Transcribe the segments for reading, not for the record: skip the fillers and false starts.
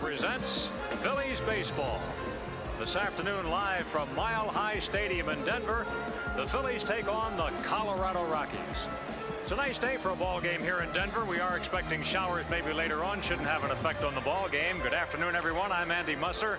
presents Phillies baseball. This afternoon, live from Mile High Stadium in Denver, the Phillies take on the Colorado Rockies. It's a nice day for a ball game here in Denver. We are expecting showers maybe later on. Shouldn't have an effect on the ball game. Good afternoon, everyone. I'm Andy Musser.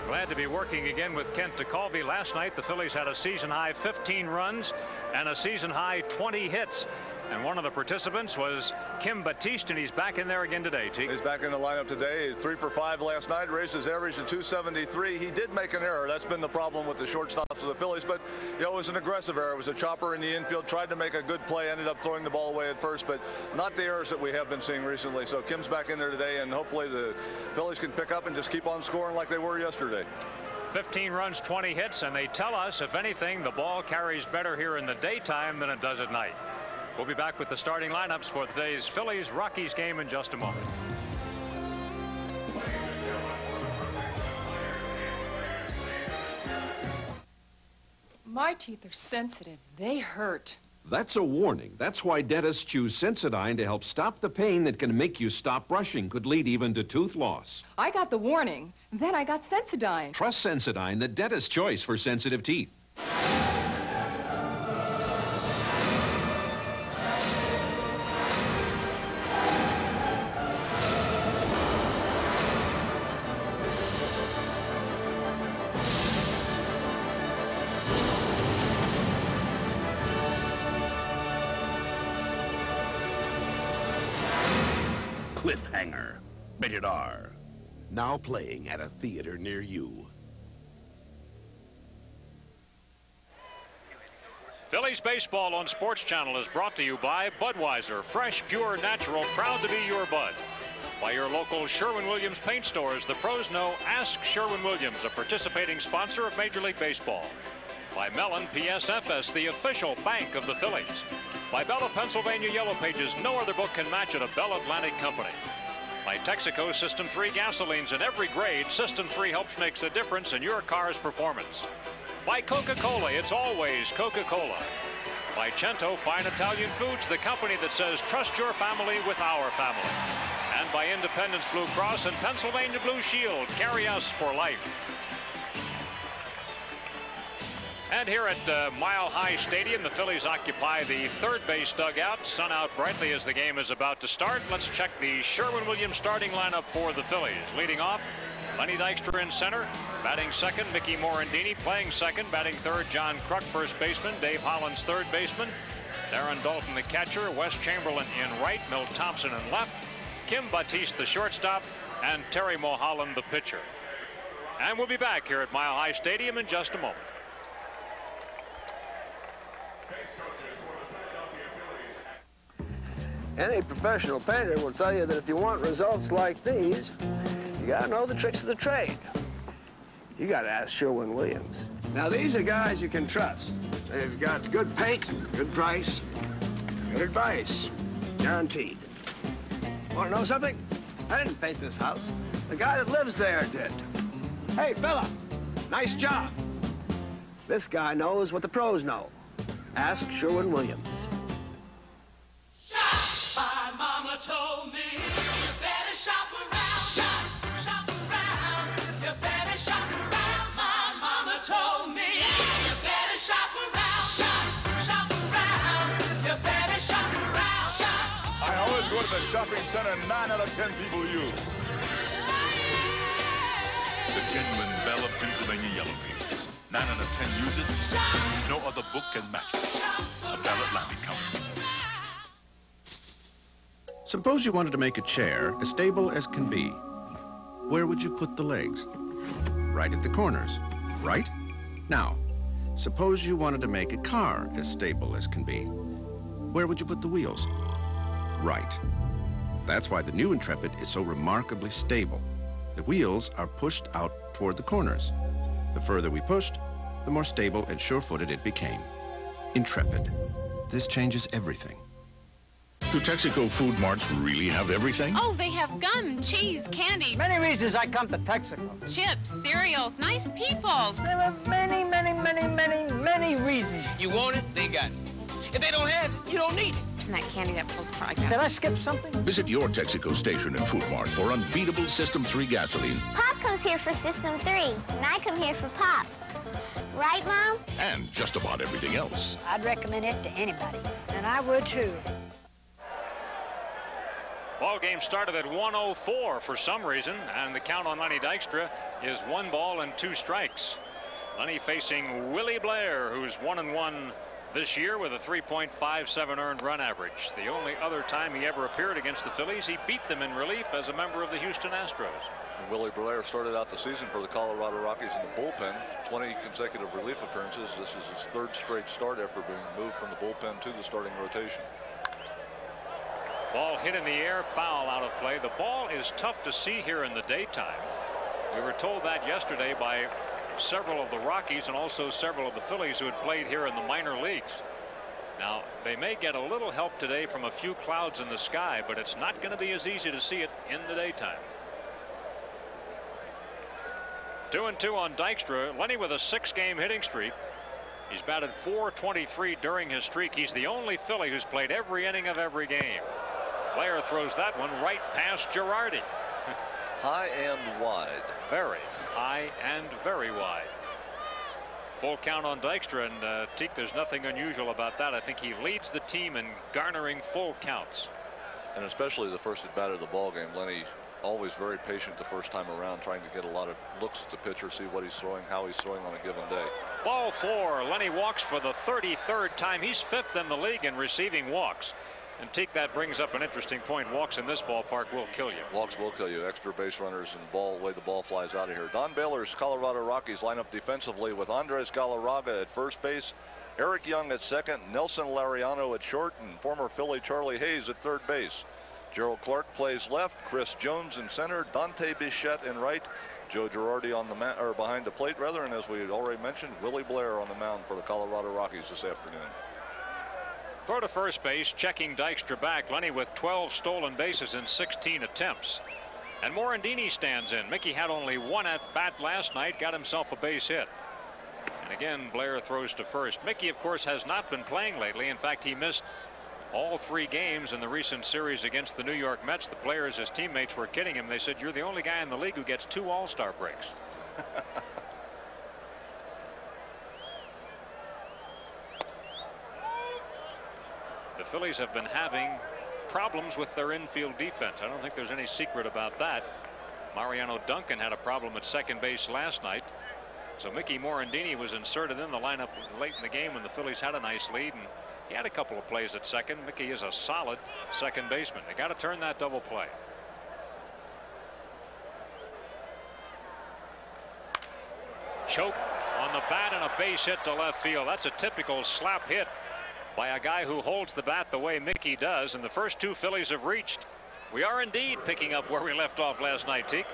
Glad to be working again with Kent DeCalvey. Last night, the Phillies had a season-high 15 runs and a season-high 20 hits. And one of the participants was Kim Batiste, and he's back in there again today, T. He's back in the lineup today. He's 3 for 5 last night, raised his average to 273. He did make an error. That's been the problem with the shortstops of the Phillies, but you know, it was an aggressive error. It was a chopper in the infield, tried to make a good play, ended up throwing the ball away at first, but not the errors that we have been seeing recently. So Kim's back in there today, and hopefully the Phillies can pick up and just keep on scoring like they were yesterday. 15 runs, 20 hits, and they tell us, if anything, the ball carries better here in the daytime than it does at night. We'll be back with the starting lineups for today's Phillies-Rockies game in just a moment. My teeth are sensitive. They hurt. That's a warning. That's why dentists choose Sensodyne to help stop the pain that can make you stop brushing, could lead even to tooth loss. I got the warning. Then I got Sensodyne. Trust Sensodyne, the dentist's choice for sensitive teeth. Cliffhanger. Rated R. Now playing at a theater near you. Phillies baseball on Sports Channel is brought to you by Budweiser. Fresh, pure, natural, proud to be your Bud. By your local Sherwin-Williams paint stores. The pros know. Ask Sherwin-Williams, a participating sponsor of Major League Baseball. By Mellon PSFS, the official bank of the Phillies. By Bella Pennsylvania Yellow Pages, no other book can match it, a Bell Atlantic company. By Texaco System 3 gasolines in every grade, System 3 helps makes a difference in your car's performance. By Coca-Cola, it's always Coca-Cola. By Cento Fine Italian Foods, the company that says trust your family with our family. And by Independence Blue Cross and Pennsylvania Blue Shield, carry us for life. And here at Mile High Stadium, the Phillies occupy the third base dugout. Sun out brightly as the game is about to start. Let's check the Sherwin-Williams starting lineup for the Phillies. Leading off, Lenny Dykstra in center. Batting second, Mickey Morandini. Playing second, batting third, John Kruk, first baseman. Dave Hollins, third baseman. Darren Dalton, the catcher. Wes Chamberlain in right. Milt Thompson in left. Kim Batiste, the shortstop. And Terry Mulholland, the pitcher. And we'll be back here at Mile High Stadium in just a moment. Any professional painter will tell you that if you want results like these, you gotta know the tricks of the trade. You gotta ask Sherwin-Williams. Now, these are guys you can trust. They've got good paint, good price, good advice. Guaranteed. Want to know something? I didn't paint this house. The guy that lives there did. Hey, fella, nice job. This guy knows what the pros know. Ask Sherwin-Williams. My mama told me you better shop around, shop around. You better shop around. My mama told me you better shop around, shop around. You better shop around, I always go to the shopping center 9 out of 10 people use. The genuine Bell of Pennsylvania Yellow Pages. 9 out of 10 use it. No other book can match it. A Bell Atlantic company. Suppose you wanted to make a chair as stable as can be. Where would you put the legs? Right at the corners, right? Now, suppose you wanted to make a car as stable as can be. Where would you put the wheels? Right. That's why the new Intrepid is so remarkably stable. The wheels are pushed out toward the corners. The further we pushed, the more stable and sure-footed it became. Intrepid. This changes everything. Do Texaco food marts really have everything? Oh, they have gum, cheese, candy. Many reasons I come to Texaco. Chips, cereals, nice people. There are many reasons. You want it, they got it. If they don't have it, you don't need it. mention that candy that pulls apart like that. Did I skip something? Visit your Texaco station and Food Mart for unbeatable System 3 gasoline. Pop comes here for System 3, and I come here for Pop. Right, Mom? And just about everything else. I'd recommend it to anybody. And I would, too. Ball game started at 1:04 for some reason, and the count on Lenny Dykstra is 1 ball and 2 strikes. Lenny facing Willie Blair, who's 1-1 this year with a 3.57 earned run average. The only other time he ever appeared against the Phillies, he beat them in relief as a member of the Houston Astros. And Willie Blair started out the season for the Colorado Rockies in the bullpen, 20 consecutive relief appearances. This is his 3rd straight start after being moved from the bullpen to the starting rotation. Ball hit in the air, foul out of play. The ball is tough to see here in the daytime. We were told that yesterday by several of the Rockies and also several of the Phillies who had played here in the minor leagues. Now, they may get a little help today from a few clouds in the sky, but it's not going to be as easy to see it in the daytime. 2-2 on Dykstra. Lenny with a 6-game hitting streak. He's batted .423 during his streak. He's the only Philly who's played every inning of every game. Blair throws that one right past Girardi. High and wide. Very high and very wide. Full count on Dykstra, and Teak, there's nothing unusual about that. I think he leads the team in garnering full counts. And especially the first at bat of the ball game. Lenny always very patient the first time around, trying to get a lot of looks at the pitcher, see what he's throwing, how he's throwing on a given day. Ball 4. Lenny walks for the 33rd time. He's 5th in the league in receiving walks. And Teak, that brings up an interesting point. Walks in this ballpark will kill you. Walks will kill you. Extra base runners and way the ball flies out of here. Don Baylor's Colorado Rockies line up defensively with Andres Galarraga at first base, Eric Young at second, Nelson Lariano at short, and former Philly Charlie Hayes at third base. Gerald Clark plays left, Chris Jones in center, Dante Bichette in right, Joe Girardi on the behind the plate rather, and as we had already mentioned, Willie Blair on the mound for the Colorado Rockies this afternoon. Throw to first base, checking Dykstra back. Lenny with 12 stolen bases in 16 attempts. And Morandini stands in. Mickey had only 1 at bat last night, got himself a base hit. And again, Blair throws to first. Mickey, of course, has not been playing lately. In fact, he missed all 3 games in the recent series against the New York Mets. The players, his teammates, were kidding him. They said, "You're the only guy in the league who gets 2 All-Star breaks." The Phillies have been having problems with their infield defense. I don't think there's any secret about that. Mariano Duncan had a problem at second base last night. So Mickey Morandini was inserted in the lineup late in the game when the Phillies had a nice lead, and he had a couple of plays at second. Mickey is a solid second baseman. They got to turn that double play. Choke on the bat and a base hit to left field. That's a typical slap hit by a guy who holds the bat the way Mickey does, and the first 2 Phillies have reached. We are indeed picking up where we left off last night, Teak.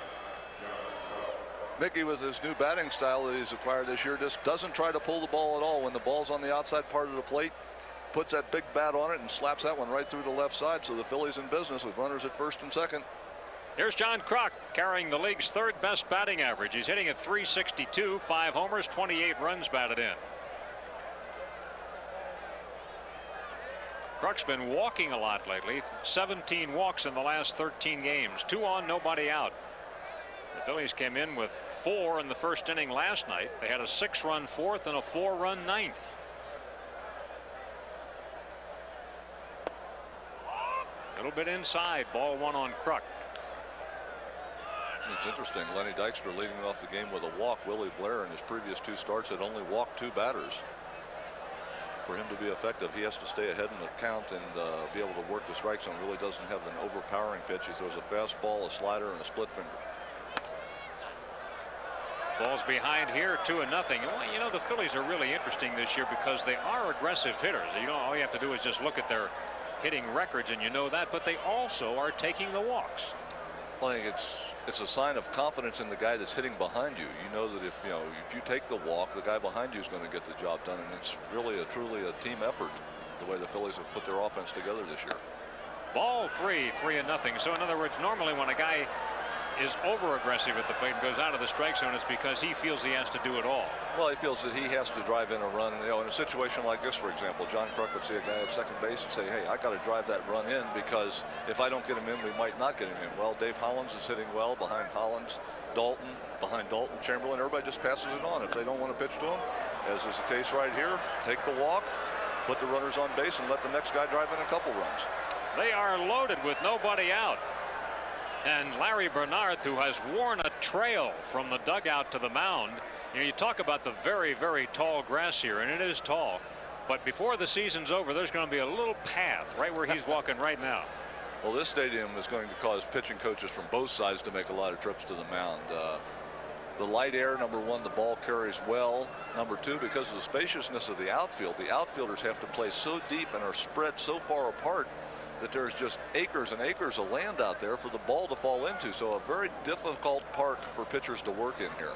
Mickey, with his new batting style that he's acquired this year, just doesn't try to pull the ball at all. When the ball's on the outside part of the plate, puts that big bat on it and slaps that one right through the left side. So the Phillies in business with runners at first and second. Here's John Kruk carrying the league's 3rd best batting average. He's hitting at .362, 5 homers, 28 runs batted in. Kruk's been walking a lot lately. 17 walks in the last 13 games. 2 on, nobody out. The Phillies came in with 4 in the first inning last night. They had a 6-run 4th and a 4-run 9th. A little bit inside. Ball 1 on Kruk. It's interesting. Lenny Dykstra leading off the game with a walk. Willie Blair in his previous 2 starts had only walked 2 batters. For him to be effective, he has to stay ahead in the count and be able to work the strike zone. Really doesn't have an overpowering pitch. He throws a fastball, a slider, and a split finger. Ball's behind here, 2-0. Well, you know, the Phillies are really interesting this year because they are aggressive hitters. You know, all you have to do is just look at their hitting records and you know that, but they also are taking the walks. Well, I think it's a sign of confidence in the guy that's hitting behind you. You know that if you take the walk, the guy behind you is going to get the job done, and it's really truly a team effort the way the Phillies have put their offense together this year. Ball 3, 3-0. So in other words, normally when a guy is over-aggressive at the plate and goes out of the strike zone, it's because he feels he has to do it all. Well, he feels that he has to drive in a run. You know, in a situation like this, for example, John Kruk would see a guy at second base and say, hey, I got to drive that run in because if I don't get him in, we might not get him in. Well, Dave Hollins is hitting well behind Hollins, Dalton, behind Dalton, Chamberlain. Everybody just passes it on. If they don't want to pitch to him, as is the case right here, take the walk, put the runners on base, and let the next guy drive in a couple runs. They are loaded with nobody out. And Larry Bernard, who has worn a trail from the dugout to the mound, you know, you talk about the very, very tall grass here, and it is tall. But before the season's over, there's going to be a little path right where he's walking right now. Well, this stadium is going to cause pitching coaches from both sides to make a lot of trips to the mound. The light air, number one, the ball carries well. Number two, because of the spaciousness of the outfield, the outfielders have to play so deep and are spread so far apart that there's just acres and acres of land out there for the ball to fall into. So a very difficult park for pitchers to work in here.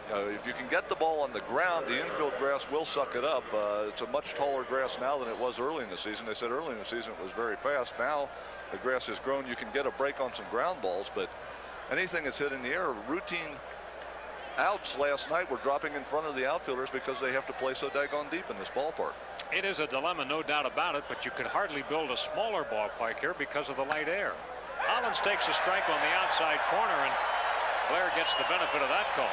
If you can get the ball on the ground, the infield grass will suck it up. It's a much taller grass now than it was early in the season. They said early in the season it was very fast. Now the grass has grown. You can get a break on some ground balls, but anything that's hit in the air, routine outs last night were dropping in front of the outfielders because they have to play so daggone deep in this ballpark. It is a dilemma, no doubt about it, but you could hardly build a smaller ballpark here because of the light air. Hollins takes a strike on the outside corner, and Blair gets the benefit of that call.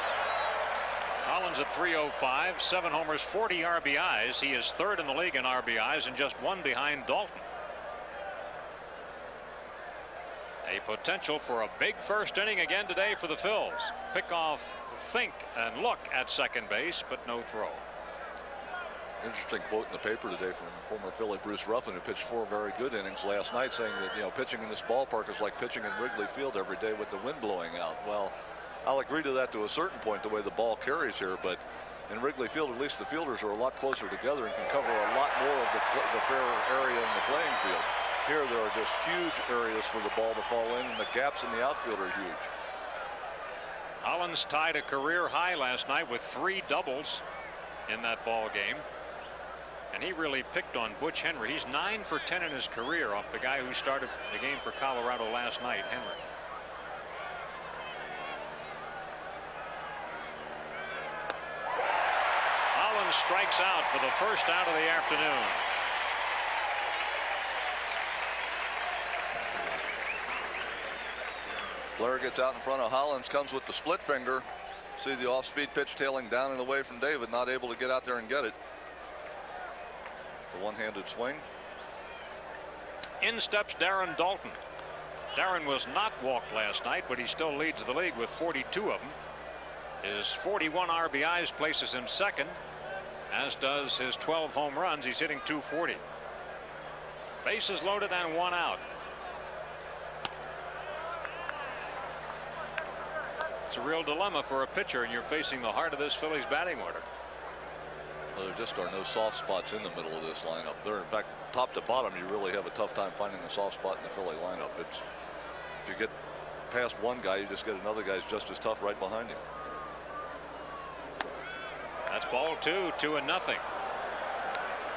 Hollins at 305, 7 homers, 40 RBIs. He is third in the league in RBIs and just one behind Dalton. A potential for a big first inning again today for the Phils. Pick off, think, and look at second base, but no throw. Interesting quote in the paper today from former Philly Bruce Ruffin, who pitched 4 very good innings last night, saying that, you know, pitching in this ballpark is like pitching in Wrigley Field every day with the wind blowing out. Well, I'll agree to that to a certain point, the way the ball carries here, but in Wrigley Field, at least the fielders are a lot closer together and can cover a lot more of the fair area in the playing field. Here, there are just huge areas for the ball to fall in, and the gaps in the outfield are huge. Hollins tied a career high last night with 3 doubles in that ball game. And he really picked on Butch Henry. He's 9 for 10 in his career off the guy who started the game for Colorado last night, Henry. Hollins strikes out for the first out of the afternoon. Blair gets out in front of Hollins, comes with the split finger. See the off-speed pitch tailing down and away from David, not able to get out there and get it. The one-handed swing. In steps Darren Dalton. Darren was not walked last night, but he still leads the league with 42 of them. His 41 RBIs places him second, as does his 12 home runs. He's hitting .240. Bases loaded and 1 out. It's a real dilemma for a pitcher, and you're facing the heart of this Phillies batting order. Well, there just are no soft spots in the middle of this lineup. There, in fact, top to bottom, you really have a tough time finding a soft spot in the Philly lineup. If you get past one guy, you just get another guy's just as tough right behind him. That's ball 2, 2-0.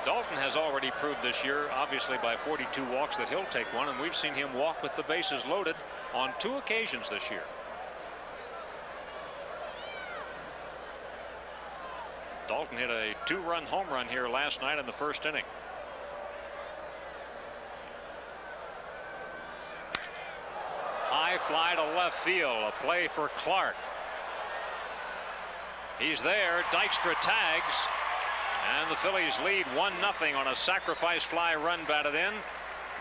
Dalton has already proved this year, obviously by 42 walks, that he'll take one, and we've seen him walk with the bases loaded on 2 occasions this year. Dalton hit a 2-run home run here last night in the first inning. High fly to left field, a play for Clark. He's there. Dykstra tags, and the Phillies lead 1-0 on a sacrifice fly run batted in.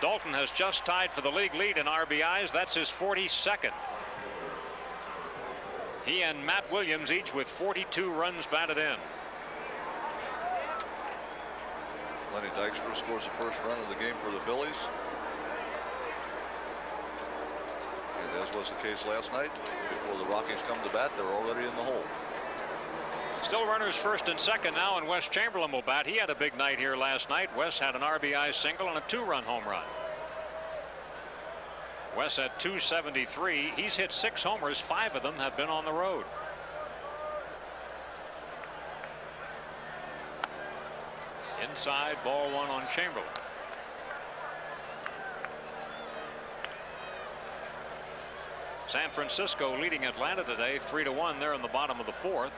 Dalton has just tied for the league lead in RBIs. That's his 42nd. He and Matt Williams each with 42 runs batted in. Lenny Dykstra scores the first run of the game for the Phillies. And as was the case last night, before the Rockies come to bat, they're already in the hole. Still runners first and second now, and Wes Chamberlain will bat. He had a big night here last night. Wes had an RBI single and a 2-run home run. Wes at 273. He's hit 6 homers. 5 of them have been on the road. Inside, ball 1 on Chamberlain. San Francisco leading Atlanta today 3-1. They're in the bottom of the 4th.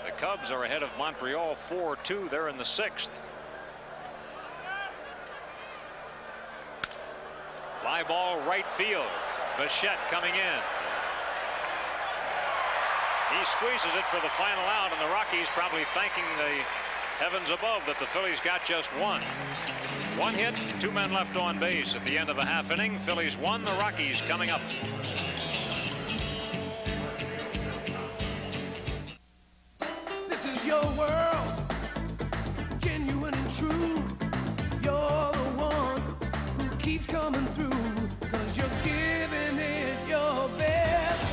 The Cubs are ahead of Montreal 4-2. They're in the 6th. Fly ball right field. Bichette coming in. He squeezes it for the final out, and the Rockies probably thanking the heavens above that the Phillies got just one. One hit, 2 men left on base at the end of the half inning. Phillies won. The Rockies coming up. This is your world, genuine and true. You're the one who keeps coming through, 'cause you're giving it your best.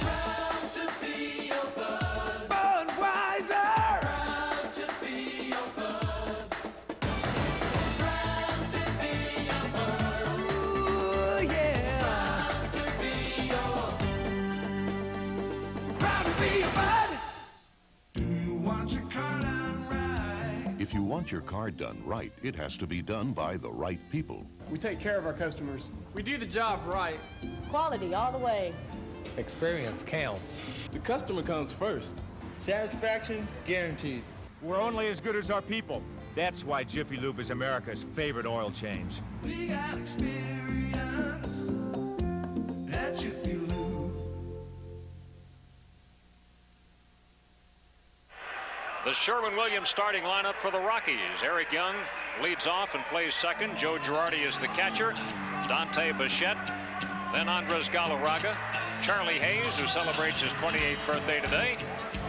Proud to be your bud. Budweiser. Proud to be your bud. Proud to be your bud. Ooh, yeah. Proud to be your. Proud to be your bud. Do you want your car done right? If you want your car done right, it has to be done by the right people. We take care of our customers. We do the job right. Quality all the way. Experience counts. The customer comes first. Satisfaction guaranteed. We're only as good as our people. That's why Jiffy Lube is America's favorite oil change. We got experience at Jiffy Lube. The Sherwin-Williams starting lineup for the Rockies. Eric Young leads off and plays second. Joe Girardi is the catcher. Dante Bichette. Then Andres Galarraga. Charlie Hayes, who celebrates his 28th birthday today.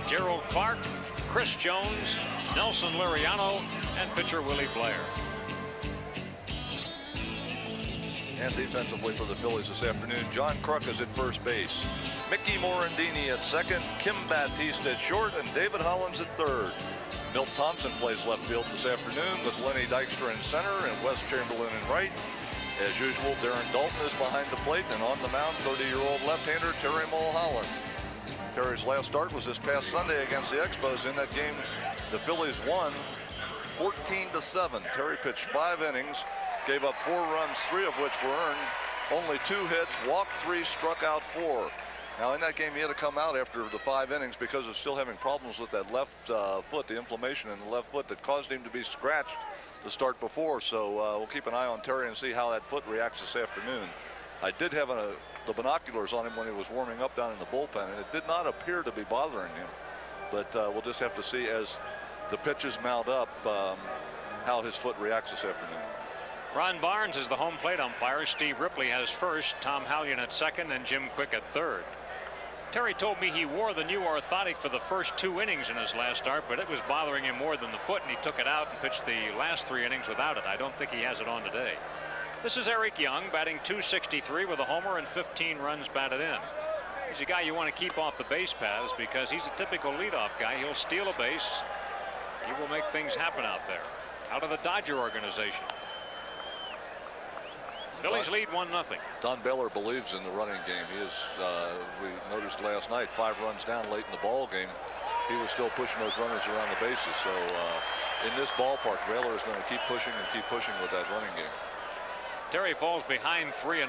Gerald Clark. Chris Jones. Nelson Liriano. And pitcher Willie Blair. And defensively for the Phillies this afternoon, John Kruk is at first base. Mickey Morandini at second, Kim Baptiste at short, and David Hollins at third. Milt Thompson plays left field this afternoon with Lenny Dykstra in center and Wes Chamberlain in right. As usual, Darren Dalton is behind the plate, and on the mound, 30-year-old left-hander Terry Mulholland. Terry's last start was this past Sunday against the Expos. In that game, the Phillies won 14-7. Terry pitched 5 innings, gave up 4 runs, 3 of which were earned, only 2 hits, walked 3, struck out 4. Now in that game he had to come out after the 5 innings because of still having problems with that left foot, the inflammation in the left foot that caused him to be scratched to start before. So we'll keep an eye on Terry and see how that foot reacts this afternoon. I did have the binoculars on him when he was warming up down in the bullpen, and it did not appear to be bothering him. But we'll just have to see as the pitches mount up how his foot reacts this afternoon. Ron Barnes is the home plate umpire. Steve Ripley has first, Tom Hallion at second, and Jim Quick at third. Terry told me he wore the new orthotic for the first 2 innings in his last start, but it was bothering him more than the foot, and he took it out and pitched the last 3 innings without it. I don't think he has it on today. This is Eric Young batting .263 with a homer and 15 runs batted in. He's a guy you want to keep off the base paths because he's a typical leadoff guy. He'll steal a base. He will make things happen out there. Out of the Dodger organization. Phillies lead 1-0. Don Baylor believes in the running game. He is, we noticed last night, 5 runs down late in the ball game. He was still pushing those runners around the bases. So in this ballpark, Baylor is going to keep pushing with that running game. Terry falls behind 3-0.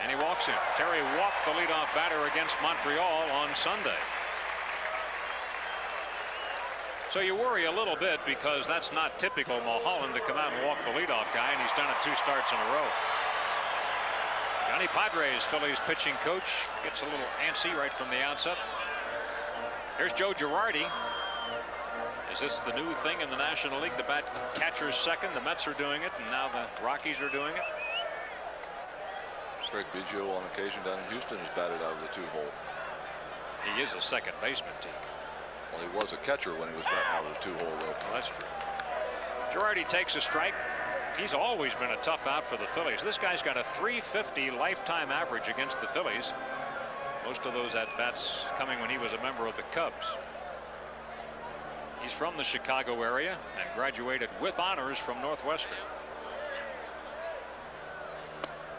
And he walks in. Terry walked the leadoff batter against Montreal on Sunday. So you worry a little bit because that's not typical Mulholland to come out and walk the leadoff guy, and he's done it 2 starts in a row. Johnny Padres, Phillies pitching coach, gets a little antsy right from the outset. Here's Joe Girardi. Is this the new thing in the National League? The catcher's second, the Mets are doing it, and now the Rockies are doing it. Craig Biggio on occasion down in Houston has batted out of the 2-hole. He is a second baseman, Teague. Well, he was a catcher when he was batting out of the 2-hole, though. Well, that's true. Girardi takes a strike. He's always been a tough out for the Phillies. This guy's got a .350 lifetime average against the Phillies. Most of those at-bats coming when he was a member of the Cubs. He's from the Chicago area and graduated with honors from Northwestern.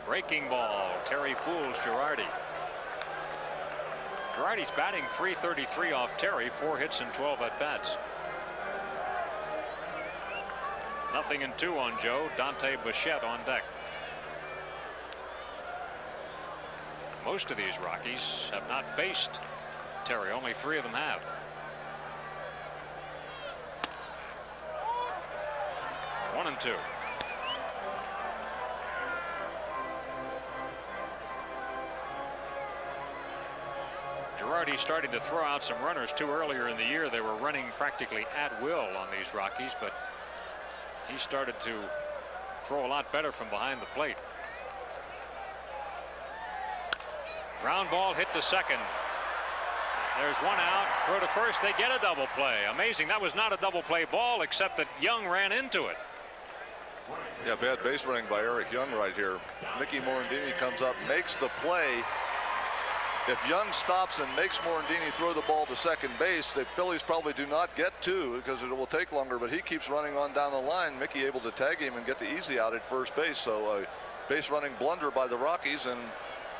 Breaking ball. Terry fools Girardi. Girardi's batting .333 off Terry, 4 hits and 12 at-bats. 0-2 on Joe. Dante Bichette on deck. Most of these Rockies have not faced Terry. Only 3 of them have. One and 2. Girardi started to throw out some runners too earlier in the year. They were running practically at will on these Rockies, but he started to throw a lot better from behind the plate. Ground ball hit to second. There's one out. Throw to first. They get a double play. Amazing. That was not a double play ball, except that Young ran into it. Yeah, bad base running by Eric Young right here. Mickey Morandini comes up, makes the play. If Young stops and makes Morandini throw the ball to second base, the Phillies probably do not get 2 because it will take longer, but he keeps running on down the line. Mickey able to tag him and get the easy out at first base. So a base running blunder by the Rockies, and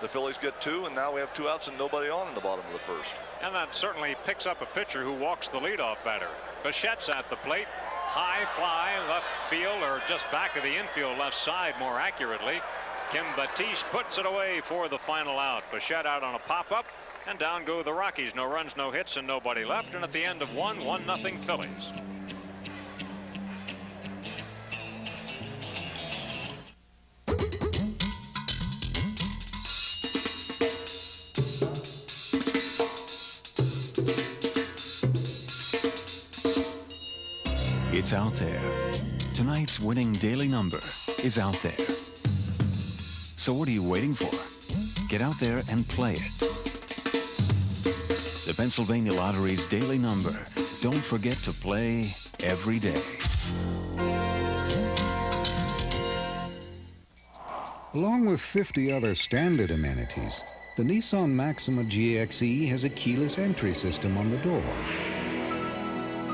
the Phillies get 2, and now we have 2 outs and nobody on in the bottom of the first. And that certainly picks up a pitcher who walks the leadoff batter. Bichette's at the plate. High fly left field, or just back of the infield left side more accurately. Kim Batiste puts it away for the final out. Bichette out on a pop-up, and down go the Rockies. No runs, no hits, and nobody left. And at the end of 1-0 Phillies. It's out there. Tonight's winning daily number is out there. So what are you waiting for? Get out there and play it. The Pennsylvania Lottery's daily number. Don't forget to play every day. Along with 50 other standard amenities, the Nissan Maxima GXE has a keyless entry system on the door.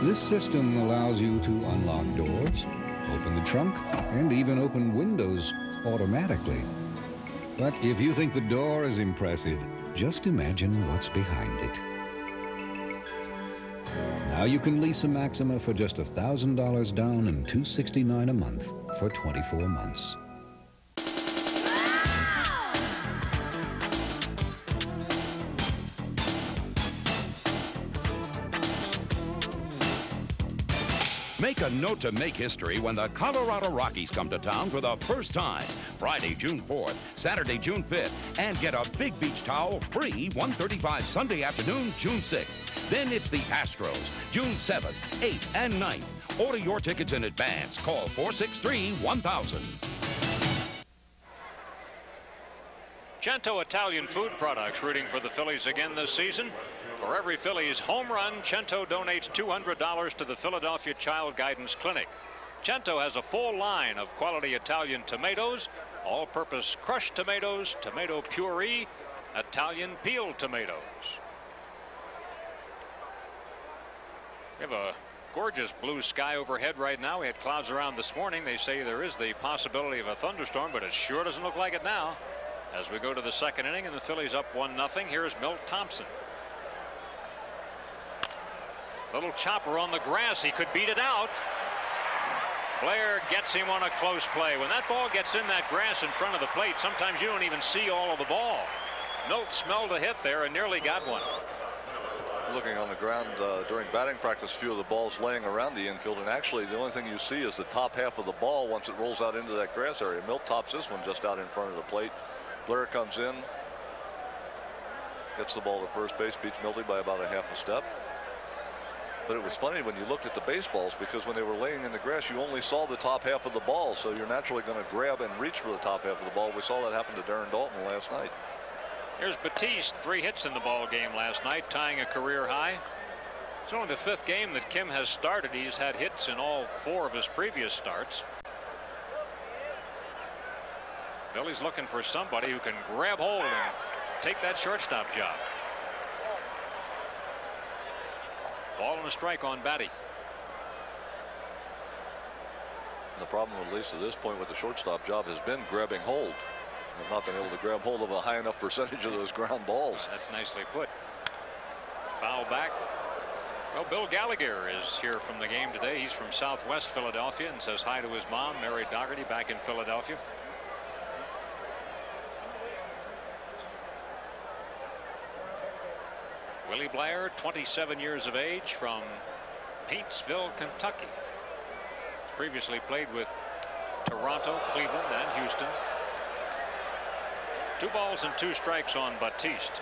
This system allows you to unlock doors, open the trunk, and even open windows automatically. But if you think the door is impressive, just imagine what's behind it. Now you can lease a Maxima for just $1,000 down and $269 a month for 24 months. Make a note to make history when the Colorado Rockies come to town for the first time. Friday, June 4th, Saturday, June 5th, and get a big beach towel free 1:35 Sunday afternoon, June 6th. Then it's the Astros, June 7th, 8th, and 9th. Order your tickets in advance. Call 463-1000. Cento Italian Food Products rooting for the Phillies again this season. For every Phillies home run, Cento donates $200 to the Philadelphia Child Guidance Clinic. Cento has a full line of quality Italian tomatoes, all-purpose crushed tomatoes, tomato puree, Italian peeled tomatoes. We have a gorgeous blue sky overhead right now. We had clouds around this morning. They say there is the possibility of a thunderstorm, but it sure doesn't look like it now. As we go to the second inning and the Phillies up 1-0, here's Milt Thompson. Little chopper on the grass. He could beat it out. Blair gets him on a close play. When that ball gets in that grass in front of the plate, sometimes you don't even see all of the ball. Milt smelled a hit there and nearly got one. Looking on the ground during batting practice, a few of the balls laying around the infield, and actually the only thing you see is the top half of the ball once it rolls out into that grass area. Milt tops this one just out in front of the plate. Blair comes in, gets the ball to first base, beats Milty by about a half a step. But it was funny when you looked at the baseballs, because when they were laying in the grass, you only saw the top half of the ball, so you're naturally going to grab and reach for the top half of the ball. We saw that happen to Darren Dalton last night. Here's Batiste, 3 hits in the ball game last night, tying a career high. It's only the 5th game that Kim has started. He's had hits in all 4 of his previous starts. Billy's looking for somebody who can grab hold and take that shortstop job. Ball and a strike on Batty. The problem, at least at this point, with the shortstop job has been grabbing hold. They've not been able to grab hold of a high enough percentage of those ground balls. That's nicely put. Foul back. Well, Bill Gallagher is here from the game today. He's from Southwest Philadelphia and says hi to his mom, Mary Dougherty, back in Philadelphia. Willie Blair, 27 years of age, from Paintsville, Kentucky. Previously played with Toronto, Cleveland, and Houston. 2 balls and 2 strikes on Batiste.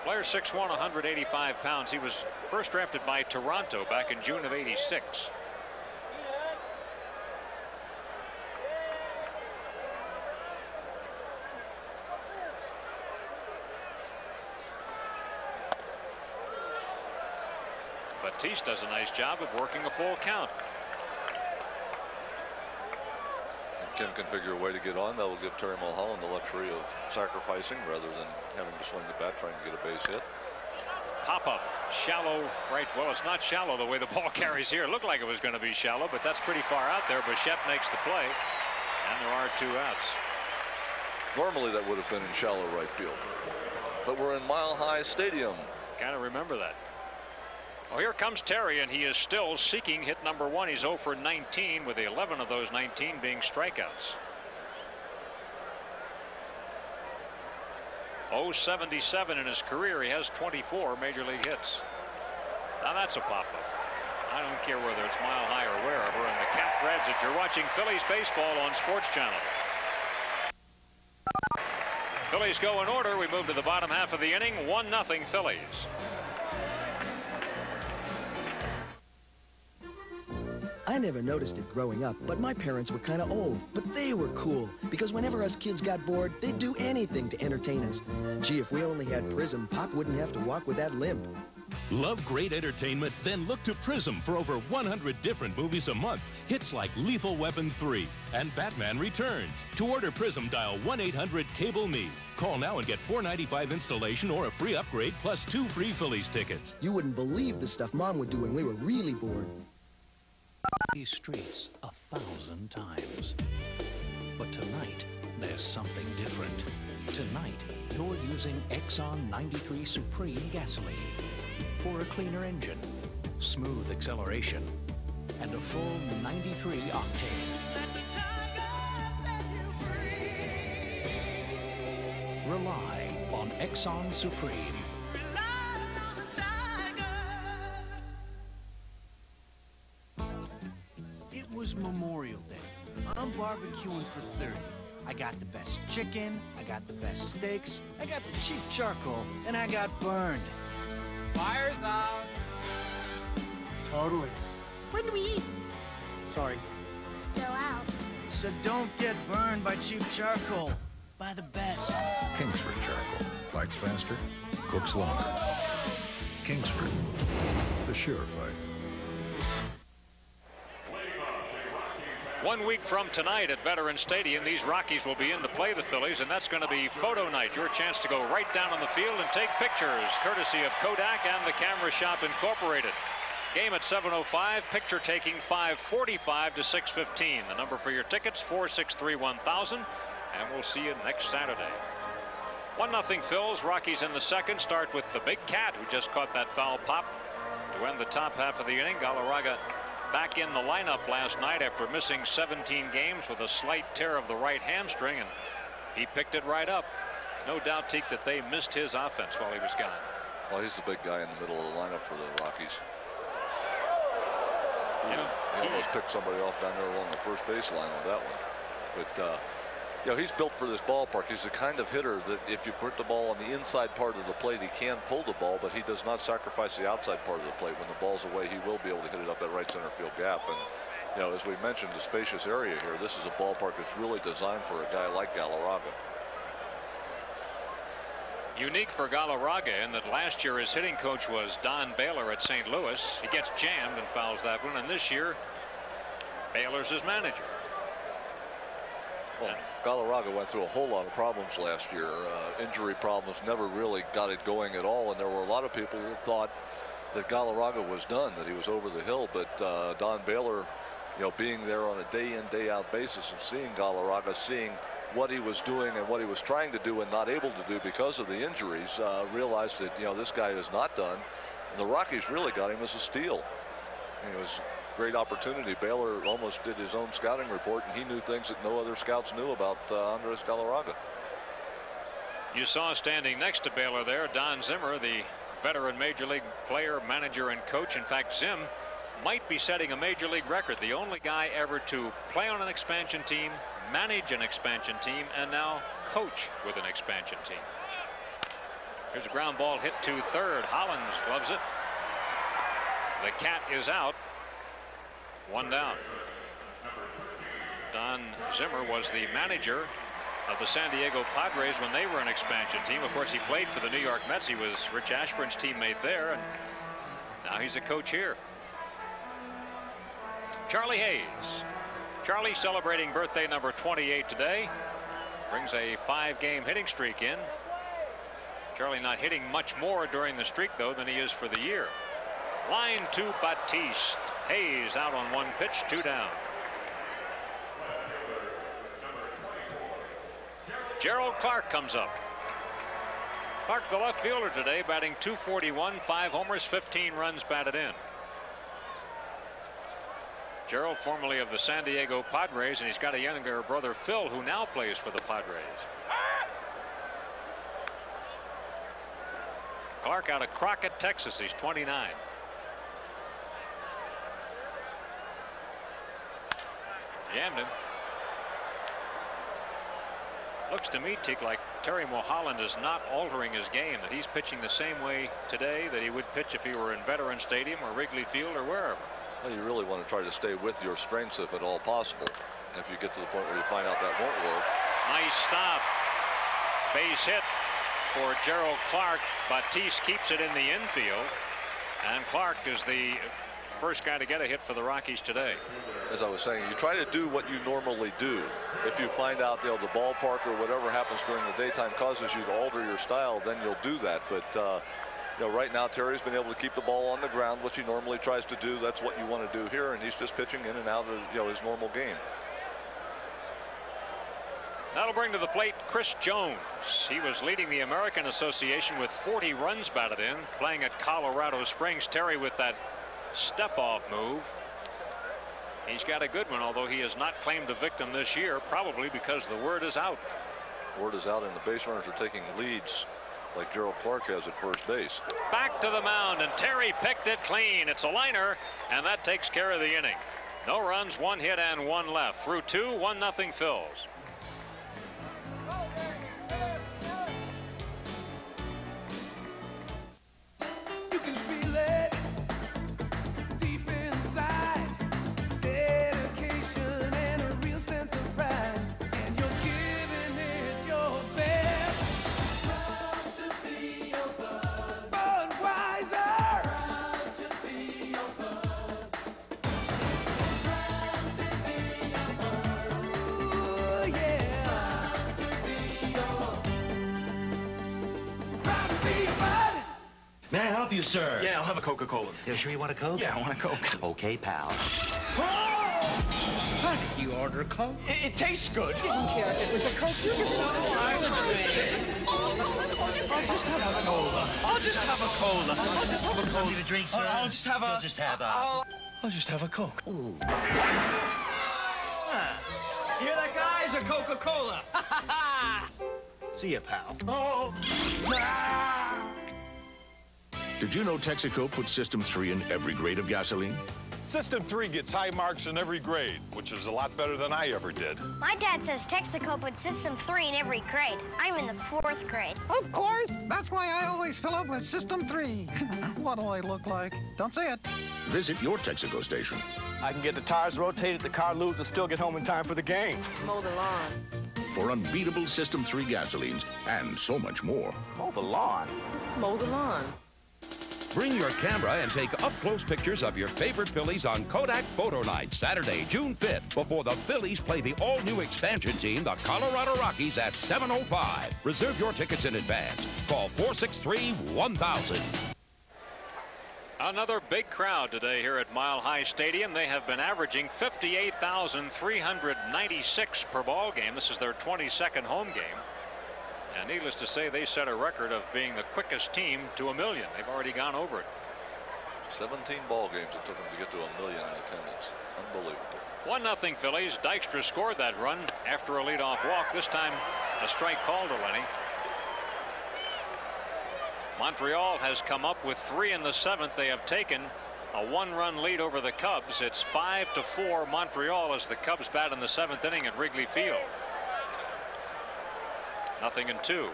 Blair 6'1", 185 pounds. He was first drafted by Toronto back in June of '86. Batiste does a nice job of working a full count. Kim can figure a way to get on. That will give Terry Mulholland the luxury of sacrificing rather than having to swing the bat trying to get a base hit. Pop-up, shallow right. Well, it's not shallow the way the ball carries here. It looked like it was going to be shallow, but that's pretty far out there. Bichette makes the play, and there are 2 outs. Normally that would have been in shallow right field, but we're in Mile High Stadium. Gotta remember that. Well, here comes Terry, and he is still seeking hit number 1. He's 0 for 19, with 11 of those 19 being strikeouts. 0.77 in his career. He has 24 major league hits. Now that's a pop-up. I don't care whether it's Mile High or wherever, and the count grabs it. You're watching Phillies baseball on Sports Channel. Phillies go in order. We move to the bottom half of the inning. 1-0 Phillies. I never noticed it growing up, but my parents were kind of old. But they were cool, because whenever us kids got bored, they'd do anything to entertain us. Gee, if we only had Prism, Pop wouldn't have to walk with that limp. Love great entertainment? Then look to Prism for over 100 different movies a month. Hits like Lethal Weapon 3 and Batman Returns. To order Prism, dial 1-800-CABLE-ME. Call now and get $4.95 installation or a free upgrade plus 2 free Phillies tickets. You wouldn't believe the stuff Mom would do when we were really bored. These streets 1,000 times. But tonight, there's something different. Tonight, you're using Exxon 93 Supreme gasoline for a cleaner engine, smooth acceleration, and a full 93 octane. Rely on Exxon Supreme. It was Memorial Day. I'm barbecuing for 30. I got the best chicken, I got the best steaks, I got the cheap charcoal, and I got burned. Fire's out. Totally. When do we eat? Sorry. Still out. So don't get burned by cheap charcoal. Buy the best. Kingsford charcoal. Fights faster, cooks longer. Kingsford, the surefire. 1 week from tonight at Veterans Stadium, these Rockies will be in to play the Phillies, and that's going to be photo night. Your chance to go right down on the field and take pictures, courtesy of Kodak and the Camera Shop Incorporated. Game at 7:05, picture taking 5:45 to 6:15. The number for your tickets, 463-1000, and we'll see you next Saturday. 1-0 Phils. Rockies in the second. Start with the Big Cat, who just caught that foul pop to end the top half of the inning. Galarraga back in the lineup last night after missing 17 games with a slight tear of the right hamstring, and he picked it right up. No doubt, Teak, that they missed his offense while he was gone. Well, he's the big guy in the middle of the lineup for the Rockies. Yeah, he almost picked somebody off down there along the first base line with that one. But you know, he's built for this ballpark. He's the kind of hitter that if you put the ball on the inside part of the plate, he can pull the ball, but he does not sacrifice the outside part of the plate. When the ball's away, he will be able to hit it up that right center field gap. And you know, as we mentioned, the spacious area here, this is a ballpark that's really designed for a guy like Galarraga. Unique for Galarraga in that last year his hitting coach was Don Baylor at St. Louis. He gets jammed and fouls that one, and this year Baylor's his manager. Well, Galarraga went through a whole lot of problems last year. Injury problems, never really got it going at all, and there were a lot of people who thought that Galarraga was done, that he was over the hill. But Don Baylor, you know, being there on a day-in, day-out basis and seeing Galarraga, seeing what he was doing and what he was trying to do and not able to do because of the injuries, realized that, you know, this guy is not done. And the Rockies really got him as a steal. It was a great opportunity. Baylor almost did his own scouting report, and he knew things that no other scouts knew about Andres Galarraga. You saw standing next to Baylor there, Don Zimmer, the veteran Major League player, manager, and coach. In fact, Zim might be setting a Major League record, the only guy ever to play on an expansion team, manage an expansion team, and now coach with an expansion team. Here's a ground ball hit to third. Hollins gloves it. The cat is out. One down. Don Zimmer was the manager of the San Diego Padres when they were an expansion team. Of course, he played for the New York Mets. He was Rich Ashburn's teammate there, and now he's a coach here. Charlie Hayes. Charlie celebrating birthday number 28 today. Brings a 5-game hitting streak in. Charlie not hitting much more during the streak, though, than he is for the year. Line to Batiste. Hayes out on 1 pitch, 2 down. Gerald Clark comes up. Clark, the left fielder today, batting .241, 5 homers, 15 runs batted in. Gerald, formerly of the San Diego Padres, and he's got a younger brother, Phil, who now plays for the Padres. Clark out of Crockett, Texas. He's 29. Jammed him. Looks to me, Tick, like Terry Mulholland is not altering his game, that he's pitching the same way today that he would pitch if he were in Veterans Stadium or Wrigley Field or wherever. Well, you really want to try to stay with your strengths if at all possible. If you get to the point where you find out that won't work. Nice stop. Base hit for Gerald Clark. Batiste keeps it in the infield, and Clark is the first guy to get a hit for the Rockies today. As I was saying, you try to do what you normally do. If you find out, the ballpark or whatever happens during the daytime causes you to alter your style, then you'll do that. But right now Terry's been able to keep the ball on the ground, which he normally tries to do. That's what you want to do here, and he's just pitching in and out of his normal game. That'll bring to the plate Chris Jones. He was leading the American Association with 40 runs batted in, playing at Colorado Springs. Terry with that step-off move. He's got a good one, although he has not claimed a victim this year, probably because the word is out. Word is out, and the base runners are taking leads like Gerald Clark has at first base. Back to the mound, and Terry picked it clean. It's a liner, and that takes care of the inning. No runs, 1 hit, and 1 left. Through 2, 1-0 Phils. You can feel it deep inside. Dedication and a real sense of pride. And you're giving it your best. Proud to be your bud. Budweiser. Proud to be your bud. Proud to be your bud. Ooh, yeah. Proud to be your bud. May I help you, sir? Yeah, I'll have a Coca-Cola. You sure you want a Coke? Yeah, I want a Coke. Okay, pal. How did you order a Coke? It tastes good. Didn't care if it was a Coke. You just want I'll just have a cola. I'll just have a cola. I'll just have a cola. Something to drink, sir? I'll just have a... You'll just have a... I'll just have a Coke. Ooh. You hear that, guys? A Coca-Cola. See ya, pal. Oh. Did you know Texaco puts System 3 in every grade of gasoline? System 3 gets high marks in every grade, which is a lot better than I ever did. My dad says Texaco puts System 3 in every grade. I'm in the 4th grade. Of course. That's why I always fill up with System 3. What do I look like? Don't say it. Visit your Texaco station. I can get the tires rotated, the car lubed, and still get home in time for the game. Mow the lawn. For unbeatable System 3 gasolines and so much more. Mow the lawn. Mow the lawn. Bring your camera and take up-close pictures of your favorite Phillies on Kodak Photo Night, Saturday, June 5th, before the Phillies play the all-new expansion team, the Colorado Rockies, at 7:05. Reserve your tickets in advance. Call 463-1000. Another big crowd today here at Mile High Stadium. They have been averaging 58,396 per ball game. This is their 22nd home game. And needless to say, they set a record of being the quickest team to 1 million. They've already gone over it. 17 ball games it took them to get to 1 million in attendance. Unbelievable. 1-0 Phillies. Dykstra scored that run after a leadoff walk. This time a strike called to Lenny. Montreal has come up with 3 in the 7th. They have taken a 1-run lead over the Cubs. It's 5-4 Montreal as the Cubs bat in the 7th inning at Wrigley Field. 0-2.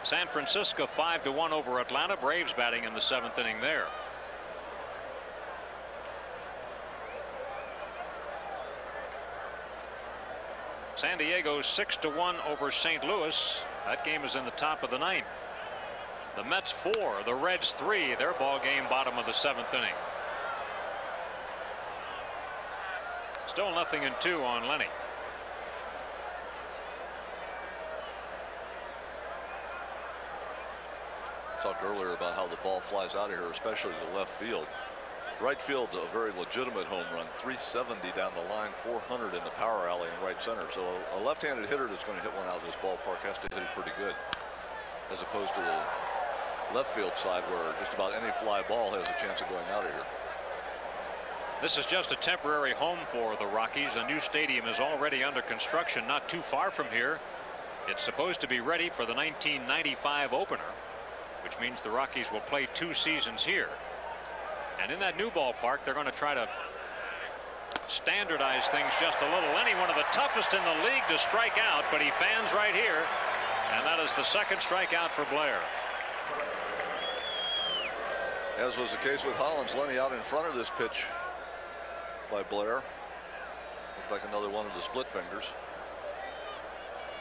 San Francisco 5-1 over Atlanta. Braves batting in the 7th inning there. San Diego 6-1 over St. Louis. That game is in the top of the 9th. The Mets 4, the Reds 3. Their ball game bottom of the 7th inning. Still 0-2 on Lenny. Talked earlier about how the ball flies out of here, especially to left field. Right field, a very legitimate home run, 370 down the line, 400 in the power alley in right center. So a left-handed hitter that's going to hit one out of this ballpark has to hit it pretty good, as opposed to the left field side where just about any fly ball has a chance of going out of here. This is just a temporary home for the Rockies. A new stadium is already under construction not too far from here. It's supposed to be ready for the 1995 opener, which means the Rockies will play 2 seasons here. And in that new ballpark, they're going to try to standardize things just a little. Lenny, one of the toughest in the league to strike out, but he fans right here. And that is the 2nd strikeout for Blair. As was the case with Hollins, Lenny out in front of this pitch by Blair. Looked like another one of the split fingers.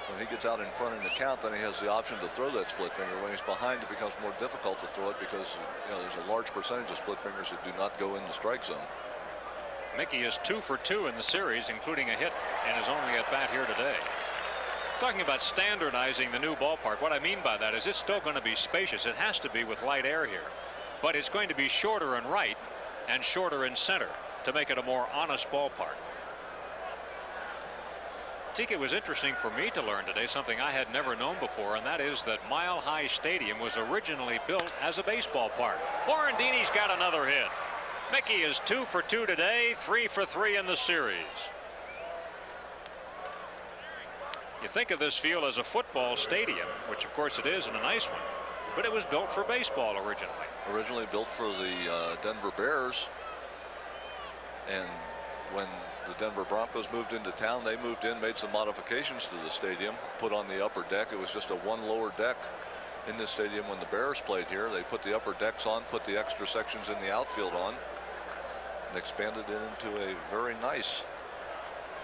When he gets out in front in the count, then he has the option to throw that split finger. When he's behind, it becomes more difficult to throw it because there's a large percentage of split fingers that do not go in the strike zone. Mickey is 2 for 2 in the series, including a hit in his only at bat here today. Talking about standardizing the new ballpark, what I mean by that is it's still going to be spacious. It has to be with light air here, but it's going to be shorter in right and shorter in center to make it a more honest ballpark. It was interesting for me to learn today something I had never known before, and that is that Mile High Stadium was originally built as a baseball park. Morandini's got another hit. Mickey is 2 for 2 today, 3 for 3 in the series. You think of this field as a football stadium, which of course it is, and a nice one, but it was built for baseball originally. Originally built for the Denver Bears, and when the Denver Broncos moved into town, they moved in, made some modifications to the stadium, put on the upper deck. It was just a 1 lower deck in this stadium when the Bears played here. They put the upper decks on, put the extra sections in the outfield on, and expanded it into a very nice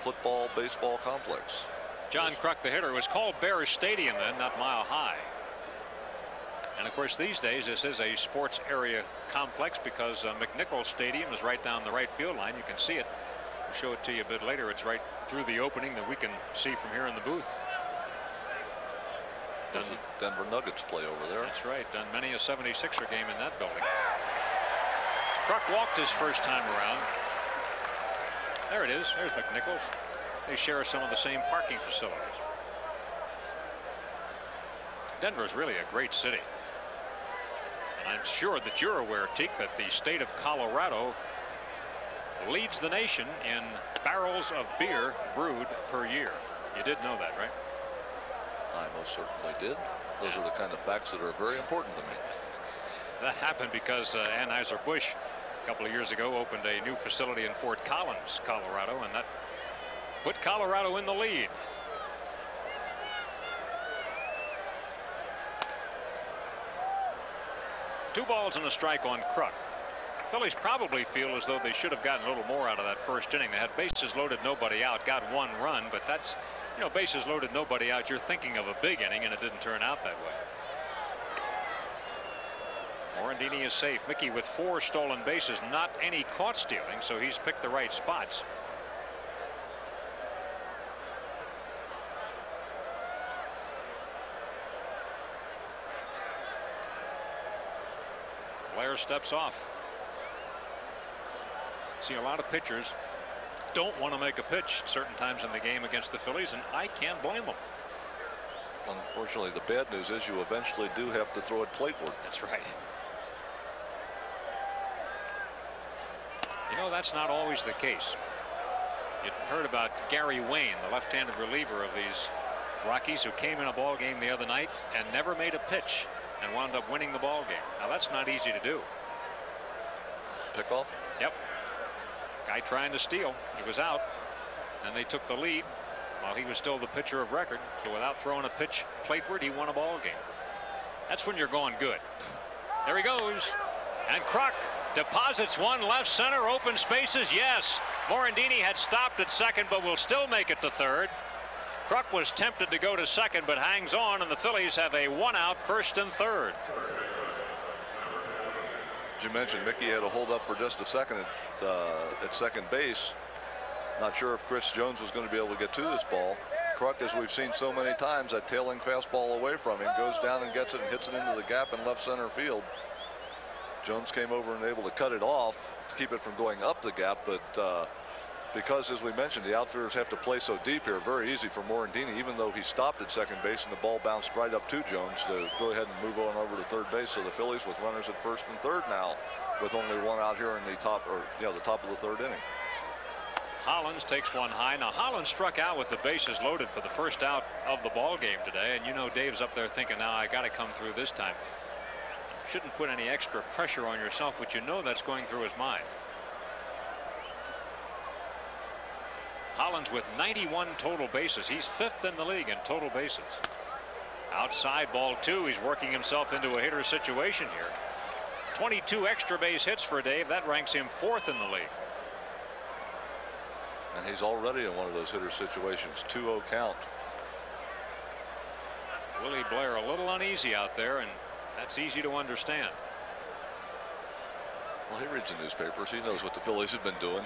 football baseball complex. John Kruk, the hitter, was called Bears Stadium then, not Mile High. And of course these days this is a sports area complex because McNichols Stadium is right down the right field line. You can see it. We'll show it to you a bit later. It's right through the opening that we can see from here in the booth. There's a Denver Nuggets play over there. That's right. Done many a 76er game in that building. Kruk walked his first time around. There it is. There's McNichols. They share some of the same parking facilities. Denver is really a great city. And I'm sure that you're aware, Teak, that the state of Colorado leads the nation in barrels of beer brewed per year. You did know that, right? I most certainly did. Those are the kind of facts that are very important to me. That happened because Anheuser-Busch a couple of years ago opened a new facility in Fort Collins, Colorado, and that put Colorado in the lead. Two balls and a strike on Kruk. Phillies probably feel as though they should have gotten a little more out of that first inning. They had bases loaded, nobody out, got 1 run, but that's, bases loaded, nobody out. You're thinking of a big inning, and it didn't turn out that way. Morandini is safe. Mickey with 4 stolen bases, not any caught stealing, so he's picked the right spots. Blair steps off. See, a lot of pitchers don't want to make a pitch certain times in the game against the Phillies, and I can't blame them. Unfortunately, the bad news is you eventually do have to throw it plateward. That's right. That's not always the case. You heard about Gary Wayne, the left-handed reliever of these Rockies, who came in a ball game the other night and never made a pitch and wound up winning the ball game. Now that's not easy to do. Pickoff? Yep. Guy trying to steal. He was out, and they took the lead while he was still the pitcher of record. So without throwing a pitch plateward, he won a ball game. That's when you're going good. There he goes, and Kruk deposits one left center, open spaces. Yes, Morandini had stopped at second, but will still make it to third. Kruk was tempted to go to second, but hangs on, and the Phillies have a one-out first and third. As you mentioned, Mickey had a hold up for just a second at second base. Not sure if Chris Jones was going to be able to get to this ball. Kruk, as we've seen so many times, that tailing fastball away from him, goes down and gets it and hits it into the gap in left center field. Jones came over and able to cut it off to keep it from going up the gap, but because, as we mentioned, the outfielders have to play so deep here, very easy for Morandini, even though he stopped at second base and the ball bounced right up to Jones, to go ahead and move on over to third base. So the Phillies with runners at first and third now, with only one out here in the top, the top of the third inning. Hollins takes one high. Now Hollins struck out with the bases loaded for the first out of the ball game today, and you know Dave's up there thinking, now I got to come through this time. Shouldn't put any extra pressure on yourself, but you know that's going through his mind. Hollins with 91 total bases. He's fifth in the league in total bases. Outside, ball two. He's working himself into a hitter situation here. 22 extra base hits for Dave. That ranks him fourth in the league. And he's already in one of those hitter situations. 2-0 count. Willie Blair a little uneasy out there, and that's easy to understand. Well, he reads the newspapers. He knows what the Phillies have been doing.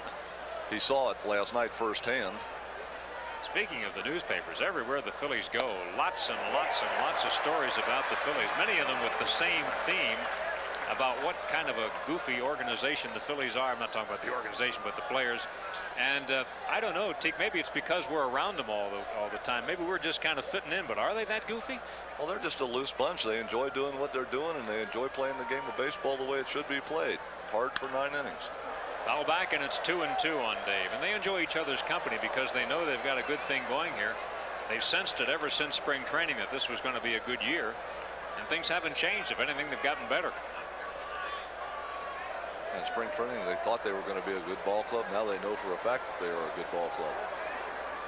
He saw it last night firsthand. Speaking of the newspapers, everywhere the Phillies go, lots and lots and lots of stories about the Phillies, many of them with the same theme about what kind of a goofy organization the Phillies are. I'm not talking about the organization, but the players. And I don't know, Teak, maybe it's because we're around them all the time. Maybe we're just kind of fitting in, but are they that goofy? Well, they're just a loose bunch. They enjoy doing what they're doing, and they enjoy playing the game of baseball the way it should be played. Hard for 9 innings. Foul back, and it's 2-2 on Dave. And they enjoy each other's company because they know they've got a good thing going here. They've sensed it ever since spring training that this was going to be a good year. And things haven't changed. If anything, they've gotten better. In spring training, they thought they were going to be a good ball club. Now they know for a fact that they are a good ball club.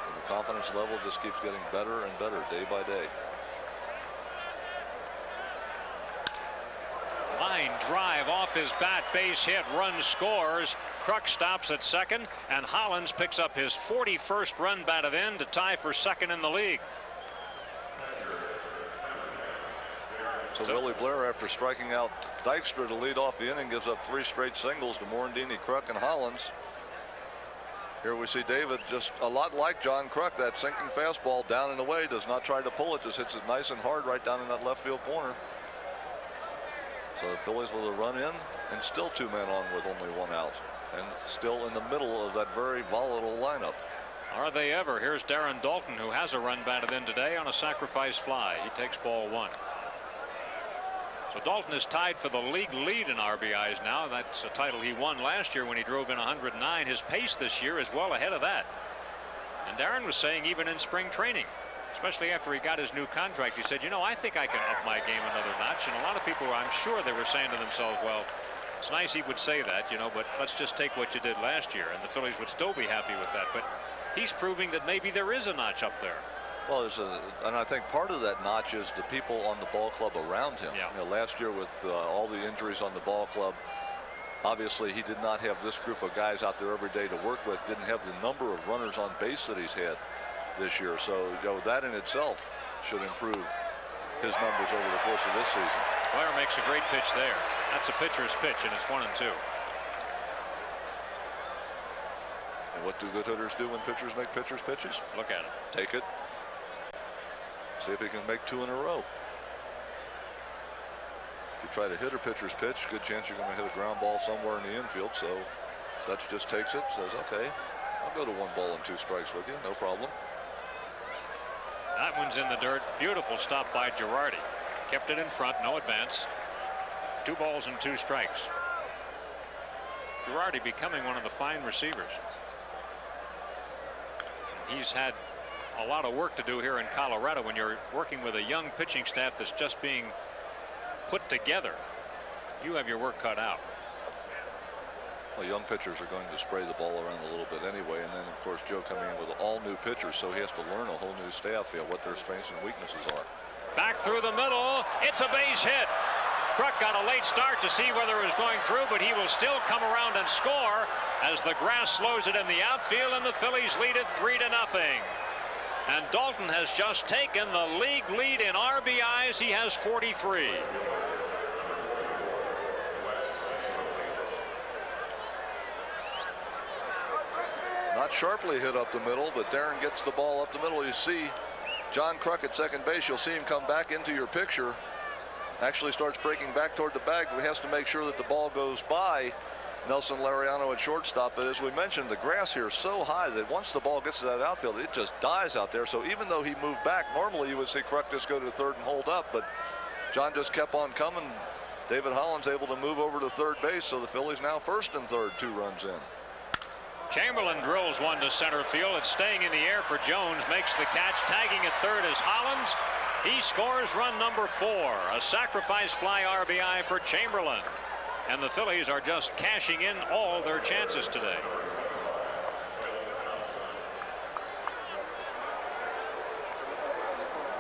And the confidence level just keeps getting better and better day by day. Line drive off his bat, base hit, run scores. Kruk stops at second, and Hollins picks up his 41st run batted in to tie for second in the league. So Willie Blair, after striking out Dykstra to lead off the inning, gives up 3 straight singles to Morandini, Kruk, and Hollins. Here we see David, just a lot like John Kruk, that sinking fastball down and away, does not try to pull it, just hits it nice and hard right down in that left field corner. So the Phillies with a run in, and still 2 men on with only 1 out, and still in the middle of that very volatile lineup. Are they ever? Here's Darren Dalton, who has a run batted in today on a sacrifice fly. He takes ball 1. So Dalton is tied for the league lead in RBIs now. That's a title he won last year when he drove in 109. His pace this year is well ahead of that. And Darren was saying even in spring training, especially after he got his new contract, he said, you know, I think I can up my game another notch. And a lot of people, I'm sure they were saying to themselves, well, it's nice he would say that, you know, but let's just take what you did last year. And the Phillies would still be happy with that. But he's proving that maybe there is a notch up there. Well, and I think part of that notch is the people on the ball club around him. Yeah. You know, last year with all the injuries on the ball club, obviously he did not have this group of guys out there every day to work with, didn't have the number of runners on base that he's had this year. So, you know, that in itself should improve his numbers over the course of this season. Blair makes a great pitch there. That's a pitcher's pitch, and it's 1-2. And what do good hitters do when pitchers make pitchers' pitches? Look at it. Take it. See if he can make 2 in a row. If you try to hit a pitcher's pitch, good chance you're going to hit a ground ball somewhere in the infield. So Dutch just takes it, says, okay, I'll go to 1 ball and 2 strikes with you, no problem. That one's in the dirt. Beautiful stop by Girardi. Kept it in front, no advance. 2 balls and 2 strikes. Girardi becoming one of the fine receivers. He's had a lot of work to do here in Colorado when you're working with a young pitching staff that's just being put together, you have your work cut out. Well, young pitchers are going to spray the ball around a little bit anyway, and then of course Joe coming in with all new pitchers, so he has to learn a whole new staff, what their strengths and weaknesses are. Back through the middle, it's a base hit. Kruk got a late start to see whether it was going through, but he will still come around and score as the grass slows it in the outfield, and the Phillies lead it 3-0. And Dalton has just taken the league lead in RBIs. He has 43. Not sharply hit up the middle, but Darren gets the ball up the middle. You see John Kruk at second base. You'll see him come back into your picture. Actually starts breaking back toward the bag, but has to make sure that the ball goes by Nelson Lariano at shortstop. But as we mentioned, the grass here is so high that once the ball gets to that outfield, it just dies out there. So even though he moved back, normally you would see Kruk just go to third and hold up, but John just kept on coming. David Holland's able to move over to third base, so the Phillies now first and third, 2 runs in. Chamberlain drills one to center field. It's staying in the air for Jones. Makes the catch. Tagging at third is Hollins. He scores run number 4. A sacrifice fly RBI for Chamberlain. And the Phillies are just cashing in all their chances today.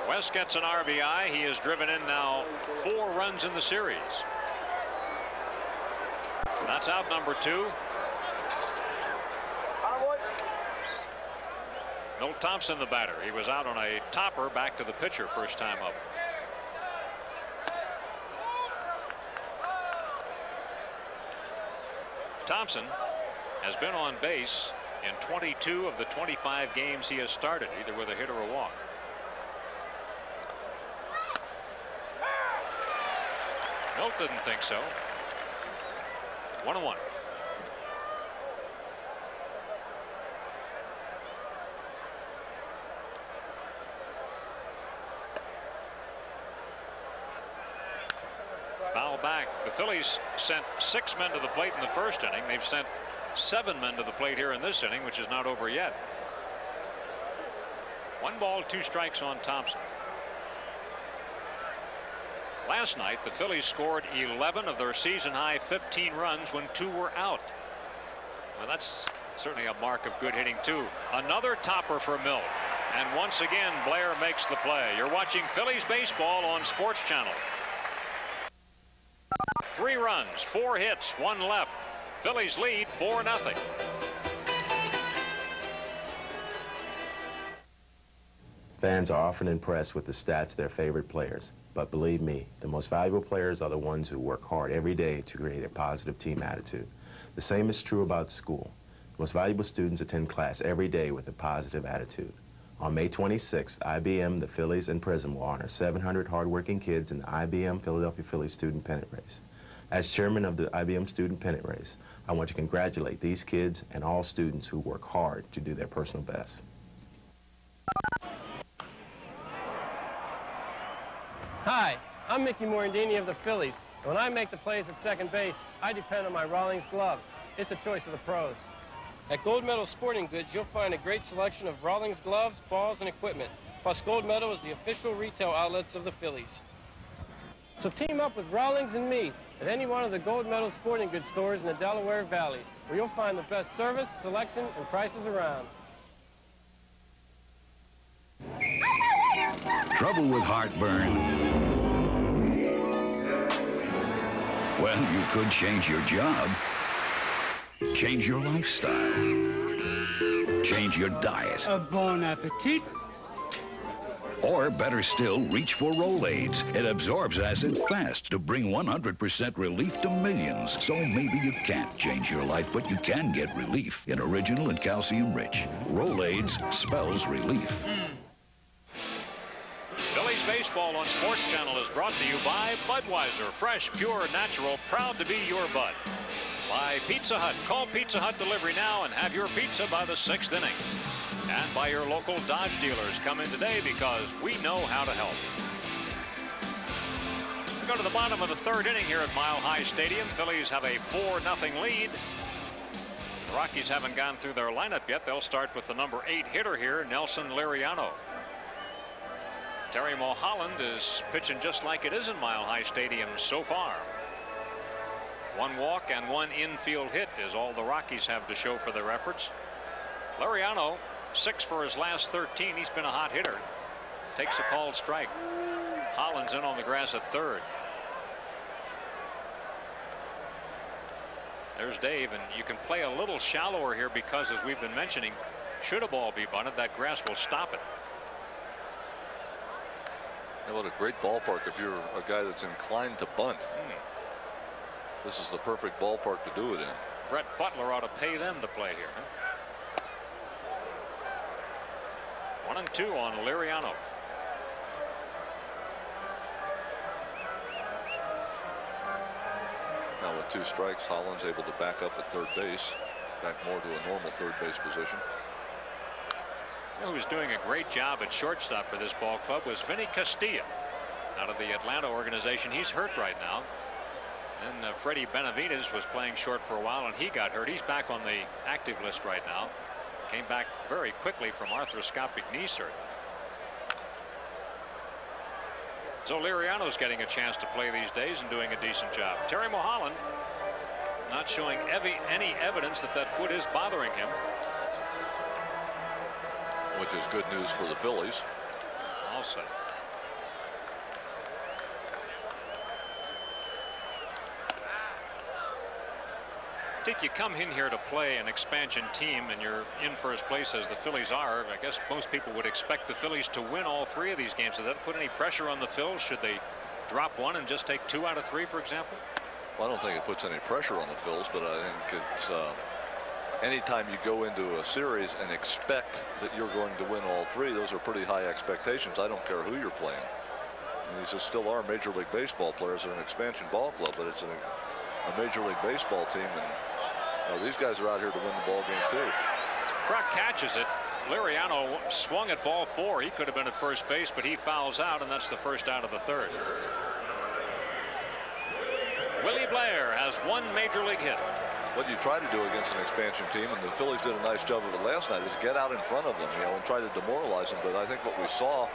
West gets an RBI. He has driven in now 4 runs in the series. That's out number 2. Milt Thompson, the batter. He was out on a topper, back to the pitcher first time up. Thompson has been on base in 22 of the 25 games he has started, either with a hit or a walk. Milt didn't think so. 1-1. Foul back. The Phillies sent 6 men to the plate in the first inning. They've sent 7 men to the plate here in this inning, which is not over yet. 1 ball, 2 strikes on Thompson. Last night, the Phillies scored 11 of their season high 15 runs when 2 were out. Well, that's certainly a mark of good hitting, too. Another topper for Milt. And once again, Blair makes the play. You're watching Phillies baseball on Sports Channel. 3 runs, 4 hits, 1 left. Phillies lead 4-0. Fans are often impressed with the stats of their favorite players. But believe me, the most valuable players are the ones who work hard every day to create a positive team attitude. The same is true about school. The most valuable students attend class every day with a positive attitude. On May 26th, IBM, the Phillies, and Prism will honor 700 hardworking kids in the IBM Philadelphia Phillies Student Pennant Race. As chairman of the IBM Student Pennant Race, I want to congratulate these kids and all students who work hard to do their personal best. Hi, I'm Mickey Morandini of the Phillies. When I make the plays at second base, I depend on my Rawlings glove. It's a choice of the pros. At Gold Medal Sporting Goods, you'll find a great selection of Rawlings gloves, balls, and equipment. Plus, Gold Medal is the official retail outlets of the Phillies. So team up with Rawlings and me at any one of the Gold Medal Sporting Goods stores in the Delaware Valley, where you'll find the best service, selection, and prices around. Trouble with heartburn? Well, you could change your job, change your lifestyle, change your diet. Bon appetit. Or better still, reach for Rolaids. It absorbs acid fast to bring 100% relief to millions. So maybe you can't change your life, but you can get relief in original and calcium-rich. Rolaids spells relief. Phillies baseball on Sports Channel is brought to you by Budweiser. Fresh, pure, natural, proud to be your Bud. By Pizza Hut. Call Pizza Hut Delivery now and have your pizza by the 6th inning. And by your local Dodge dealers. Come in today because we know how to help. We go to the bottom of the 3rd inning here at Mile High Stadium. Phillies have a 4-0 lead. The Rockies haven't gone through their lineup yet. They'll start with the number 8 hitter here, Nelson Lariano. Terry Mulholland is pitching just like it is in Mile High Stadium so far. 1 walk and 1 infield hit is all the Rockies have to show for their efforts. Liriano, 6 for his last 13. He's been a hot hitter. Takes a called strike. Holland's in on the grass at third. There's Dave, and you can play a little shallower here because, as we've been mentioning, should a ball be bunted, that grass will stop it. Yeah, what a great ballpark if you're a guy that's inclined to bunt. This is the perfect ballpark to do it in. Brett Butler ought to pay them to play here. 1-2 on Liriano. Now with 2 strikes, Holland's able to back up at third base, back more to a normal third base position. You know who's doing a great job at shortstop for this ball club was Vinny Castilla out of the Atlanta organization. He's hurt right now. And Freddie Benavides was playing short for a while, and he got hurt. He's back on the active list right now. Came back very quickly from arthroscopic knee surgery. So Liriano's getting a chance to play these days and doing a decent job. Terry Mulholland not showing any evidence that that foot is bothering him. Which is good news for the Phillies. Also. Dick, you come in here to play an expansion team and you're in first place as the Phillies are. I guess most people would expect the Phillies to win all 3 of these games. Does that put any pressure on the Phils? Should they drop 1 and just take 2 out of 3, for example? Well, I don't think it puts any pressure on the Phils, but I think it's anytime you go into a series and expect that you're going to win all 3, those are pretty high expectations. I don't care who you're playing. And these still are Major League Baseball players. They're an expansion ball club, but it's a Major League Baseball team, and these guys are out here to win the ball game too. Kruk catches it. Liriano swung at ball 4. He could have been at first base, but he fouls out, and that's the first out of the third. Willie Blair has 1 major league hit. What you try to do against an expansion team, and the Phillies did a nice job of it last night, is get out in front of them, and try to demoralize them. But I think what we saw,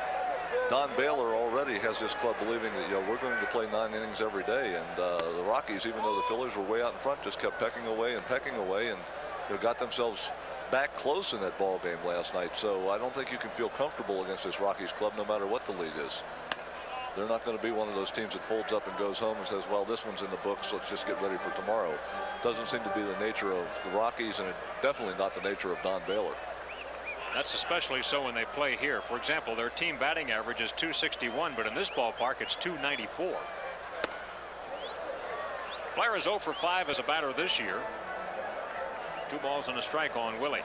Don Baylor already has this club believing that we're going to play 9 innings every day, and the Rockies, even though the Phillies were way out in front, just kept pecking away, and got themselves back close in that ball game last night. So I don't think you can feel comfortable against this Rockies club, no matter what the lead is. They're not going to be one of those teams that folds up and goes home and says, well, this one's in the books, let's just get ready for tomorrow. Doesn't seem to be the nature of the Rockies, and definitely not the nature of Don Baylor. That's especially so when they play here. For example, their team batting average is .261, but in this ballpark it's .294. Blair is 0 for 5 as a batter this year. 2 balls and a strike on Willie.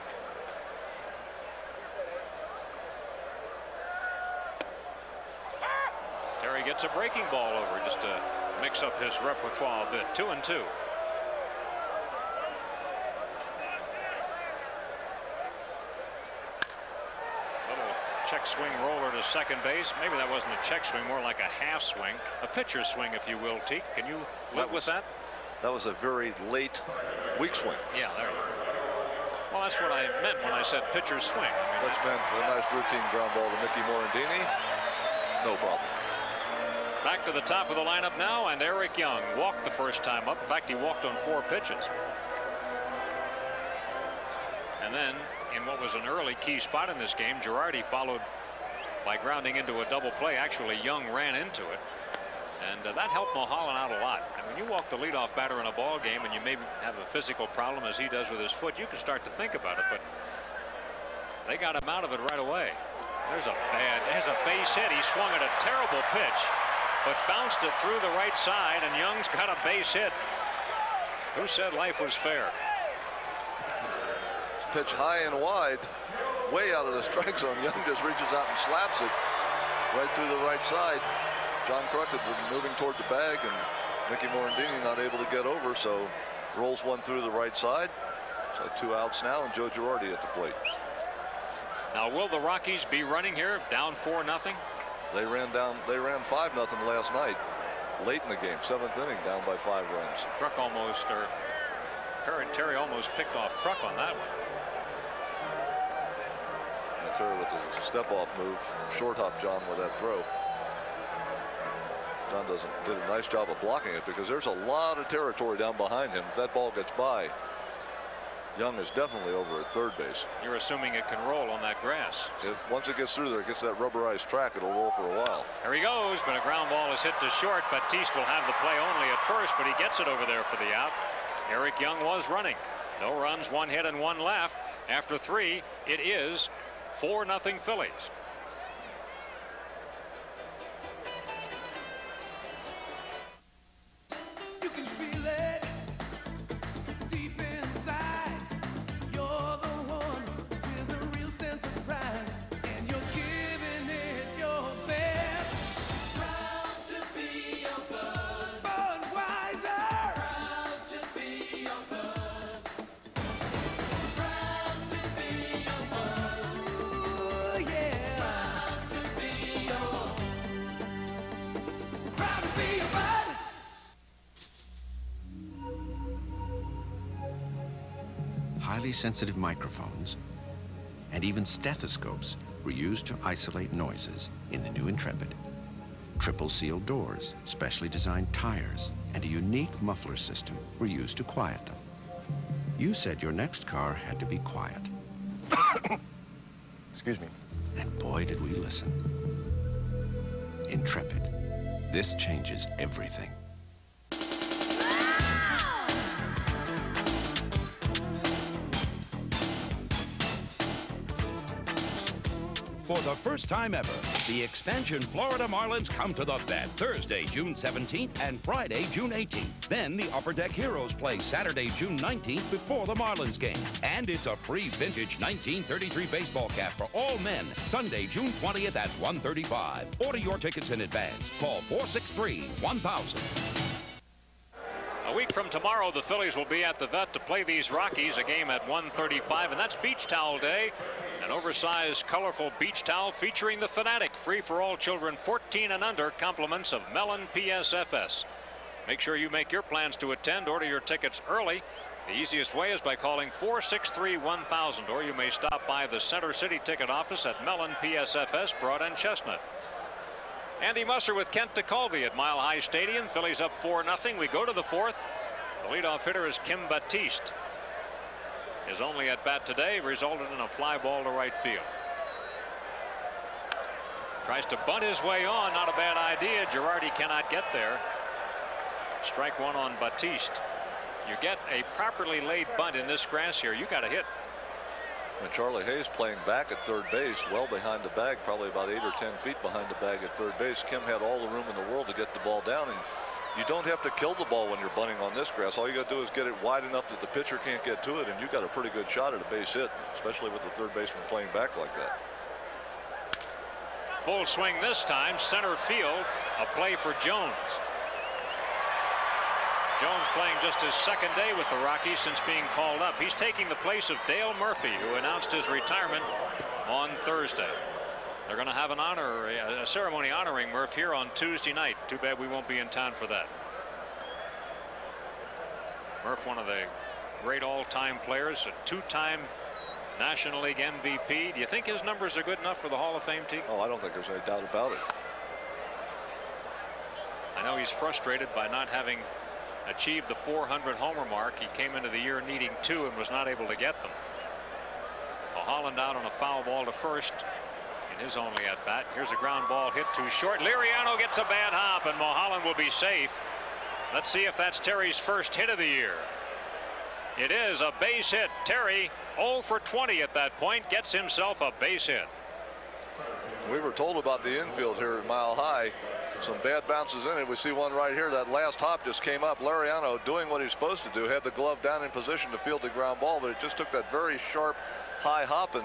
Terry gets a breaking ball over just to mix up his repertoire a bit. 2-2. Check swing roller to second base. Maybe that wasn't a check swing, more like a half swing, a pitcher's swing, if you will. Teak, can you live with that? That was a very late weak swing. Yeah, there you go. Well, that's what I meant when I said pitcher's swing. That's meant a nice routine ground ball to Mickey Morandini. No problem. Back to the top of the lineup now, and Eric Young walked the first time up. In fact, he walked on 4 pitches. And then, in what was an early key spot in this game, Girardi followed by grounding into a double play. Actually, Young ran into it, and that helped Mulholland out a lot. And when you walk the leadoff batter in a ball game and you maybe have a physical problem as he does with his foot, you can start to think about it. But they got him out of it right away. There's a base hit. He swung at a terrible pitch, but bounced it through the right side, and Young's got a base hit. Who said life was fair? Pitch high and wide, way out of the strike zone. Young just reaches out and slaps it right through the right side. John Kruk had been moving toward the bag, and Mickey Morandini not able to get over, so rolls 1 through the right side. So 2 outs now, and Joe Girardi at the plate. Now, will the Rockies be running here, down 4-0? They ran 5-0 last night, late in the game, 7th inning, down by 5 runs. Kruk almost, or Terry almost picked off Kruk on that one. Terry with the step-off move. Short hop John with that throw. John did a nice job of blocking it because there's a lot of territory down behind him. If that ball gets by, Young is definitely over at third base. You're assuming it can roll on that grass. Once it gets through there, it gets that rubberized track, it'll roll for a while. Here he goes, but a ground ball is hit to short. Batiste will have the play only at first, but he gets it over there for the out. Eric Young was running. No runs, 1 hit and 1 left. After 3, it is 4-0 Phillies. You can feel it deep inside. You're the one with a real sense of pride, and you're giving it your best. Proud to be your bud, Budweiser. Proud to be your bud. Proud to be your bud. Ooh, yeah. Proud to be your. Proud to be your bud. Highly sensitive microphones and even stethoscopes were used to isolate noises in the new Intrepid. Triple sealed doors, specially designed tires, and a unique muffler system were used to quiet them. You said your next car had to be quiet. Excuse me. And boy, did we listen. Intrepid. This changes everything. For the first time ever, the expansion Florida Marlins come to the Vet Thursday, June 17th and Friday, June 18th. Then the Upper Deck Heroes play Saturday, June 19th before the Marlins game. And it's a free vintage 1933 baseball cap for all men, Sunday, June 20th at 1:35. Order your tickets in advance. Call 463-1000. A week from tomorrow, the Phillies will be at the Vet to play these Rockies, a game at 1:35, and that's Beach Towel Day. An oversized, colorful beach towel featuring the Fanatic, free for all children 14 and under, compliments of Mellon PSFS. Make sure you make your plans to attend. Order your tickets early. The easiest way is by calling 463-1000, or you may stop by the Center City ticket office at Mellon PSFS, Broad and Chestnut. Andy Musser with Kent DeColby at Mile High Stadium. Phillies up 4-0. We go to the 4th. The leadoff hitter is Kim Batiste. His only at bat today resulted in a fly ball to right field. Tries to bunt his way on. Not a bad idea. Girardi cannot get there. Strike 1 on Batiste. You get a properly laid bunt in this grass here, you got a hit. And Charlie Hayes playing back at third base, well behind the bag, probably about 8 or 10 feet behind the bag at third base. Kim had all the room in the world to get the ball down, and you don't have to kill the ball when you're bunting on this grass. All you got to do is get it wide enough that the pitcher can't get to it, and you got a pretty good shot at a base hit, especially with the third baseman playing back like that. Full swing this time, center field, a play for Jones. Jones playing just his second day with the Rockies since being called up. He's taking the place of Dale Murphy, who announced his retirement on Thursday. They're going to have a ceremony honoring Murph here on Tuesday night. Too bad we won't be in town for that. Murph, one of the great all-time players, a 2-time National League MVP. Do you think his numbers are good enough for the Hall of Fame team? Oh, I don't think there's any doubt about it. I know he's frustrated by not having achieved the 400 homer mark. He came into the year needing 2 and was not able to get them. Holland out on a foul ball to first in his only at bat. Here's a ground ball hit too short. Liriano gets a bad hop, and Mulholland will be safe. Let's see if that's Terry's first hit of the year. It is a base hit. Terry 0 for 20 at that point, gets himself a base hit. We were told about the infield here at Mile High. Some bad bounces in it. We see one right here. That last hop just came up. Liriano doing what he's supposed to do. Had the glove down in position to field the ground ball, but it just took that very sharp high hop and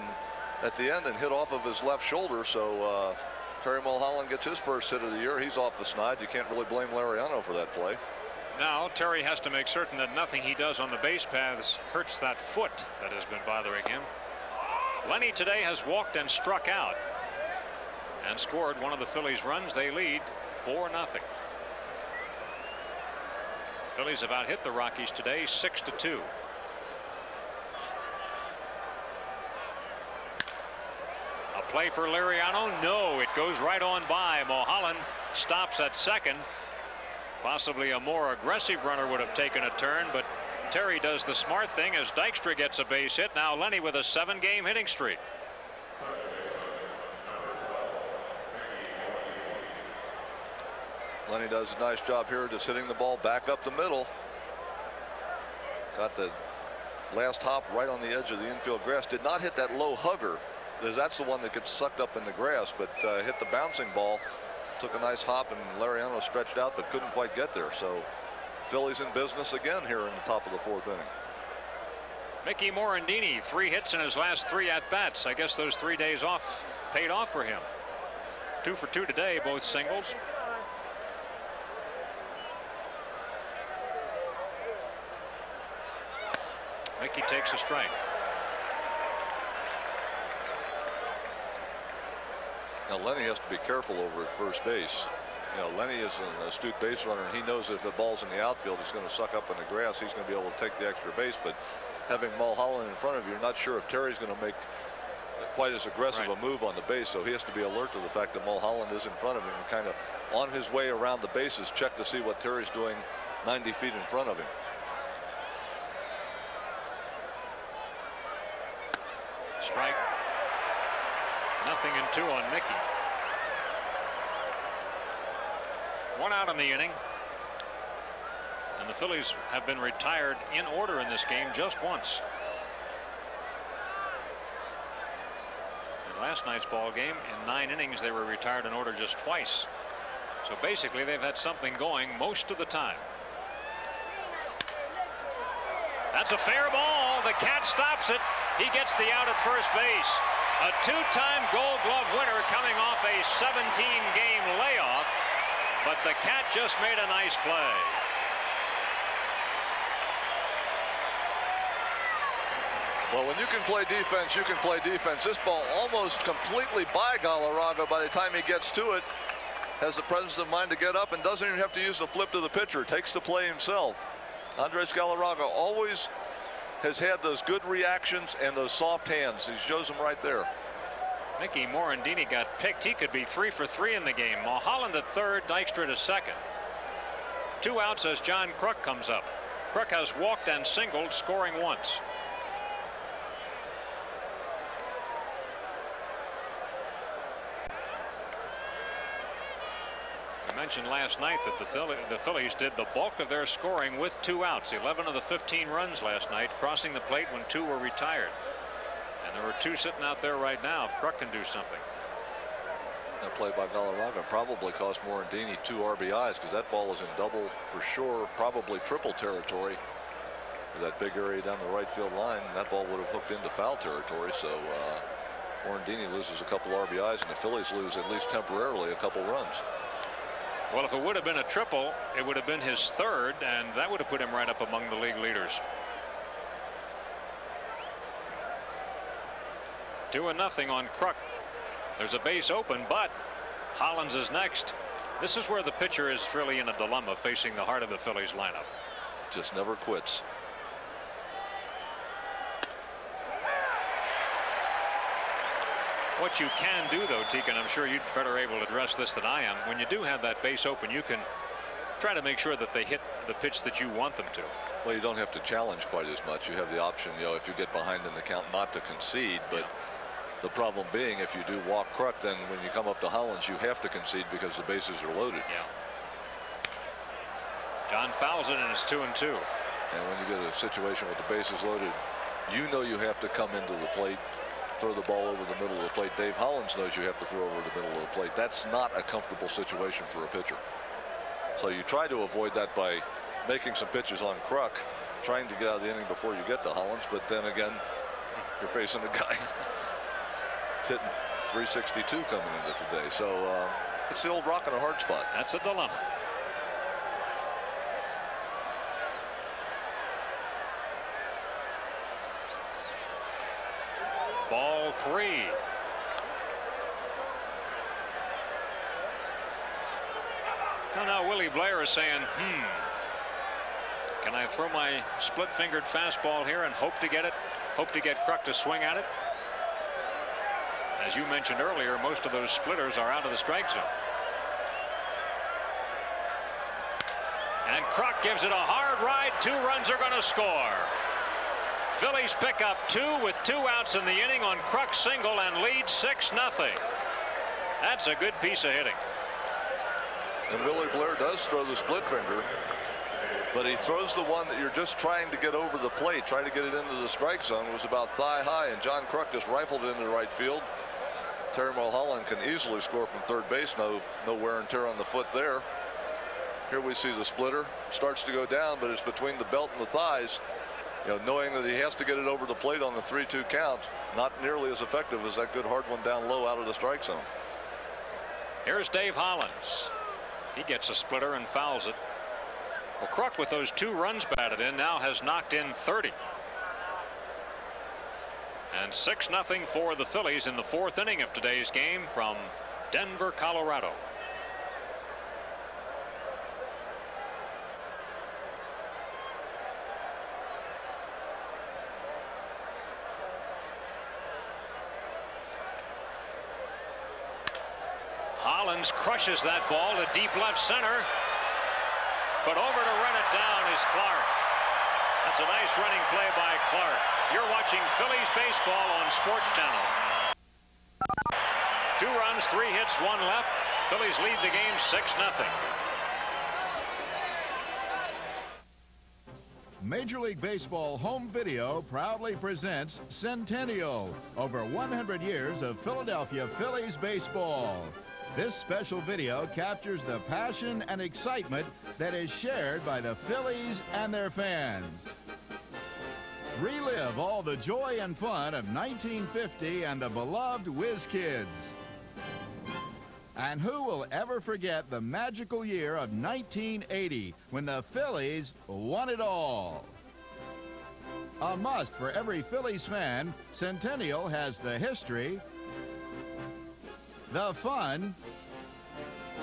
at the end and hit off of his left shoulder. So Terry Mulholland gets his first hit of the year. He's off the snide. You can't really blame Liriano for that play. Now Terry has to make certain that nothing he does on the base paths hurts that foot that has been bothering him. Lenny today has walked and struck out and scored one of the Phillies' runs. They lead 4-0. Phillies have out hit the Rockies today 6-2. play for Liriano? No, it goes right on by. Mulholland stops at second. Possibly a more aggressive runner would have taken a turn, but Terry does the smart thing as Dykstra gets a base hit. Now Lenny with a 7-game hitting streak. Lenny does a nice job here just hitting the ball back up the middle. Got the last hop right on the edge of the infield grass. Did not hit that low hugger, because that's the one that gets sucked up in the grass, but hit the bouncing ball. Took a nice hop, and Liriano stretched out but couldn't quite get there. So Phillies in business again here in the top of the 4th inning. Mickey Morandini, 3 hits in his last 3 at-bats. I guess those 3 days off paid off for him. 2 for 2 today, both singles. Mickey takes a strike. Now Lenny has to be careful over at first base. You know, Lenny is an astute base runner, and he knows if the ball's in the outfield, it's going to suck up in the grass. He's going to be able to take the extra base. But having Mulholland in front of you, you're not sure if Terry's going to make quite as aggressive a move on the base. So he has to be alert to the fact that Mulholland is in front of him and kind of on his way around the bases, check to see what Terry's doing 90 feet in front of him. Strike. 0-2 on Mickey. 1 out in the inning. And the Phillies have been retired in order in this game just once. In last night's ball game, in 9 innings, they were retired in order just twice. So basically, they've had something going most of the time. That's a fair ball. The Cat stops it. He gets the out at first base. A 2-time Gold Glove winner coming off a 17-game layoff. But the Cat just made a nice play. Well, when you can play defense, you can play defense. This ball almost completely by Galarraga by the time he gets to it. Has the presence of mind to get up and doesn't even have to use the flip to the pitcher. Takes the play himself. Andres Galarraga always has had those good reactions and those soft hands. He shows them right there. Mickey Morandini got picked. He could be 3 for 3 in the game. Mulholland at third, Dykstra to second. 2 outs as John Kruk comes up. Kruk has walked and singled, scoring once. I mentioned last night that the Phillies did the bulk of their scoring with 2 outs. 11 of the 15 runs last night, crossing the plate when 2 were retired. And there were 2 sitting out there right now if Kruk can do something. That play by Galarraga probably cost Morandini 2 RBIs, because that ball is in double for sure, probably triple territory. That big area down the right field line, that ball would have hooked into foul territory. So Morandini loses a couple RBIs, and the Phillies lose at least temporarily a couple runs. Well, if it would have been a triple, it would have been his 3rd, and that would have put him right up among the league leaders. 2-0 on Kruk. There's a base open, but Hollins is next. This is where the pitcher is really in a dilemma, facing the heart of the Phillies lineup. Just never quits. What you can do, though, Teak, and I'm sure you're better able to address this than I am, when you do have that base open, you can try to make sure that they hit the pitch that you want them to. Well, you don't have to challenge quite as much. You have the option, you know, if you get behind in the count, not to concede. But the problem being, if you do walk Kruk, then when you come up to Hollins, you have to concede because the bases are loaded. Yeah. John fouls it, and it's 2-2. And when you get a situation with the bases loaded, you know you have to come into the plate, throw the ball over the middle of the plate. Dave Hollins knows you have to throw over the middle of the plate. That's not a comfortable situation for a pitcher. So you try to avoid that by making some pitches on Kruk, trying to get out of the inning before you get to Hollins. But then again, you're facing a guy that's hitting 362 coming into today. So it's the old rock and a hard spot. That's a dilemma. Ball 3. Now Willie Blair is saying, can I throw my split-fingered fastball here and hope to get it? Hope to get Kruk to swing at it? As you mentioned earlier, most of those splitters are out of the strike zone. And Kruk gives it a hard ride. 2 runs are going to score. Phillies pick up 2 with 2 outs in the inning on Kruk's single and lead 6-0. That's a good piece of hitting. And Willie Blair does throw the split finger, but he throws the one that you're just trying to get over the plate, trying to get it into the strike zone. It was about thigh high, and John Kruk just rifled it into right field. Terry Mulholland can easily score from third base. No wear and tear on the foot there. Here we see the splitter starts to go down, but it's between the belt and the thighs. You know, knowing that he has to get it over the plate on the 3-2 count, not nearly as effective as that good hard one down low out of the strike zone. Here's Dave Hollins. He gets a splitter and fouls it. Well, Kruk, with those 2 runs batted in, now has knocked in 30. And 6-0 for the Phillies in the 4th inning of today's game from Denver, Colorado. Hollins crushes that ball to deep left center, but over to run it down is Clark. That's a nice running play by Clark. You're watching Phillies baseball on Sports Channel. 2 runs, 3 hits, 1 left. Phillies lead the game 6-0. Major League Baseball Home Video proudly presents Centennial, over 100 years of Philadelphia Phillies baseball. This special video captures the passion and excitement that is shared by the Phillies and their fans. Relive all the joy and fun of 1950 and the beloved Whiz Kids. And who will ever forget the magical year of 1980 when the Phillies won it all? A must for every Phillies fan, Centennial has the history, the fun,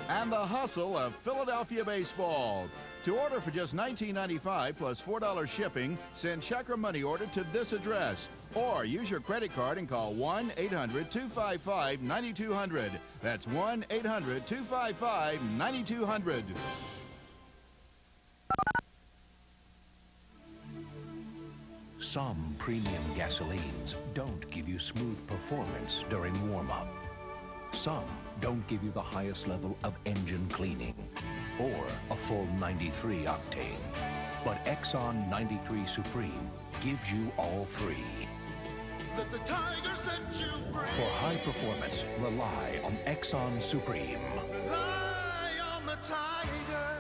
and the hustle of Philadelphia baseball. To order for just $19.95 plus $4 shipping, send check or money order to this address, or use your credit card and call 1-800-255-9200. That's 1-800-255-9200. Some premium gasolines don't give you smooth performance during warm-up. Some don't give you the highest level of engine cleaning or a full 93 octane. But Exxon 93 Supreme gives you all 3. Let the tiger set you free. For high performance, rely on Exxon Supreme. Rely on the tiger.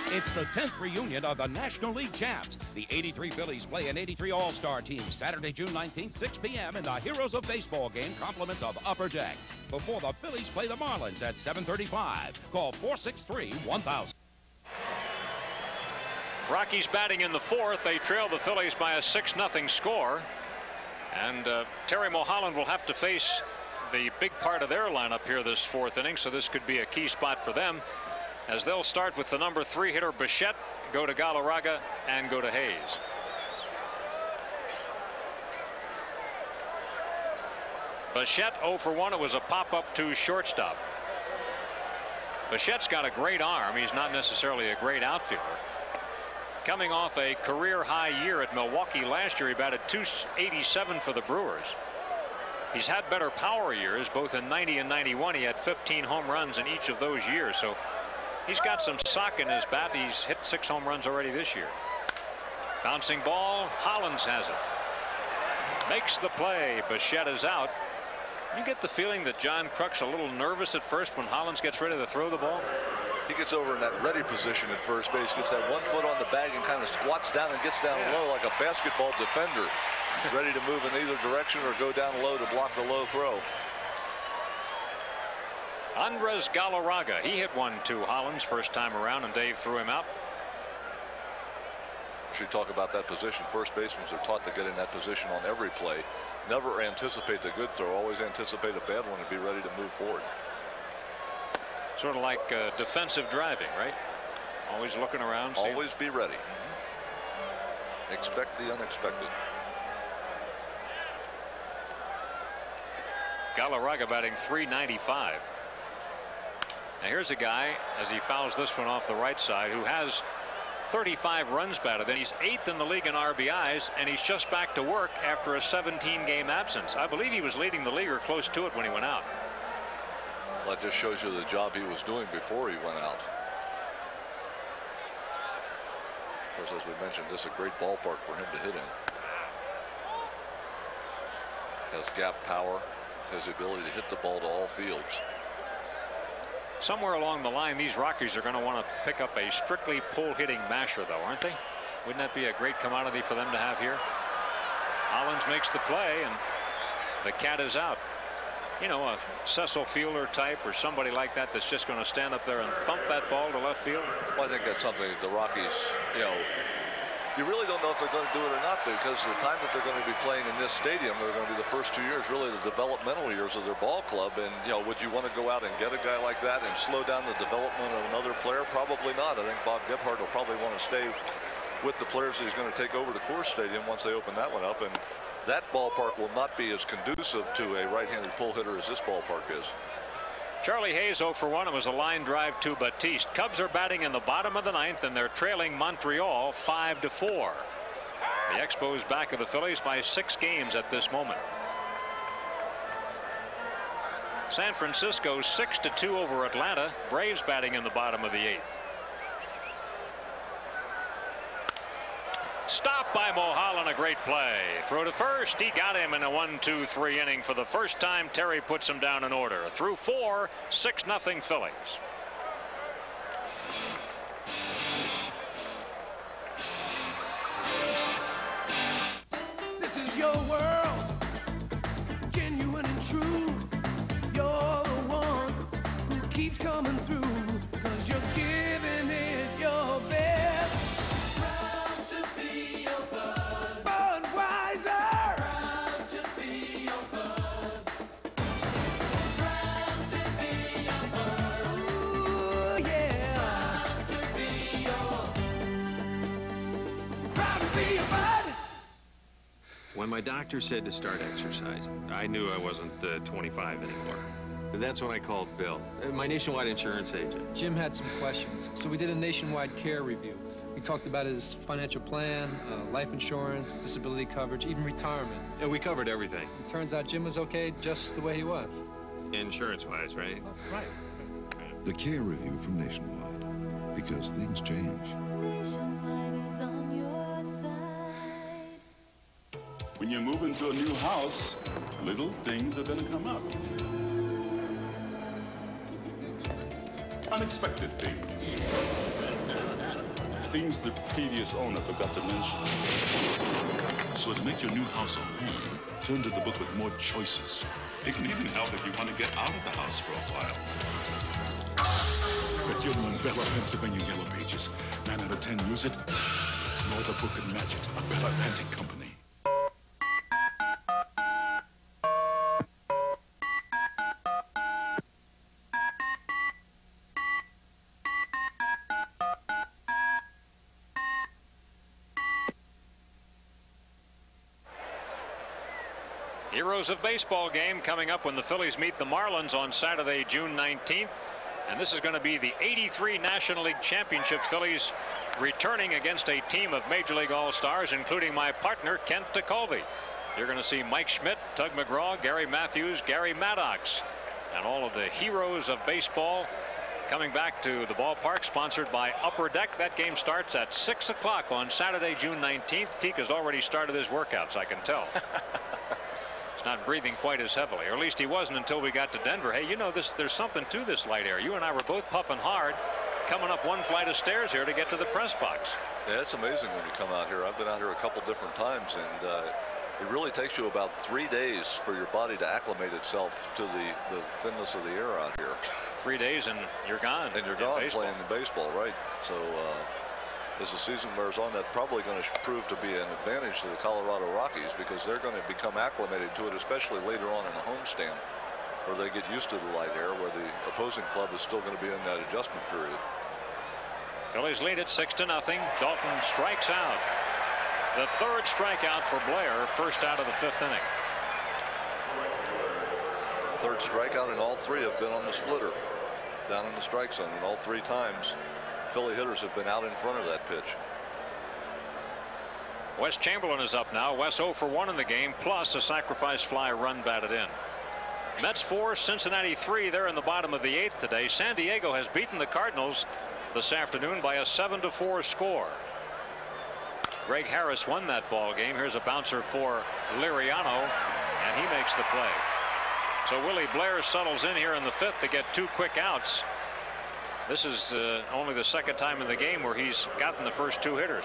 It's the 10th reunion of the National League champs. The 83 Phillies play an 83 All-Star team Saturday, June 19th, 6 p.m. in the Heroes of Baseball game, compliments of Upper Deck. Before the Phillies play the Marlins at 7:35. Call 463-1000. Rockies batting in the 4th. They trail the Phillies by a 6-0 score. And Terry Mulholland will have to face the big part of their lineup here this 4th inning, so this could be a key spot for them, as they'll start with the number 3 hitter Bichette, go to Galarraga, and go to Hayes. Bichette 0 for 1. It was a pop-up to shortstop. Bichette's got a great arm. He's not necessarily a great outfielder. Coming off a career-high year at Milwaukee last year, he batted .287 for the Brewers. He's had better power years, both in 90 and 91. He had 15 home runs in each of those years, so he's got some sock in his bat. He's hit 6 home runs already this year. Bouncing ball. Hollins has it. Makes the play. Bichette is out. You get the feeling that John Kruk's a little nervous at first when Hollins gets ready to throw the ball. He gets over in that ready position at first base, gets that 1 foot on the bag and kind of squats down and gets down low like a basketball defender, ready to move in either direction or go down low to block the low throw. Andres Galarraga, he hit 1-2 Hollins first time around, and Dave threw him out. Should talk about that position. First basemen are taught to get in that position on every play. Never anticipate the good throw, always anticipate a bad one and be ready to move forward. Sort of like defensive driving, right? Always looking around. Always be ready. Expect the unexpected. Galarraga batting .395. Now here's a guy, as he fouls this one off the right side, who has 35 runs batted. Then he's 8th in the league in RBIs, and he's just back to work after a 17-game absence. I believe he was leading the league or close to it when he went out. Well, that just shows you the job he was doing before he went out. Of course, as we mentioned, this is a great ballpark for him to hit in. Has gap power, has the ability to hit the ball to all fields. Somewhere along the line, these Rockies are going to want to pick up a strictly pull-hitting masher, though, aren't they? Wouldn't that be a great commodity for them to have here? Hollins makes the play, and the cat is out. You know, a Cecil Fielder type or somebody like that that's just going to stand up there and thump that ball to left field. Well, I think that's something that the Rockies, you know, you really don't know if they're going to do it or not, because the time that they're going to be playing in this stadium, they're going to be the first 2 years, really the developmental years of their ball club. And, you know, would you want to go out and get a guy like that and slow down the development of another player? Probably not. I think Bob Gebhardt will probably want to stay with the players that he's going to take over to Coors Stadium once they open that one up. And that ballpark will not be as conducive to a right-handed pull hitter as this ballpark is. Charlie Hayes 0 for 1. It was a line drive to Batiste. Cubs are batting in the bottom of the 9th, and they're trailing Montreal 5-4. The Expos back of the Phillies by 6 games at this moment. San Francisco 6-2 over Atlanta. Braves batting in the bottom of the 8th. Stopped by Mulholland, a great play. Throw to first. He got him in a 1-2-3 inning. For the first time, Terry puts him down in order. Through 4, 6-0 Phillies. This is your world, genuine and true. You're the one who keeps coming through, 'cause you're giving it your best. When my doctor said to start exercising, I knew I wasn't 25 anymore. That's when I called Bill, my nationwide insurance agent. Jim had some questions, so we did a nationwide care review. We talked about his financial plan, life insurance, disability coverage, even retirement. Yeah, we covered everything. It turns out Jim was okay just the way he was. Insurance-wise, right? Oh, right. The care review from Nationwide, because things change. When you move into a new house, little things are going to come up. Unexpected things. Things the previous owner forgot to mention. So to make your new house a home, turn to the book with more choices. It can even help if you want to get out of the house for a while. Virginia and Bella, Pennsylvania Yellow Pages. 9 out of 10 use it. No other book can match it. A Bella Atlantic Company. Heroes of Baseball game coming up when the Phillies meet the Marlins on Saturday, June 19th. And this is going to be the '83 National League Championship. Phillies returning against a team of Major League All-Stars, including my partner, Kent DeColvey. You're going to see Mike Schmidt, Tug McGraw, Gary Matthews, Gary Maddox, and all of the heroes of baseball coming back to the ballpark, sponsored by Upper Deck. That game starts at 6 o'clock on Saturday, June 19th. Teak has already started his workouts, I can tell. Not breathing quite as heavily, or at least he wasn't until we got to Denver. Hey, you know, there's something to this light air. You and I were both puffing hard coming up one flight of stairs here to get to the press box. Yeah, it's amazing when you come out here. I've been out here a couple different times, and it really takes you about 3 days for your body to acclimate itself to the thinness of the air out here. 3 days and you're gone. And you're gone playing the baseball, right? So as the season wears on, that's probably going to prove to be an advantage to the Colorado Rockies, because they're going to become acclimated to it, especially later on in the homestand, where they get used to the light air, where the opposing club is still going to be in that adjustment period. Phillies lead it 6-0. Dalton strikes out. The third strikeout for Blair, first out of the 5th inning. Third strikeout, and all three have been on the splitter, down in the strike zone, and all three times Philly hitters have been out in front of that pitch. Wes Chamberlain is up now. Wes 0 for 1 in the game, plus a sacrifice fly run batted in. Mets 4, Cincinnati 3. They're in the bottom of the 8th today. San Diego has beaten the Cardinals this afternoon by a 7-4 score. Greg Harris won that ball game. Here's a bouncer for Liriano, and he makes the play. So Willie Blair settles in here in the 5th to get 2 quick outs. This is only the second time in the game where he's gotten the first 2 hitters.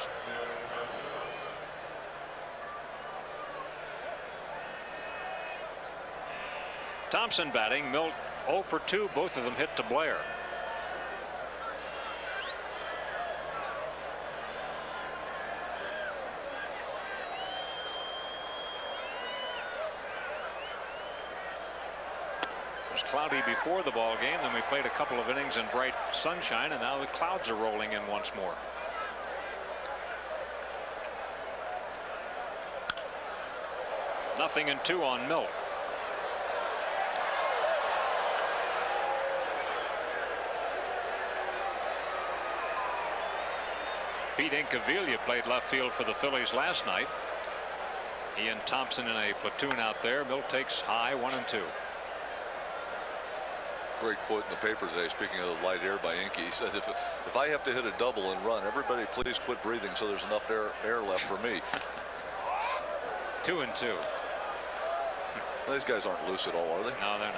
Thompson batting. Milt 0 for 2. Both of them hit to Blair. It was cloudy before the ball game. Then we played a couple of innings in bright sunshine, and now the clouds are rolling in once more. Nothing and 2 on Milt. Pete Incaviglia played left field for the Phillies last night. He and Thompson in a platoon out there. Milt takes high, 1 and 2. Great quote in the paper today, speaking of the light air by Inky. He says, if I have to hit a double and run, everybody please quit breathing so there's enough air left for me. 2 and 2. These guys aren't loose at all, are they? No, they're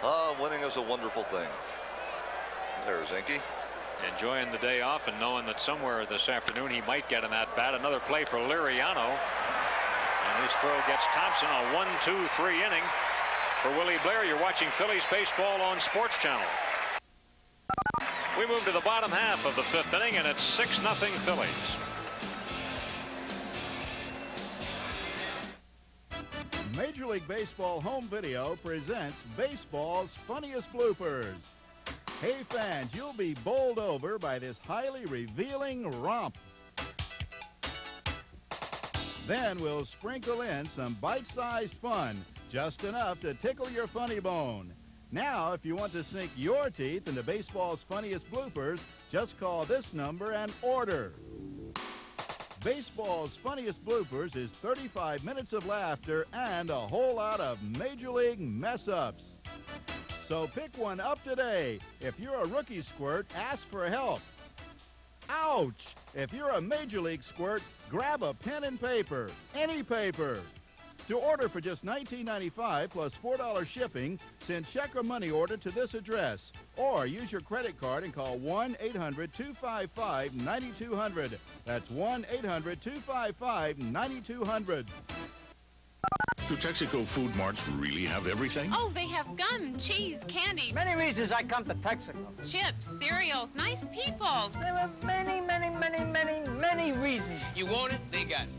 not. Winning is a wonderful thing. There's Inky. Enjoying the day off and knowing that somewhere this afternoon he might get an at-bat. Another play for Liriano. And his throw gets Thompson. A 1-2-3 inning for Willie Blair. You're watching Phillies baseball on Sports Channel. We move to the bottom half of the 5th inning, and it's 6-0 Phillies. Major League Baseball Home Video presents baseball's funniest bloopers. Hey fans, you'll be bowled over by this highly revealing romp. Then we'll sprinkle in some bite-sized fun, just enough to tickle your funny bone. Now, if you want to sink your teeth into baseball's funniest bloopers, just call this number and order. Baseball's funniest bloopers is 35 minutes of laughter and a whole lot of Major League mess-ups. So pick one up today. If you're a rookie squirt, ask for help. Ouch! If you're a Major League squirt, grab a pen and paper. Any paper. To order for just $19.95 plus $4 shipping, send check or money order to this address. Or use your credit card and call 1-800-255-9200. That's 1-800-255-9200. Do Texaco food marts really have everything? Oh, they have gum, cheese, candy. Many reasons I come to Texaco. Chips, cereals, nice people. There are many, many, many, many, many reasons. You want it, they got it.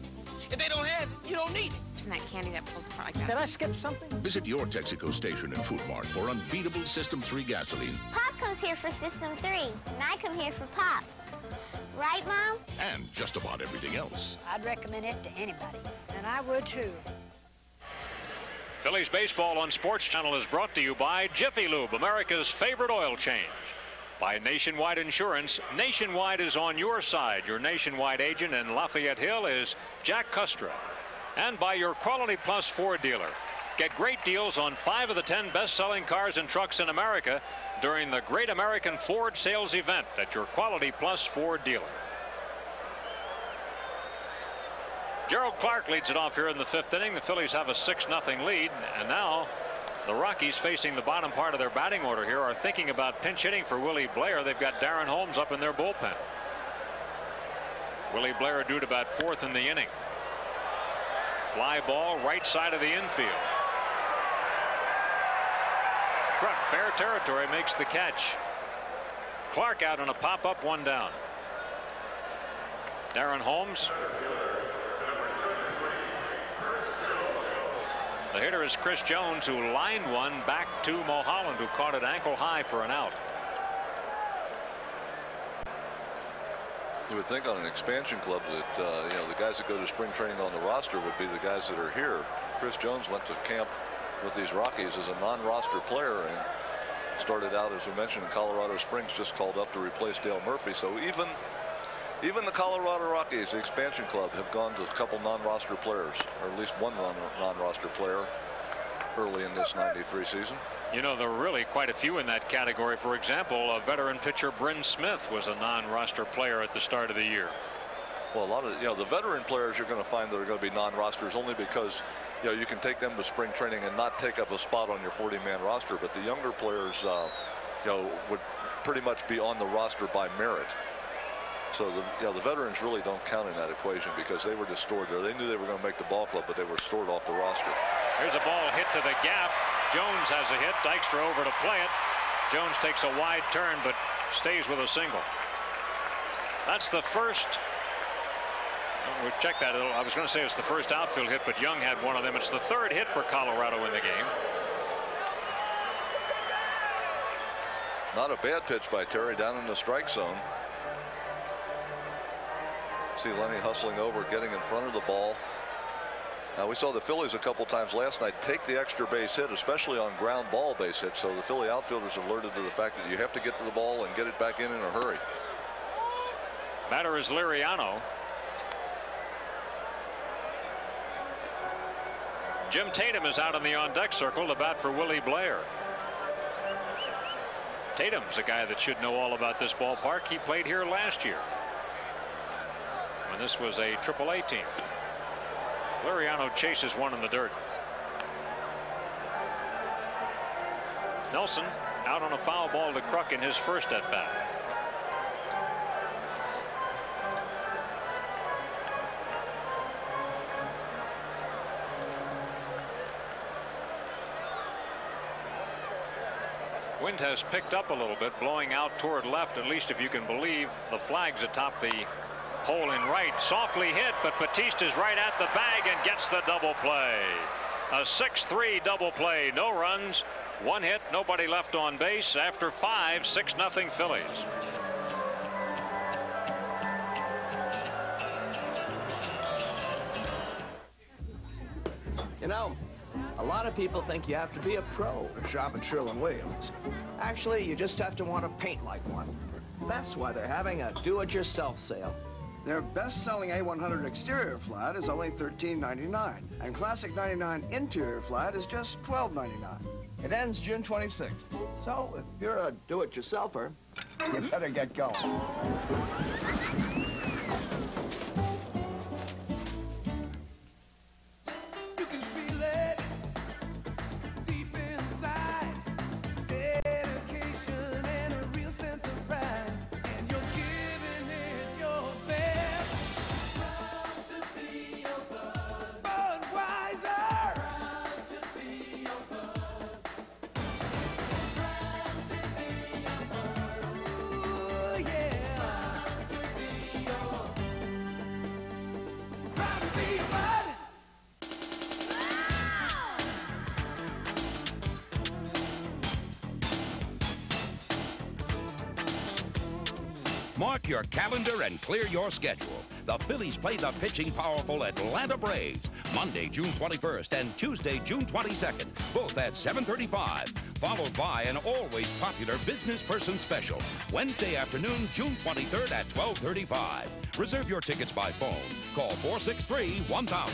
If they don't have it, you don't need it. Isn't that candy that pulls apart like that? Did I skip something? Visit your Texaco station and food mart for unbeatable System 3 gasoline. Pop comes here for System 3, and I come here for Pop. Right, Mom? And just about everything else. I'd recommend it to anybody. And I would, too. Phillies baseball on Sports Channel is brought to you by Jiffy Lube, America's favorite oil change. By Nationwide Insurance. Nationwide is on your side. Your Nationwide agent in Lafayette Hill is Jack Custra. And by your Quality Plus Ford dealer. Get great deals on 5 of the 10 best-selling cars and trucks in America during the Great American Ford Sales Event at your Quality Plus Ford dealer. Gerald Clark leads it off here in the 5th inning. The Phillies have a 6-0 lead, and now the Rockies, facing the bottom part of their batting order here, are thinking about pinch hitting for Willie Blair. They've got Darren Holmes up in their bullpen. Willie Blair due to bat 4th in the inning. Fly ball right side of the infield. Kruk, fair territory, makes the catch. Clark out on a pop-up, 1 down. Darren Holmes. The hitter is Chris Jones, who lined one back to Mulholland, who caught it ankle high for an out. You would think on an expansion club that you know, the guys that go to spring training on the roster would be the guys that are here. Chris Jones went to camp with these Rockies as a non-roster player and started out, as we mentioned, in Colorado Springs, just called up to replace Dale Murphy. So even the Colorado Rockies, the expansion club, have gone to a couple non-roster players, or at least one non-roster player early in this '93 season. You know, there were really quite a few in that category. For example, veteran pitcher Bryn Smith was a non-roster player at the start of the year. Well, a lot of, you know, the veteran players you're going to find that are going to be non-rosters only because, you know, you can take them to spring training and not take up a spot on your 40-man roster. But the younger players, you know, would pretty much be on the roster by merit. So the veterans really don't count in that equation because they were just stored there. They knew they were going to make the ball club, but they were stored off the roster. Here's a ball hit to the gap. Jones has a hit. Dykstra over to play it. Jones takes a wide turn but stays with a single. That's the first. We've checked that. I was going to say it's the first outfield hit, but Young had one of them. It's the third hit for Colorado in the game. Not a bad pitch by Terry down in the strike zone. See Lenny hustling over, getting in front of the ball. Now, we saw the Phillies a couple times last night take the extra base hit, especially on ground ball base hits. So the Philly outfielders alerted to the fact that you have to get to the ball and get it back in a hurry. Batter is Liriano. Jim Tatum is out in the on-deck circle to bat for Willie Blair. Tatum's a guy that should know all about this ballpark. He played here last year when this was a AAA team. Liriano chases one in the dirt. Nelson out on a foul ball to Kruk in his first at bat. Wind has picked up a little bit, blowing out toward left, at least if you can believe the flags atop the pole in right. Softly hit, but Batista's right at the bag and gets the double play. A 6-3 double play. No runs, one hit, nobody left on base. After 5, 6-0 Phillies. You know, a lot of people think you have to be a pro to shop at Sherwin-Williams. Actually, you just have to want to paint like one. That's why they're having a do-it-yourself sale. Their best-selling A100 exterior flat is only $13.99, and Classic 99 interior flat is just $12.99. It ends June 26th. So if you're a do-it-yourselfer, you better get going. Mark your calendar and clear your schedule. The Phillies play the pitching powerful Atlanta Braves Monday, June 21st and Tuesday, June 22nd, both at 7:35, followed by an always popular business person special Wednesday afternoon, June 23rd at 12:35. Reserve your tickets by phone. Call 463-1000.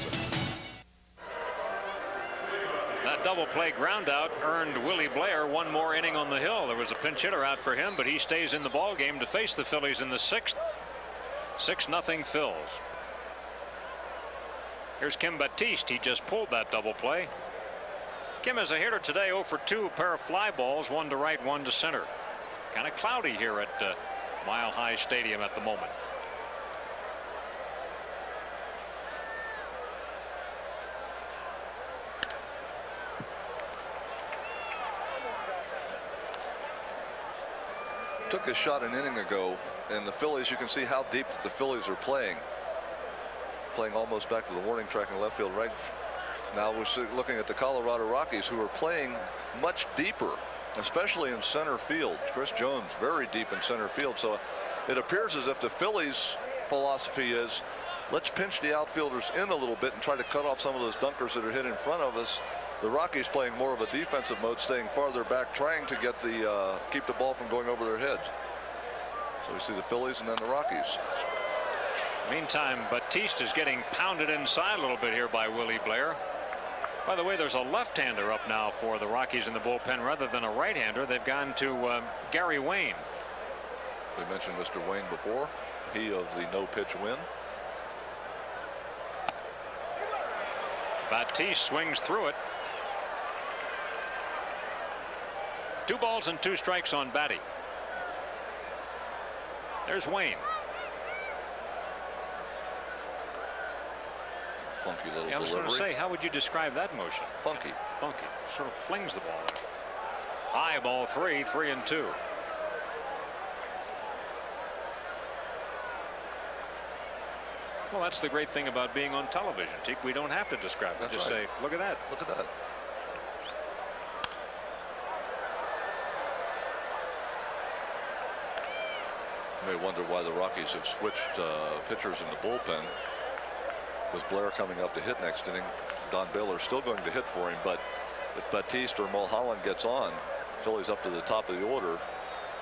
That double play ground out earned Willie Blair one more inning on the hill. There was a pinch hitter out for him, but he stays in the ball game to face the Phillies in the 6th. 6-0 Phils. Here's Kim Batiste. He just pulled that double play. Kim is a hitter today, 0 for 2, a pair of fly balls, one to right, one to center. Kind of cloudy here at Mile High Stadium at the moment. Took a shot an inning ago, and the Phillies, you can see how deep the Phillies are playing almost back to the warning track in left field. Right now we're looking at the Colorado Rockies, who are playing much deeper, especially in center field. Chris Jones very deep in center field, so It appears as if the Phillies' philosophy is, let's pinch the outfielders in a little bit and try to cut off some of those dunkers that are hit in front of us. The Rockies playing more of a defensive mode, staying farther back, trying to get the keep the ball from going over their heads. So we see the Phillies and then the Rockies. Meantime, Batiste is getting pounded inside a little bit here by Willie Blair. By the way, there's a left-hander up now for the Rockies in the bullpen rather than a right-hander. They've gone to Gary Wayne. We mentioned Mr. Wayne before. He of the no-pitch win. Batiste swings through it. 2 balls and 2 strikes on Batty. There's Wayne. Funky little I was going to say, how would you describe that motion? Funky. Funky. Sort of flings the ball. High ball 3, 3-2. Well, that's the great thing about being on television, Teak. We don't have to describe it. That's Just right. say, look at that. Look at that. You may wonder why the Rockies have switched pitchers in the bullpen. With Blair coming up to hit next inning, Don Baylor still going to hit for him, but if Batiste or Mulholland gets on, Phillies up to the top of the order.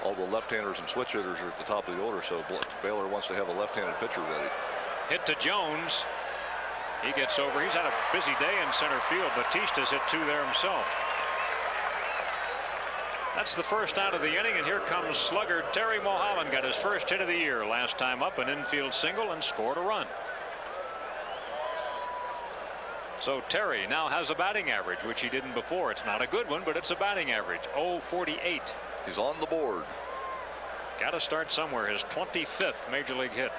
All the left-handers and switch hitters are at the top of the order, so Baylor wants to have a left-handed pitcher ready. Hit to Jones. He gets over. He's had a busy day in center field. Batista's hit 2 there himself. That's the first out of the inning, and here comes slugger Terry Mulholland. Got his first hit of the year last time up, an infield single, and scored a run. So Terry now has a batting average, which he didn't before. It's not a good one, but it's a batting average. 0.48. He's on the board. Got to start somewhere. His 25th major league hit.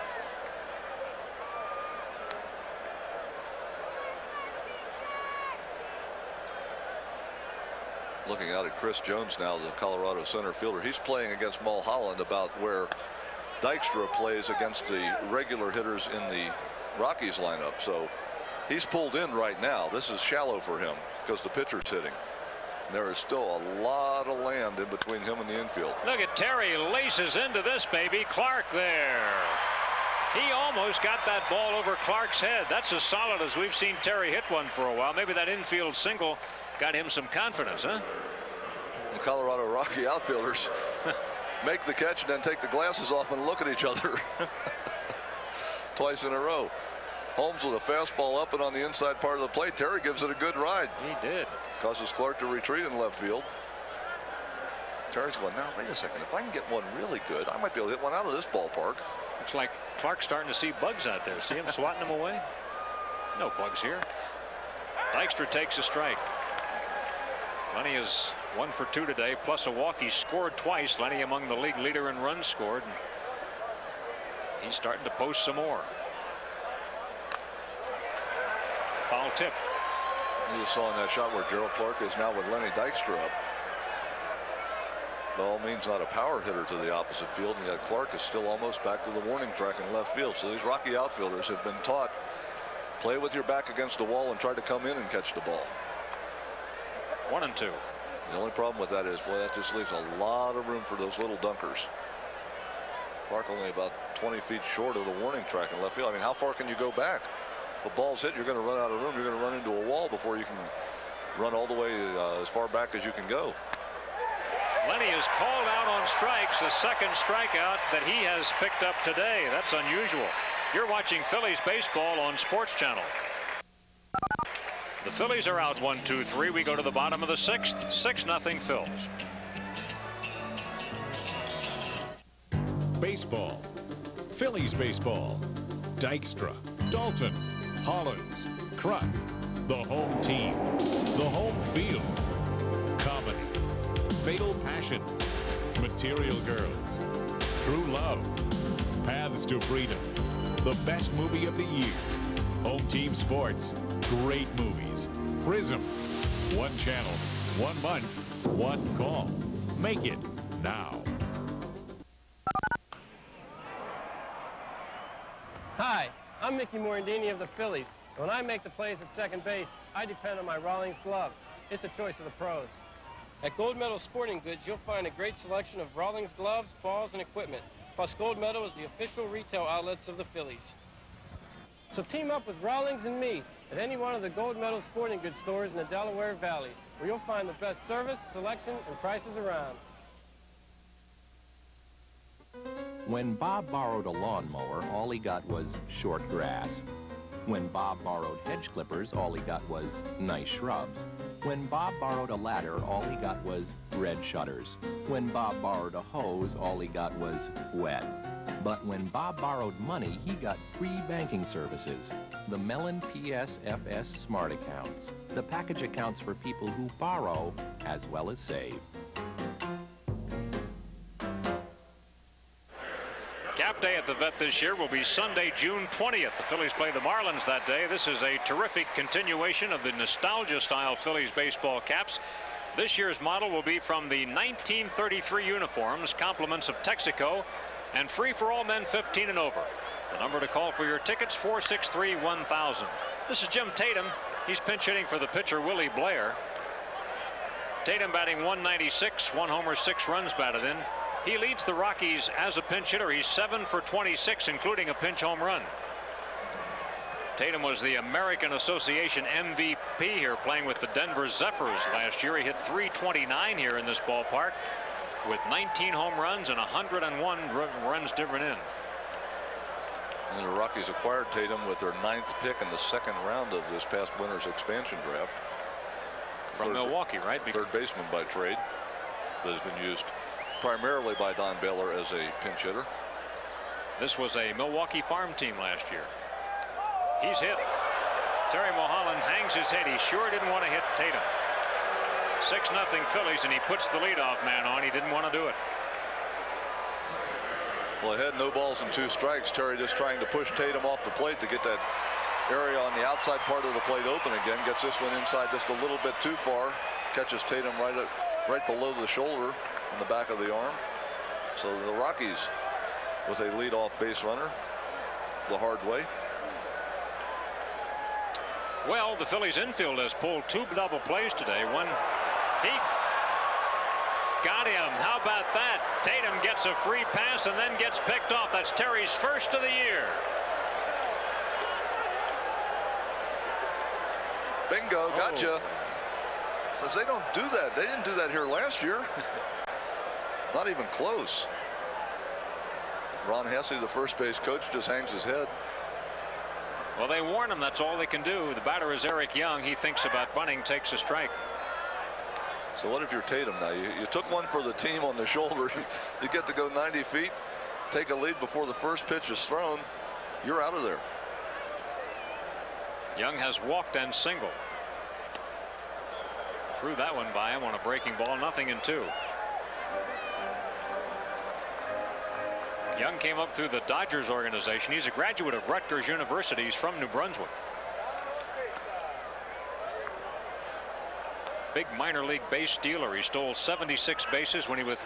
Looking out at Chris Jones now, the Colorado center fielder. He's playing against Mulholland about where Dykstra plays against the regular hitters in the Rockies lineup. So he's pulled in right now. This is shallow for him because the pitcher's hitting. There is still a lot of land in between him and the infield. Look at Terry laces into this baby. Clark there. He almost got that ball over Clark's head. That's as solid as we've seen Terry hit one for a while. Maybe that infield single got him some confidence, huh? The Colorado Rocky outfielders make the catch and then take the glasses off and look at each other twice in a row. Holmes with a fastball up and on the inside part of the plate. Terry gives it a good ride. He did. Causes Clark to retreat in left field. Terry's going, now wait a second, if I can get one really good, I might be able to hit one out of this ballpark. Looks like Clark's starting to see bugs out there. See him swatting them away? No bugs here. Dykstra takes a strike. Lenny is 1 for 2 today, plus a walk. He scored twice. Lenny among the league leader in runs scored. He's starting to post some more. Foul tip. You just saw in that shot where Gerald Clark is now with Lenny Dykstra up. By all means not a power hitter to the opposite field, and yet Clark is still almost back to the warning track in left field. So these Rocky outfielders have been taught, play with your back against the wall and try to come in and catch the ball. 1-2. The only problem with that is, boy, that just leaves a lot of room for those little dunkers. Clark only about 20 feet short of the warning track in left field. I mean, how far can you go back? The ball's hit, you're going to run out of room. You're going to run into a wall before you can run all the way as far back as you can go. Lenny is called out on strikes, the second strikeout that he has picked up today. That's unusual. You're watching Phillies baseball on Sports Channel. The Phillies are out 1-2-3. We go to the bottom of the 6th. 6-0 Phils. Baseball. Phillies baseball. Dykstra, Dalton, Hollins, Kruk. The home team. The home field. Comedy. Fatal Passion. Material Girls. True Love. Paths to Freedom. The best movie of the year. Home Team Sports. Great movies. Prism. One channel. 1 month. 1 call. Make it now. Hi, I'm Mickey Morandini of the Phillies. When I make the plays at second base, I depend on my Rawlings glove. It's a choice of the pros. At Gold Medal Sporting Goods, you'll find a great selection of Rawlings gloves, balls, and equipment. Plus, Gold Medal is the official retail outlets of the Phillies. So team up with Rawlings and me at any one of the Gold Medal sporting goods stores in the Delaware Valley, where you'll find the best service, selection, and prices around. When Bob borrowed a lawnmower, all he got was short grass. When Bob borrowed hedge clippers, all he got was nice shrubs. When Bob borrowed a ladder, all he got was red shutters. When Bob borrowed a hose, all he got was wet. But when Bob borrowed money, he got free banking services. The Mellon PSFS Smart Accounts. The package accounts for people who borrow as well as save. Cap Day at the Vet this year will be Sunday, June 20th. The Phillies play the Marlins that day. This is a terrific continuation of the nostalgia-style Phillies baseball caps. This year's model will be from the 1933 uniforms, compliments of Texaco, and free for all men 15 and over. The number to call for your tickets, 463-1000. This is Jim Tatum. He's pinch hitting for the pitcher, Willie Blair. Tatum batting .196, 1 homer, 6 runs batted in. He leads the Rockies as a pinch hitter. He's 7 for 26, including a pinch home run. Tatum was the American Association MVP here, playing with the Denver Zephyrs last year. He hit .329 here in this ballpark with 19 home runs and 101 runs driven in. And the Rockies acquired Tatum with their 9th pick in the 2nd round of this past winter's expansion draft. From Milwaukee, right? Third baseman by trade that has been used primarily by Don Baylor as a pinch hitter. This was a Milwaukee farm team last year. He's hit. Terry Mulholland hangs his head. He sure didn't want to hit Tatum. 6-0 Phillies, and he puts the leadoff man on. He didn't want to do it. Well, ahead, no balls and 2 strikes. Terry just trying to push Tatum off the plate to get that area on the outside part of the plate open again. Gets this one inside just a little bit too far. Catches Tatum right below the shoulder on the back of the arm. So the Rockies with a leadoff base runner the hard way. Well, the Phillies infield has pulled 2 double plays today. One, he got him. How about that? Tatum gets a free pass and then gets picked off. That's Terry's first of the year. Bingo, gotcha. Says they don't do that. They didn't do that here last year. Not even close. Ron Hesse, the first base coach, just hangs his head. Well, they warn him. That's all they can do. The batter is Eric Young. He thinks about bunting, takes a strike. So what if you're Tatum now? You took one for the team on the shoulder. You get to go 90 feet, take a lead before the first pitch is thrown. You're out of there. Young has walked and singled. Threw that one by him on a breaking ball. 0-2. Young came up through the Dodgers organization. He's a graduate of Rutgers University. He's from New Brunswick. Big minor league base stealer. He stole 76 bases when he was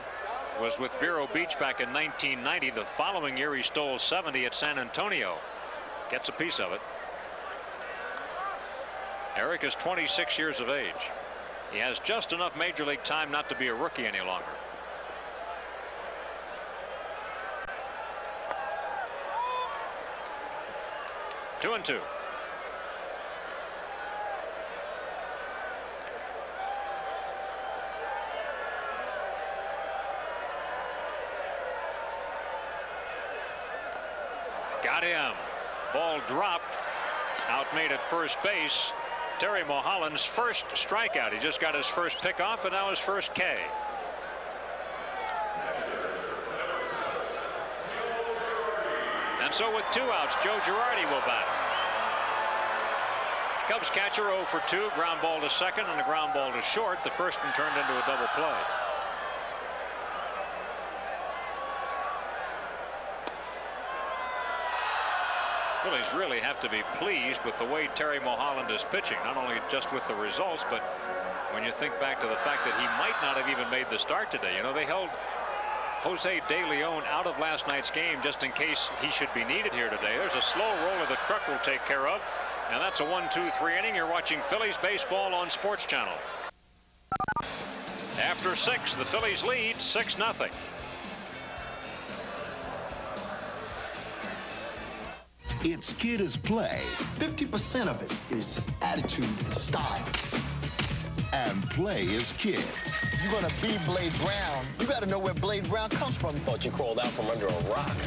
with Vero Beach back in 1990. The following year he stole 70 at San Antonio. Gets a piece of it. Eric is 26 years of age. He has just enough major league time not to be a rookie any longer. Two and 2. Got him. Ball dropped. Outmade at first base. Terry Mulholland's first strikeout. He just got his first pickoff and now his first K. And so with 2 outs, Joe Girardi will bat. Cubs catcher 0 for 2, ground ball to second and a ground ball to short. The first one turned into a double play. Phillies really have to be pleased with the way Terry Mulholland is pitching, not only just with the results, but when you think back to the fact that he might not have even made the start today. You know, they held Jose De Leon out of last night's game just in case he should be needed here today. There's a slow roller that Kruk will take care of, and that's a 1-2-3 inning. You're watching Phillies baseball on Sports Channel. After 6, the Phillies lead 6-0. It's kid as play. 50% of it is attitude and style. And play is kid. You're gonna be Blade Brown. You gotta know where Blade Brown comes from. Thought you crawled out from under a rock.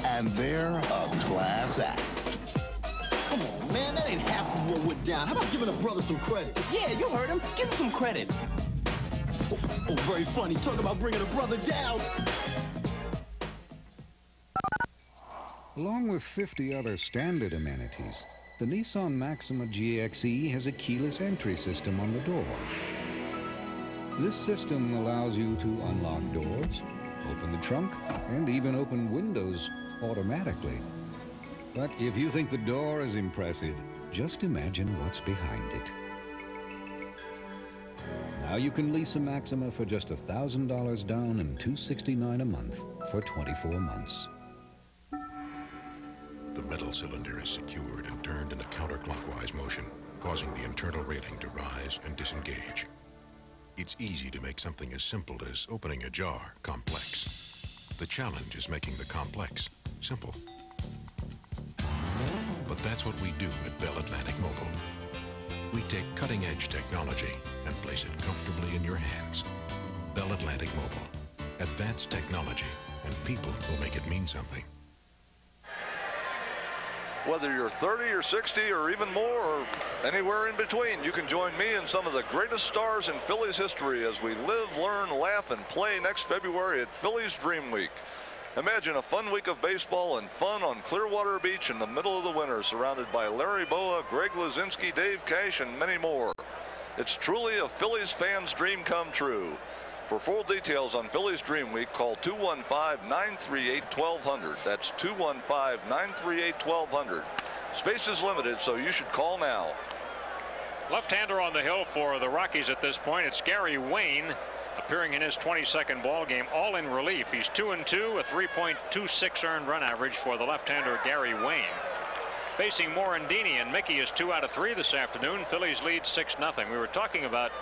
And they're a class act. Come on, man, that ain't half of what went down. How about giving a brother some credit? Yeah, you heard him. Give him some credit. Oh, very funny. Talk about bringing a brother down. Along with 50 other standard amenities, the Nissan Maxima GXE has a keyless entry system on the door. This system allows you to unlock doors, open the trunk, and even open windows automatically. But if you think the door is impressive, just imagine what's behind it. Now you can lease a Maxima for just $1,000 down and $269 a month for 24 months. The metal cylinder is secured and turned in a counterclockwise motion, causing the internal railing to rise and disengage. It's easy to make something as simple as opening a jar complex. The challenge is making the complex simple. But that's what we do at Bell Atlantic Mobile. We take cutting-edge technology and place it comfortably in your hands. Bell Atlantic Mobile. Advanced technology and people who make it mean something. Whether you're 30 or 60 or even more or anywhere in between, you can join me and some of the greatest stars in Phillies history as we live, learn, laugh, and play next February at Phillies Dream Week. Imagine a fun week of baseball and fun on Clearwater Beach in the middle of the winter, surrounded by Larry Boa, Greg Luzinski, Dave Cash, and many more. It's truly a Phillies fan's dream come true. For full details on Phillies Dream Week, call 215-938-1200. That's 215-938-1200. Space is limited, so you should call now. Left-hander on the hill for the Rockies at this point. It's Gary Wayne, appearing in his 22nd ball game, all in relief. He's 2-2, a 3.26 earned run average for the left-hander Gary Wayne. Facing Morandini, and Mickey is 2 out of 3 this afternoon. Phillies lead 6-0. We were talking about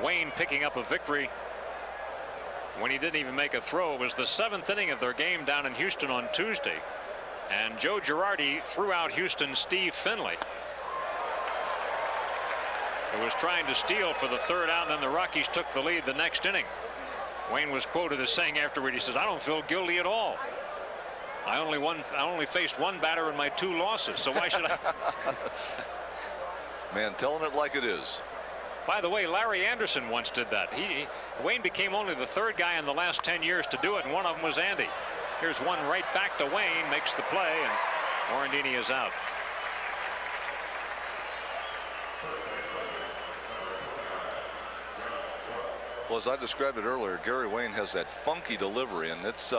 Wayne picking up a victory when he didn't even make a throw. It was the 7th inning of their game down in Houston on Tuesday, and Joe Girardi threw out Houston's Steve Finley, who was trying to steal for the 3rd out, and then the Rockies took the lead the next inning. Wayne was quoted as saying afterward, he said, "I don't feel guilty at all. I only faced one batter in my 2 losses, so why should I?" Man, telling it like it is. By the way, Larry Anderson once did that. Wayne became only the 3rd guy in the last 10 years to do it, and one of them was Andy. Here's one right back to Wayne, makes the play, and Morandini is out. Well, as I described it earlier, Gary Wayne has that funky delivery, and it's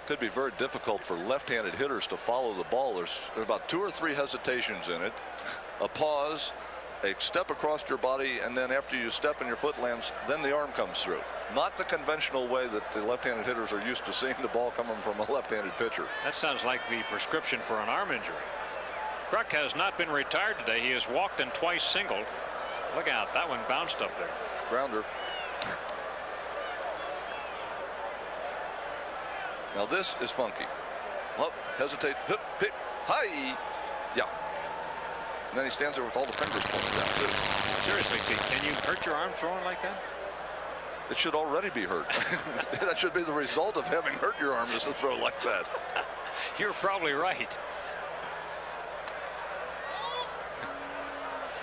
could be very difficult for left-handed hitters to follow the ball. There's about 2 or 3 hesitations in it, a pause, a step across your body, and then after you step and your foot lands, then the arm comes through. Not the conventional way that the left-handed hitters are used to seeing the ball coming from a left-handed pitcher. That sounds like the prescription for an arm injury. Kruk has not been retired today. He has walked and twice singled. Look out, that one bounced up there. Grounder. Now this is funky. Up, hesitate, hip, pick, hi. Yeah. And then he stands there with all the fingers pointing down, too. Seriously, Pete, can you hurt your arm throwing like that? It should already be hurt. That should be the result of having hurt your arm, is to throw like that. You're probably right.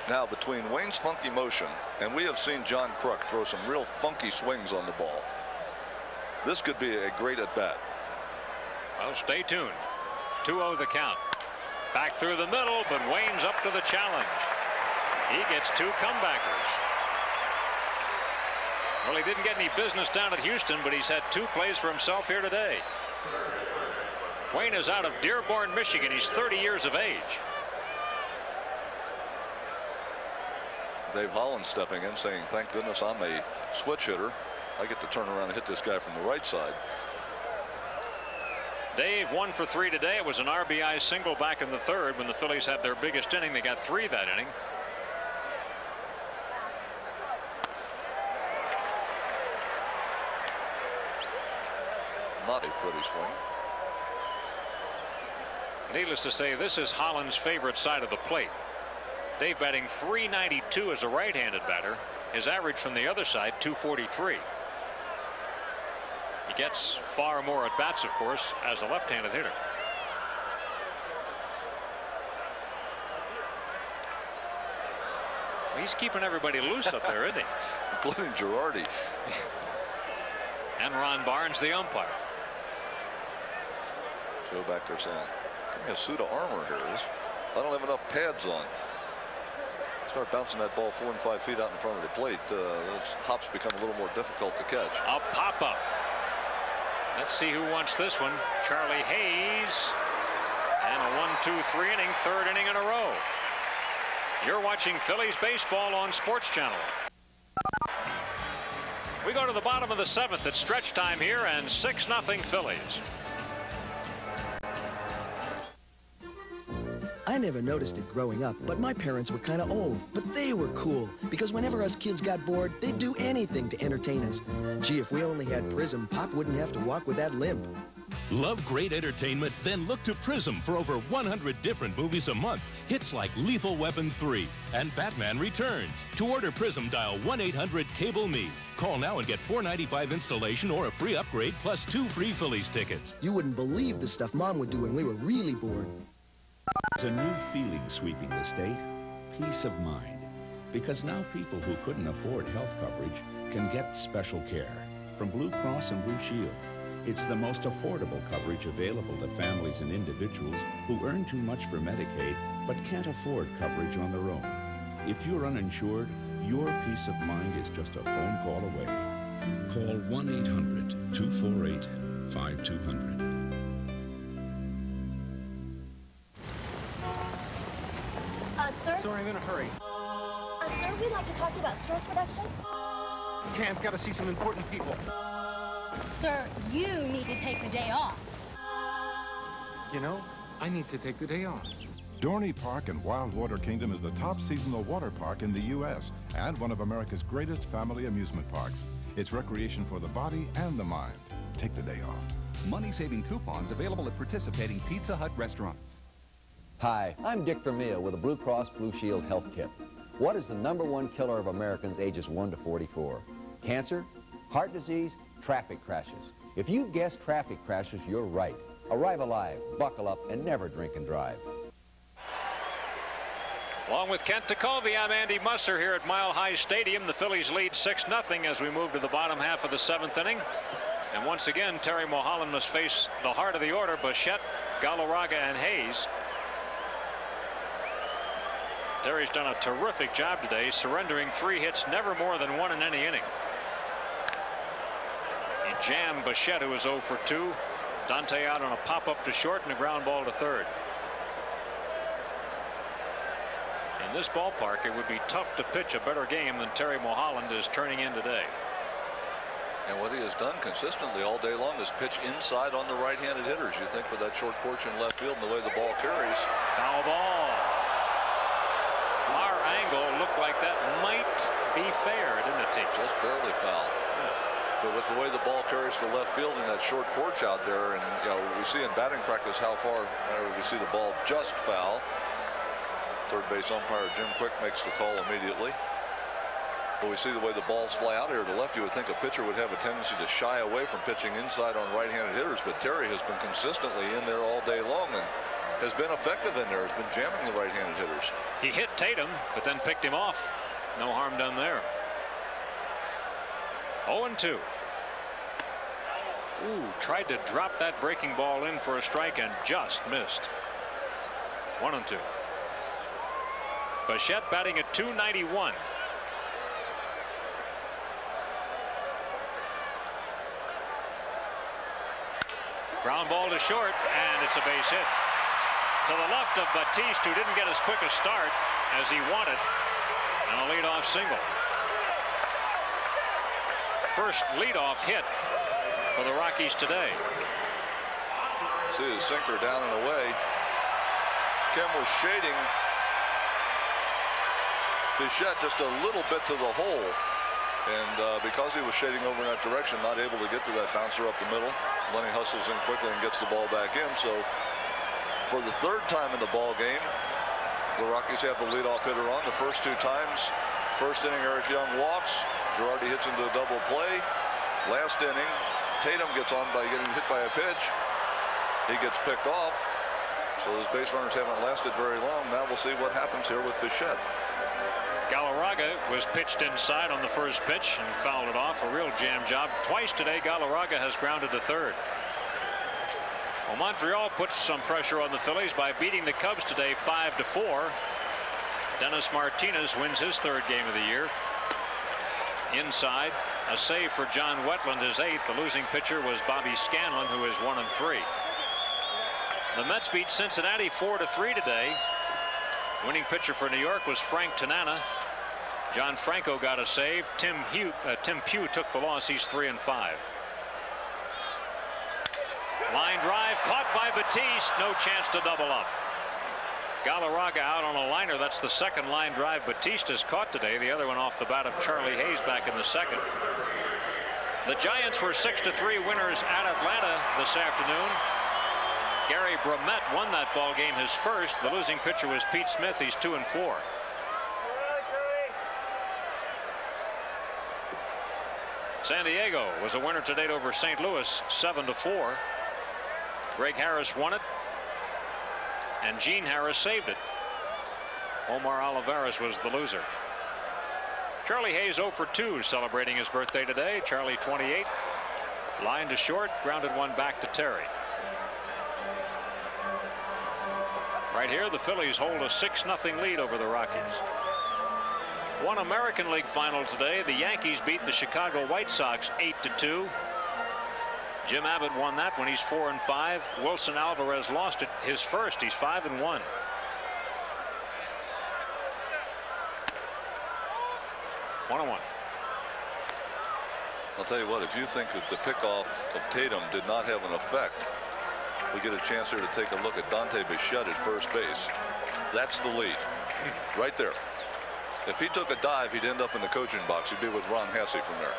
Now, between Wayne's funky motion, and we have seen John Kruk throw some real funky swings on the ball, this could be a great at-bat. Well, stay tuned. 2-0 the count. Back through the middle, but Wayne's up to the challenge. He gets 2 comebackers. Well, he didn't get any business down at Houston, but he's had 2 plays for himself here today. Wayne is out of Dearborn, Michigan. He's 30 years of age. Dave Holland stepping in, saying, "Thank goodness I'm a switch hitter. I get to turn around and hit this guy from the right side." Dave 1 for 3 today. It was an RBI single back in the 3rd when the Phillies had their biggest inning. They got 3 that inning. Not a pretty swing. Needless to say, this is Holland's favorite side of the plate. Dave batting .392 as a right-handed batter. His average from the other side, .243. He gets far more at bats, of course, as a left-handed hitter. He's keeping everybody loose up there, isn't he? Including Girardi. And Ron Barnes, the umpire. Joe back there saying, give me a suit of armor here. I don't have enough pads on. Start bouncing that ball 4 and 5 feet out in front of the plate. Those hops become a little more difficult to catch. A pop-up. Let's see who wants this one. Charlie Hayes. And a 1-2-3 inning, third inning in a row. You're watching Phillies baseball on Sports Channel. We go to the bottom of the 7th at stretch time here, and 6-0 Phillies. I never noticed it growing up, but my parents were kind of old. But they were cool, because whenever us kids got bored, they'd do anything to entertain us. Gee, if we only had Prism, Pop wouldn't have to walk with that limp. Love great entertainment? Then look to Prism for over 100 different movies a month. Hits like Lethal Weapon 3 and Batman Returns. To order Prism, dial 1-800-CABLE-ME. Call now and get $4.95 installation or a free upgrade plus 2 free Phillies tickets. You wouldn't believe the stuff Mom would do when we were really bored. There's a new feeling sweeping the state, peace of mind. Because now people who couldn't afford health coverage can get special care from Blue Cross and Blue Shield. It's the most affordable coverage available to families and individuals who earn too much for Medicaid but can't afford coverage on their own. If you're uninsured, your peace of mind is just a phone call away. Call 1-800-248-5200. Sir? Sorry, I'm in a hurry. Sir, we'd like to talk to you about stress reduction. Can't. Got to see some important people. Sir, you need to take the day off. You know, I need to take the day off. Dorney Park in Wildwater Kingdom is the top seasonal water park in the U.S. and one of America's greatest family amusement parks. It's recreation for the body and the mind. Take the day off. Money-saving coupons available at participating Pizza Hut restaurants. Hi, I'm Dick Vermeer with a Blue Cross Blue Shield health tip. What is the #1 killer of Americans ages 1 to 44? Cancer, heart disease, traffic crashes. If you guess traffic crashes, you're right. Arrive alive, buckle up, and never drink and drive. Along with Kent Ticovey, I'm Andy Musser here at Mile High Stadium. The Phillies lead 6-0 as we move to the bottom half of the 7th inning. And once again, Terry Mulholland must face the heart of the order, Bichette, Galarraga, and Hayes. Terry's done a terrific job today, surrendering 3 hits, never more than 1 in any inning. He jammed Bichette, who was 0 for 2. Dante out on a pop-up to short and a ground ball to third. In this ballpark, it would be tough to pitch a better game than Terry Mulholland is turning in today. And what he has done consistently all day long is pitch inside on the right-handed hitters. You think with that short porch in left field and the way the ball carries. Foul ball. Our angle looked like that might be fair, didn't it, T? Just barely foul. Yeah. But with the way the ball carries to left field in that short porch out there, and you know, we see in batting practice how far we see the ball just foul. Third base umpire Jim Quick makes the call immediately. But we see the way the balls fly out here to left. You would think a pitcher would have a tendency to shy away from pitching inside on right-handed hitters, but Terry has been consistently in there all day long and has been effective in there. Has been jamming the right-handed hitters. He hit Tatum, but then picked him off. No harm done there. 0-2. Ooh, tried to drop that breaking ball in for a strike and just missed. 1-2. Bichette batting at .291. Ground ball to short, and it's a base hit. To the left of Batiste, who didn't get as quick a start as he wanted, and a leadoff single. First leadoff hit for the Rockies today. See the sinker down and away. Kim was shading Bichette just a little bit to the hole, and because he was shading over in that direction, not able to get to that bouncer up the middle. Lenny hustles in quickly and gets the ball back in, so For the third time in the ball game, the Rockies have the leadoff hitter on. The first 2 times, first inning, Eric Young walks. Girardi hits into a double play. Last inning, Tatum gets on by getting hit by a pitch. He gets picked off. So those base runners haven't lasted very long. Now we'll see what happens here with Bichette. Galarraga was pitched inside on the first pitch and fouled it off. A real jam job. Twice today, Galarraga has grounded to third. Well, Montreal puts some pressure on the Phillies by beating the Cubs today 5-4. Dennis Martinez wins his 3rd game of the year. Inside, a save for John Wetland, his 8th. The losing pitcher was Bobby Scanlon, who is 1-3. The Mets beat Cincinnati 4-3 today. Winning pitcher for New York was Frank Tanana. John Franco got a save. Tim Pugh took the loss. He's 3-5. Line drive caught by Batiste. No chance to double up. Galarraga out on a liner. That's the 2nd line drive Batiste has caught today. The other one off the bat of Charlie Hayes back in the 2nd. The Giants were 6-3 winners at Atlanta this afternoon. Gary Brumett won that ball game, his first. The losing pitcher was Pete Smith. He's 2-4. San Diego was a winner today over St. Louis, 7-4. Greg Harris won it, and Gene Harris saved it. Omar Olivares was the loser. Charlie Hayes 0-2, celebrating his birthday today. Charlie 28, line to short, grounded one back to Terry. Right here, the Phillies hold a 6-0 lead over the Rockies. One American League final today. The Yankees beat the Chicago White Sox 8-2. Jim Abbott won that one. He's 4-5. Wilson Alvarez lost it, his first. He's 5-1. 1-1. I'll tell you what, if you think that the pickoff of Tatum did not have an effect, we get a chance here to take a look at Dante Bichette at first base. That's the lead right there. If he took a dive, he'd end up in the coaching box. He'd be with Ron Hasse from there.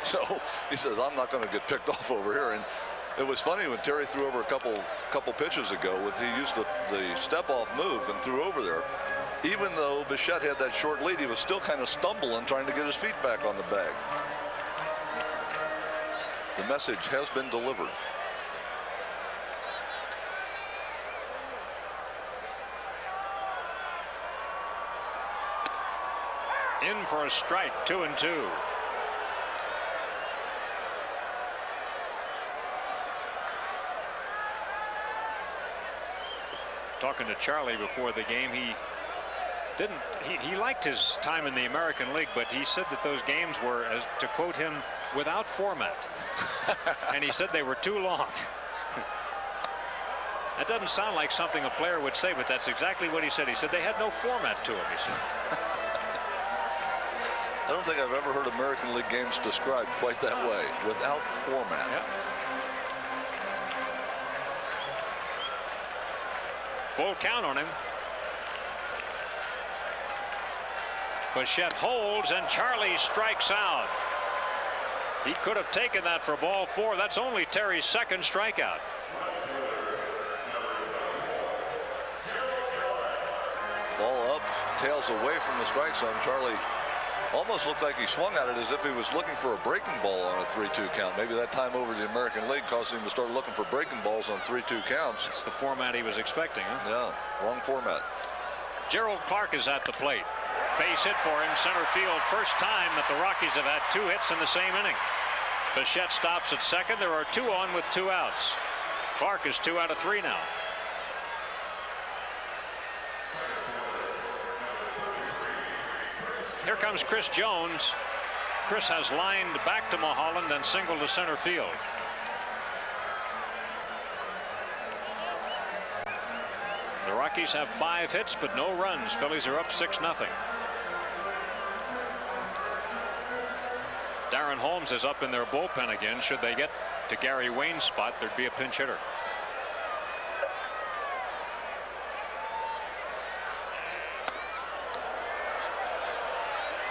So he says, I'm not going to get picked off over here. And it was funny when Terry threw over a couple pitches ago. He used the step off move and threw over there. Even though Bichette had that short lead, he was still kind of stumbling trying to get his feet back on the bag. The message has been delivered. In for a strike, 2-2. Talking to Charlie before the game, he liked his time in the American League, but he said that those games were, as to quote him, without format. And he said they were too long. That doesn't sound like something a player would say, but that's exactly what he said. He said they had no format to them, he said. I don't think I've ever heard American League games described quite that way, without format. Yeah. Full count on him. Bichette holds, and Charlie strikes out. He could have taken that for ball 4. That's only Terry's 2nd strikeout. Ball up, tails away from the strike zone. Charlie almost looked like he swung at it as if he was looking for a breaking ball on a 3-2 count. Maybe that time over the American League caused him to start looking for breaking balls on 3-2 counts. It's the format he was expecting, huh? Yeah, wrong format. Gerald Clark is at the plate. Base hit for him, center field. First time that the Rockies have had 2 hits in the same inning. Bichette stops at 2nd. There are 2 on with 2 outs. Clark is 2 out of 3 now. Here comes Chris Jones. Chris has lined back to Mulholland and singled to center field. The Rockies have 5 hits but no runs. Phillies are up 6-0. Darren Holmes is up in their bullpen again. Should they get to Gary Wayne's spot, there'd be a pinch hitter.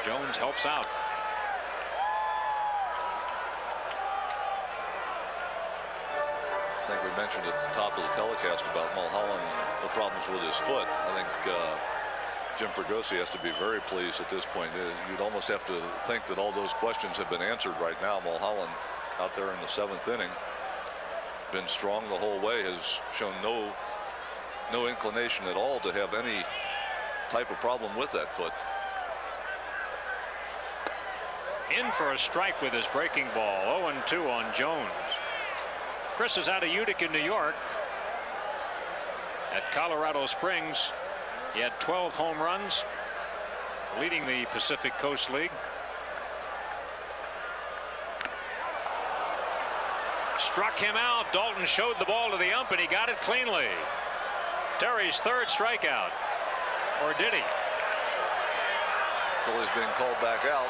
Jones helps out. think we mentioned at the top of the telecast about Mulholland and the problems with his foot. I think Jim Fregosi has to be very pleased at this point. You'd almost have to think that all those questions have been answered right now. Mulholland out there in the 7th inning, been strong the whole way, has shown no inclination at all to have any type of problem with that foot. In for a strike with his breaking ball. 0-2 on Jones. Chris is out of Utica, New York. At Colorado Springs, he had 12 home runs, leading the Pacific Coast League. Struck him out. Dalton showed the ball to the ump, and he got it cleanly. Terry's 3rd strikeout. Or did he? Phillies being called back out.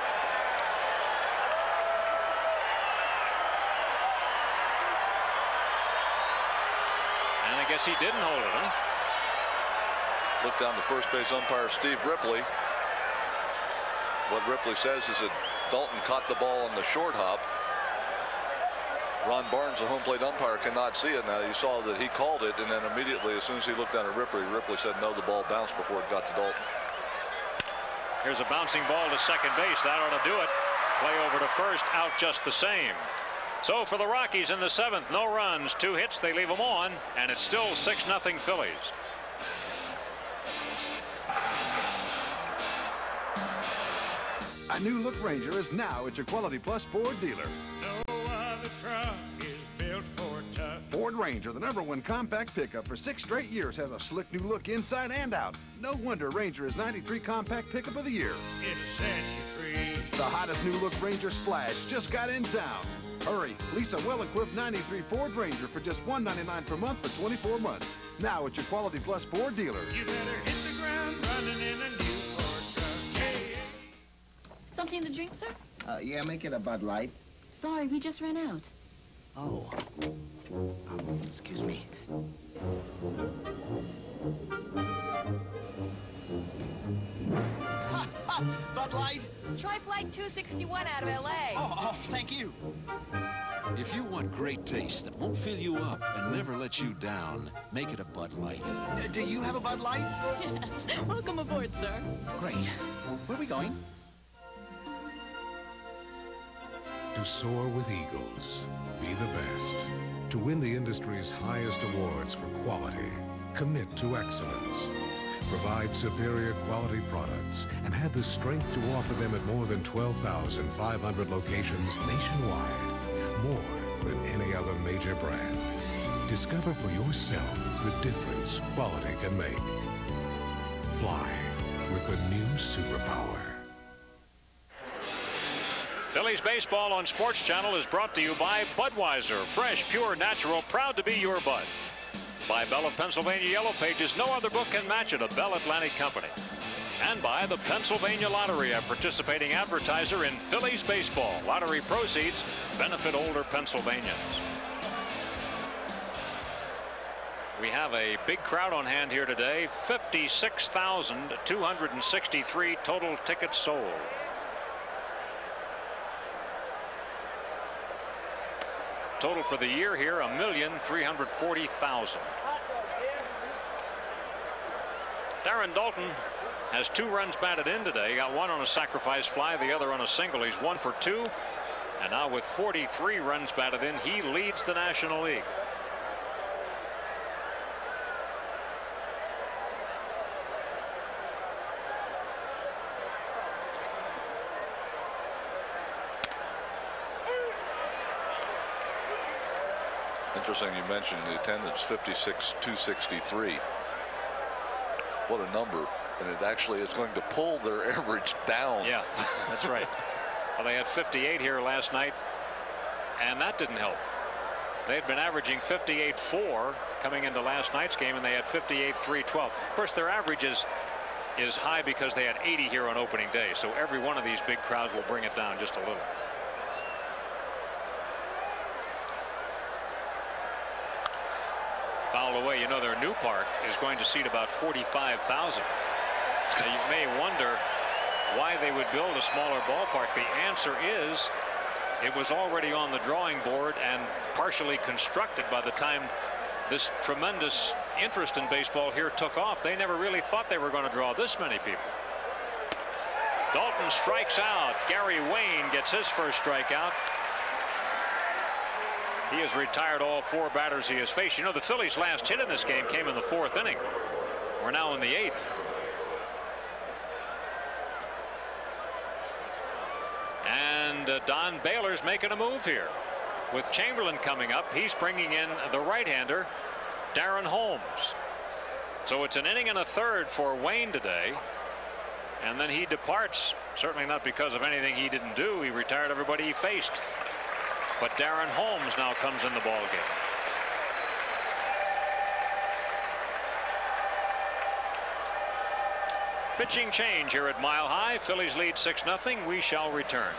And I guess he didn't hold it, huh? Look down to first base umpire Steve Ripley. What Ripley says is that Dalton caught the ball on the short hop. Ron Barnes, the home plate umpire, cannot see it. Now, you saw that he called it, and then immediately, as soon as he looked down at Ripley, Ripley said no, the ball bounced before it got to Dalton. Here's a bouncing ball to second base. That ought to do it. Play over to first, out just the same. So for the Rockies in the 7th, no runs, 2 hits, they leave them on, and it's still 6-0 Phillies. A new look Ranger is now at your Quality Plus Ford dealer. No other truck is built for tough. Ford Ranger, the #1 compact pickup for 6 straight years, has a slick new look inside and out. No wonder Ranger is 93 compact pickup of the year. It'll set you free. The hottest new look Ranger Splash just got in town. Hurry, lease a well-equipped 93 Ford Ranger for just $199 per month for 24 months. Now at your Quality Plus Ford dealer. You better hit the ground running in a new Ford truck. Hey. Something to drink, sir? Yeah, make it a Bud Light. Sorry, we just ran out. Oh. Excuse me. Bud Light? Try Flight 261 out of L.A. Oh, thank you. If you want great taste that won't fill you up and never let you down, make it a Bud Light. Do you have a Bud Light? Yes. Welcome aboard, sir. Great. Where are we going? To soar with eagles, be the best. To win the industry's highest awards for quality, commit to excellence. Provide superior quality products and have the strength to offer them at more than 12,500 locations nationwide. More than any other major brand. Discover for yourself the difference quality can make. Fly with the new superpower. Phillies baseball on Sports Channel is brought to you by Budweiser, fresh, pure, natural, proud to be your Bud. By Bell of Pennsylvania Yellow Pages, no other book can match it, a Bell Atlantic company. And by the Pennsylvania Lottery, a participating advertiser in Phillies baseball. Lottery proceeds benefit older Pennsylvanians. We have a big crowd on hand here today. 56,263 total tickets sold. Total for the year here, 1,340,000. Darren Dalton has 2 runs batted in today. He got 1 on a sacrifice fly, the other on a single. He's 1 for 2. And now with 43 runs batted in, he leads the National League. Interesting you mentioned the attendance, 56,263. What a number. And it actually is going to pull their average down. Yeah, that's right. Well, they had 58 here last night, and that didn't help. They had been averaging 58.4 coming into last night's game, and they had 58.312. Of course, their average is high because they had 80 here on opening day, so every one of these big crowds will bring it down just a little. Fouled away. You know, their new park is going to seat about 45,000. Now you may wonder why they would build a smaller ballpark. The answer is It was already on the drawing board and partially constructed by the time this tremendous interest in baseball here took off. They never really thought they were going to draw this many people. Dalton strikes out. Gary Wayne gets his first strikeout. He has retired all 4 batters he has faced. You know, the Phillies' last hit in this game came in the 4th inning. We're now in the 8th. And Don Baylor's making a move here. With Chamberlain coming up, he's bringing in the right-hander, Darren Holmes. So it's an inning and a third for Wayne today. And then he departs, certainly not because of anything he didn't do. He retired everybody he faced. But Darren Holmes now comes in the ballgame. Pitching change here at Mile High. Phillies lead 6-0. We shall return.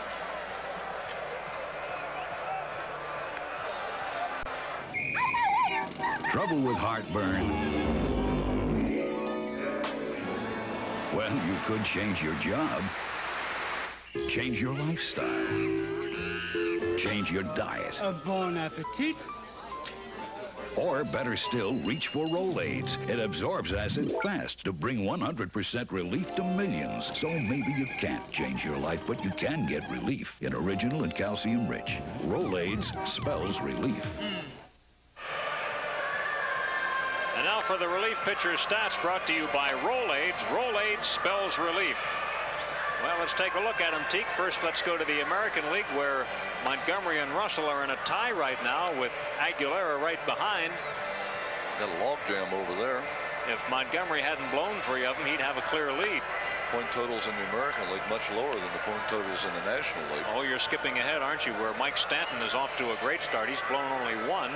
Trouble with heartburn? Well, you could change your job, change your lifestyle, change your diet. Bon appetit. Or better still, reach for Rolaids. It absorbs acid fast to bring 100% relief to millions. So maybe you can't change your life, but you can get relief in original and calcium rich. Rolaids spells relief. And now for the relief pitcher's stats, brought to you by Rolaids. Rolaids spells relief. Well, let's take a look at them, Teak. First, let's go to the American League, where Montgomery and Russell are in a tie right now with Aguilera right behind. Got a log jam over there. If Montgomery hadn't blown 3 of them, he'd have a clear lead. Point totals in the American League much lower than the point totals in the National League. Oh, you're skipping ahead, aren't you? Where Mike Stanton is off to a great start. He's blown only 1.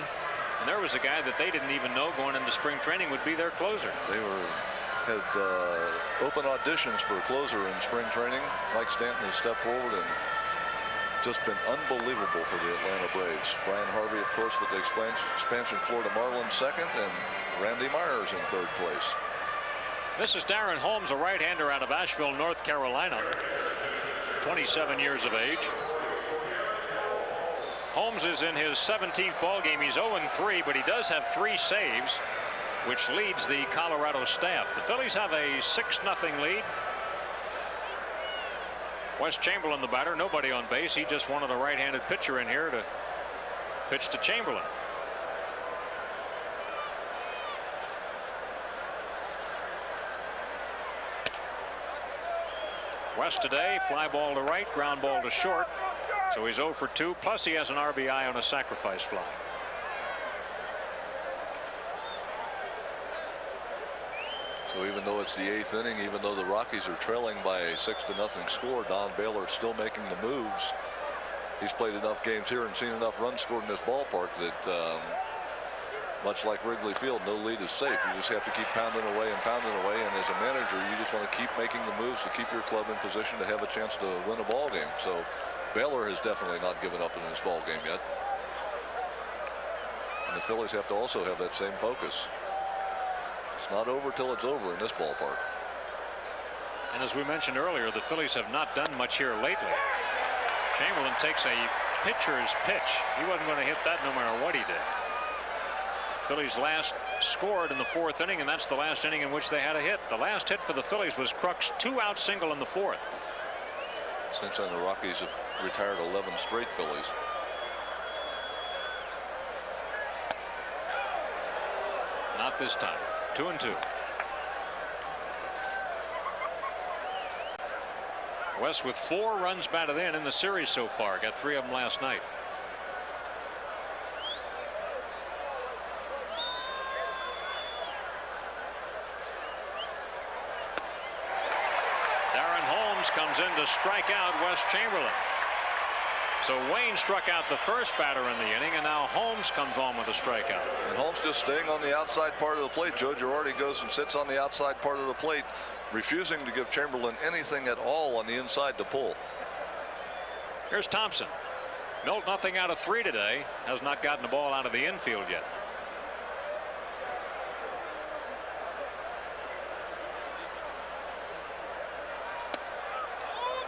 And there was a guy that they didn't even know going into spring training would be their closer. They had open auditions for a closer in spring training. Mike Stanton has stepped forward and just been unbelievable for the Atlanta Braves. Brian Harvey, of course, with the expansion Florida Marlins second, and Randy Myers in 3rd place. This is Darren Holmes, a right-hander out of Asheville, North Carolina, 27 years of age. Holmes is in his 17th ball game. He's 0-3, but he does have 3 saves, which leads the Colorado staff. The Phillies have a 6-0 lead. Wes Chamberlain, the batter, nobody on base. He just wanted a right-handed pitcher in here to pitch to Chamberlain. Wes today, fly ball to right, ground ball to short. So he's 0 for 2, plus he has an RBI on a sacrifice fly. So even though it's the 8th inning, even though the Rockies are trailing by a 6-0 score, Don Baylor still making the moves. He's played enough games here and seen enough runs scored in this ballpark that much like Wrigley Field, no lead is safe. You just have to keep pounding away and pounding away, and as a manager, you just want to keep making the moves to keep your club in position to have a chance to win a ball game. So Baylor has definitely not given up in this ball game yet. And the Phillies have to also have that same focus. It's not over till it's over in this ballpark. And as we mentioned earlier, the Phillies have not done much here lately. Chamberlain takes a pitcher's pitch. He wasn't going to hit that no matter what he did. Phillies last scored in the 4th inning, and that's the last inning in which they had a hit. The last hit for the Phillies was Kruk's 2-out single in the 4th. Since then, the Rockies have retired 11 straight Phillies. Not this time. 2-2. West with 4 runs batted in the series so far. Got 3 of them last night. Darren Holmes comes in to strike out Wes Chamberlain. So Wayne struck out the first batter in the inning, and now Holmes comes on with a strikeout. And Holmes just staying on the outside part of the plate. Joe Girardi goes and sits on the outside part of the plate, refusing to give Chamberlain anything at all on the inside to pull. Here's Thompson. Milt nothing out of 3 today. Has not gotten the ball out of the infield yet.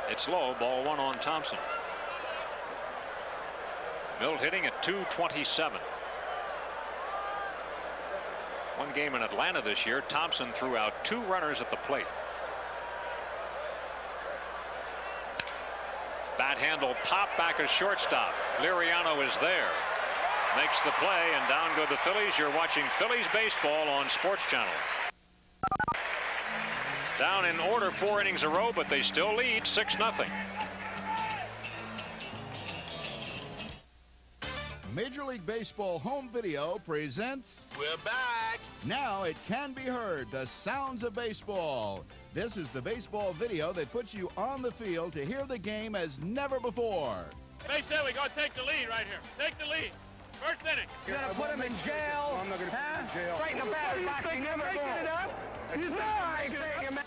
It's low. Ball 1 on Thompson. Milt hitting at .227. One game in Atlanta this year, Thompson threw out 2 runners at the plate. Bat handle pop back as shortstop. Liriano is there. Makes the play, and down go the Phillies. You're watching Phillies baseball on Sports Channel. Down in order 4 innings a row, but they still lead 6-0. Major League Baseball Home Video presents... We're back! Now it can be heard, the sounds of baseball. This is the baseball video that puts you on the field to hear the game as never before. Base hit, we gotta take the lead right here. Take the lead. First inning. You're gonna put him in jail? I'm not gonna put him in jail. Right in the batter's box. You never Making it up? You know I ain't saying him.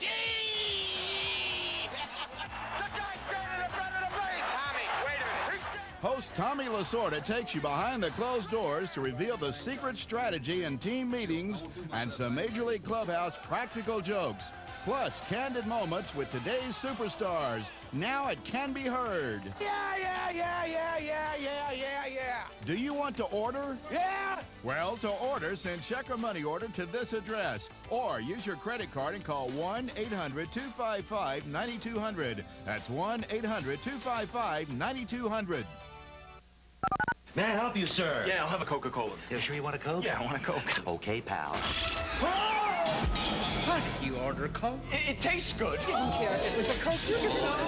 Host Tommy Lasorda takes you behind the closed doors to reveal the secret strategy in team meetings and some Major League Clubhouse practical jokes. Plus, candid moments with today's superstars. Now it can be heard. Yeah. Do you want to order? Yeah. Well, to order, send check or money order to this address. Or use your credit card and call 1-800-255-9200. That's 1-800-255-9200. May I help you, sir? Yeah, I'll have a Coca-Cola. You sure you want a Coke? Yeah, I want a Coke. Okay, pal. What did you order, a Coke? It tastes good. I didn't care if it was a Coke. You just want to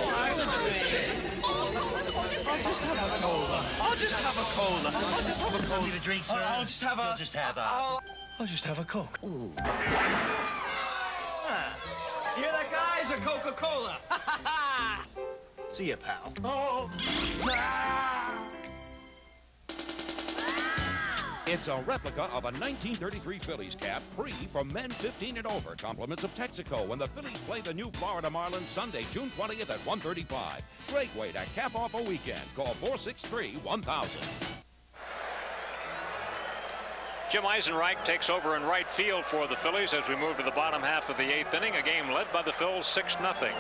I'll just have a cola. I'll just have a cola. I'll just have a cola. Need a drink, sir? I'll just have a... You'll just have a... I'll just have a Coke. Ooh. Here, that guy's a Coca-Cola. See ya, pal. Oh. It's a replica of a 1933 Phillies cap, free for men 15 and over. Compliments of Texaco when the Phillies play the new Florida Marlins Sunday, June 20th at 1:35. Great way to cap off a weekend. Call 463-1000. Jim Eisenreich takes over in right field for the Phillies as we move to the bottom half of the 8th inning. A game led by the Phils 6-0.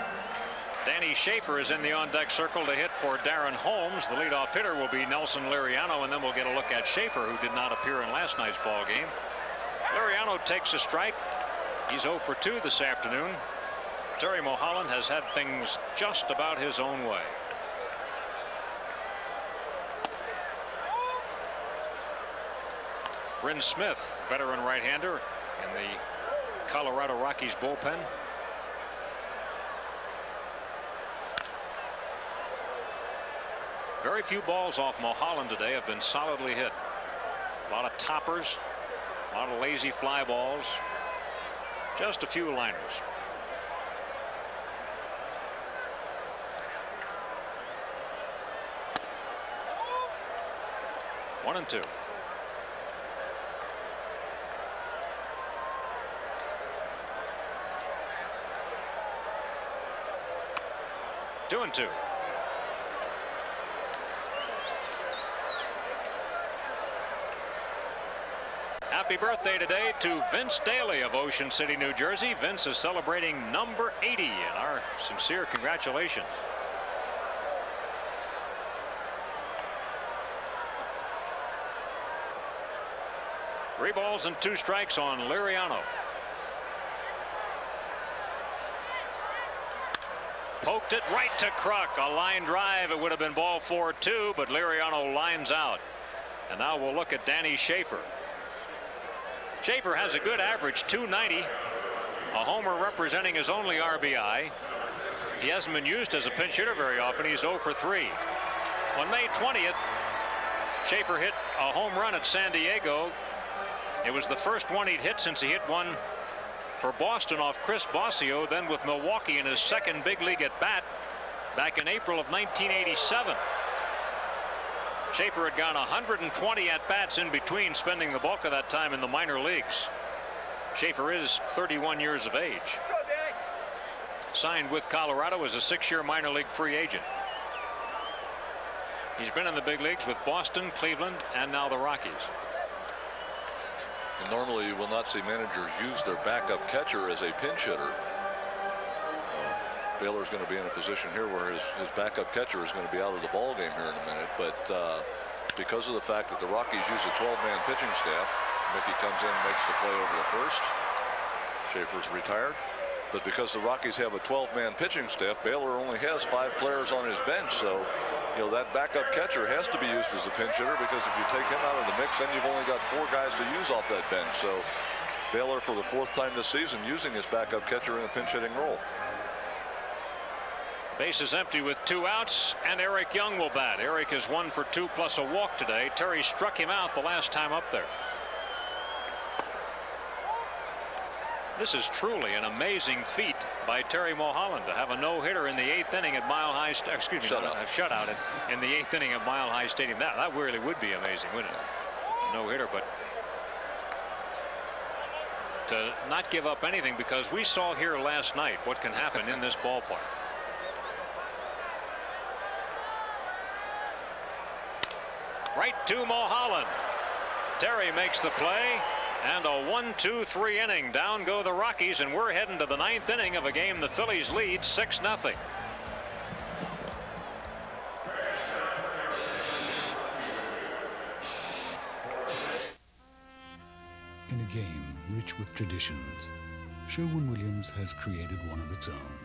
Danny Schaefer is in the on-deck circle to hit for Darren Holmes. The leadoff hitter will be Nelson Liriano, and then we'll get a look at Schaefer, who did not appear in last night's ball game. Liriano takes a strike. He's 0 for 2 this afternoon. Terry Mulholland has had things just about his own way. Bryn Smith, veteran right-hander in the Colorado Rockies bullpen. Very few balls off Mulholland today have been solidly hit. A lot of toppers, a lot of lazy fly balls, just a few liners. One and two. Two and two. Happy birthday today to Vince Daly of Ocean City, New Jersey. Vince is celebrating number 80, and our sincere congratulations. Three balls and 2 strikes on Liriano. Poked it right to Kruk. A line drive. It would have been ball 4-2, but Liriano lines out. And now we'll look at Danny Schaefer. Schaefer has a good average, .290. A homer representing his only RBI. He hasn't been used as a pinch hitter very often. He's 0 for 3. On May 20th, Schaefer hit a home run at San Diego. It was the first one he'd hit since he hit one for Boston off Chris Bosio, then with Milwaukee in his second big league at bat back in April of 1987. Schaefer had gone 120 at-bats in between, spending the bulk of that time in the minor leagues. Schaefer is 31 years of age. Signed with Colorado as a 6-year minor league free agent. He's been in the big leagues with Boston, Cleveland, and now the Rockies. And normally you will not see managers use their backup catcher as a pinch hitter. Baylor's going to be in a position here where his backup catcher is going to be out of the ball game here in a minute, but because of the fact that the Rockies use a 12-man pitching staff. Mickey comes in and makes the play over the first. Schaefer's retired. But because the Rockies have a 12-man pitching staff, Baylor only has 5 players on his bench. So, you know, that backup catcher has to be used as a pinch hitter, because if you take him out of the mix, then you've only got 4 guys to use off that bench. So Baylor, for the 4th time this season, using his backup catcher in a pinch hitting role. Base is empty with 2 outs, and Eric Young will bat. Eric is 1 for 2 plus a walk today. Terry struck him out the last time up there. This is truly an amazing feat by Terry Mulholland to have a no-hitter in the 8th inning at Mile High. Excuse me, shutout in the 8th inning of Mile High Stadium. That really would be amazing, wouldn't it? No-hitter, but to not give up anything, because we saw here last night what can happen in this ballpark. Right to Mulholland. Terry makes the play. And a 1-2-3 inning. Down go the Rockies, and we're heading to the 9th inning of a game the Phillies lead 6-0. In a game rich with traditions, Sherwin-Williams has created one of its own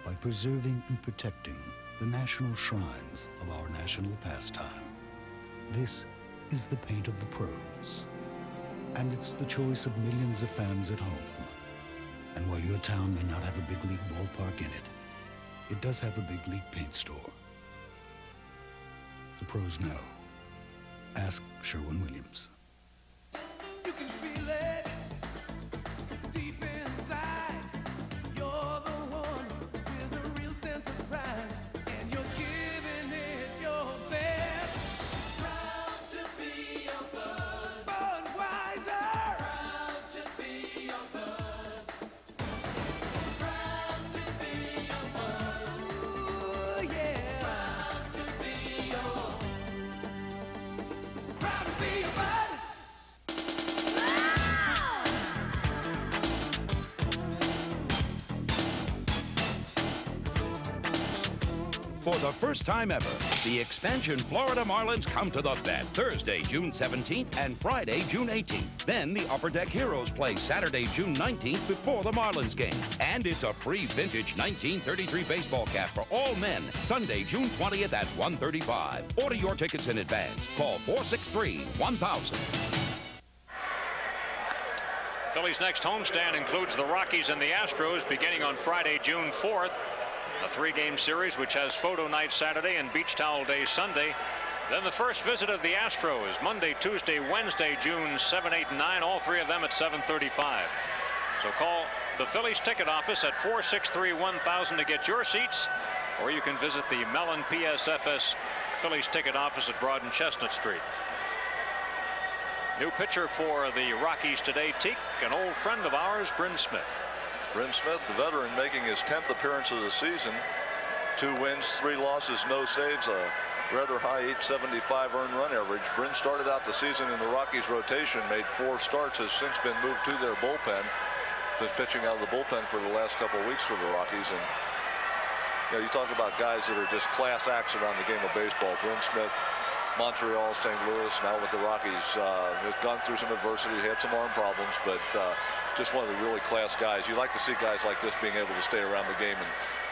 by preserving and protecting the national shrines of our national pastime. This is the paint of the pros. And it's the choice of millions of fans at home. And while your town may not have a big league ballpark in it, it does have a big league paint store. The pros know. Ask Sherwin-Williams. You can feel it deep inside. You're the one with a real sense of pride, and you're giving it your best. Proud to be your bud. Budweiser. Proud to be your bud. Proud to be your bud. Ooh, yeah. Proud to be your. Proud to be your bud. For the first time ever, the expansion Florida Marlins come to the Vet Thursday, June 17th and Friday, June 18th. Then the Upper Deck Heroes play Saturday, June 19th before the Marlins game. And it's a free vintage 1933 baseball cap for all men, Sunday, June 20th at 1:35. Order your tickets in advance. Call 463-1000. Phillies' next homestand includes the Rockies and the Astros beginning on Friday, June 4th. A 3-game series which has photo night Saturday and beach towel day Sunday. Then the first visit of the Astros Monday, Tuesday, Wednesday, June 7, 8, and 9. All 3 of them at 7:35. So call the Phillies ticket office at 463-1000 to get your seats, or you can visit the Mellon PSFS Phillies ticket office at Broad and Chestnut Street. New pitcher for the Rockies today, Teak, an old friend of ours, Bryn Smith. Bryn Smith, the veteran, making his 10th appearance of the season. 2 wins, 3 losses, no saves, a rather high 875 earned run average. Bryn started out the season in the Rockies rotation, made 4 starts, has since been moved to their bullpen. Been pitching out of the bullpen for the last couple of weeks for the Rockies. And you know, you talk about guys that are just class acts around the game of baseball. Bryn Smith, Montreal, St. Louis, now with the Rockies, has gone through some adversity, had some arm problems, but just one of the really class guys. You like to see guys like this being able to stay around the game and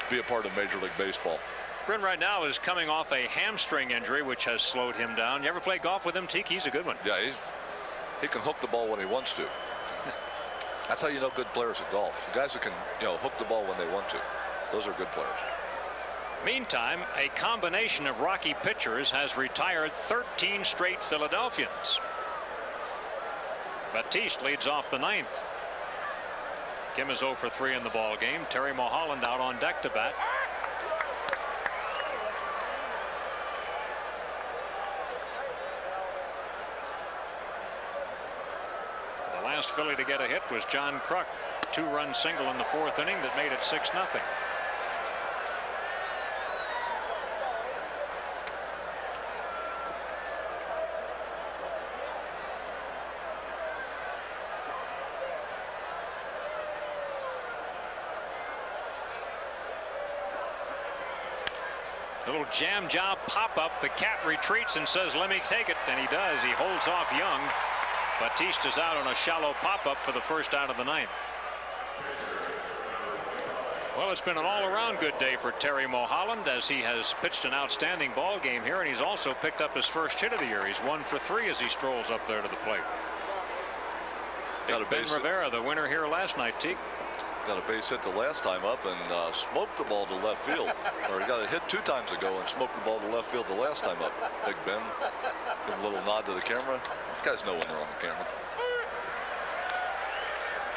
be a part of Major League Baseball. Bryn right now is coming off a hamstring injury, which has slowed him down. You ever play golf with him, Teak? He's a good one. Yeah, he can hook the ball when he wants to. That's how you know good players at golf. Guys that can, you know, hook the ball when they want to. Those are good players. Meantime, a combination of Rocky pitchers has retired 13 straight Philadelphians. Batiste leads off the 9th. Kim is 0 for 3 in the ball game. Terry Mulholland out on deck to bat. The last Philly to get a hit was John Kruk. 2-run single in the 4th inning that made it 6-0. Little jam job pop-up. The cat retreats and says, let me take it. And he does. He holds off Young. Batista's out on a shallow pop-up for the first out of the ninth. Well, it's been an all-around good day for Terry Mulholland as he has pitched an outstanding ball game here, and he's also picked up his first hit of the year. He's 1 for 3 as he strolls up there to the plate. Ben Rivera, the winner here last night, Teak. Got a base hit the last time up and smoked the ball to left field. Or he got a hit 2 times ago and smoked the ball to left field the last time up. Big Ben. Give him a little nod to the camera. These guys know when they're on the camera.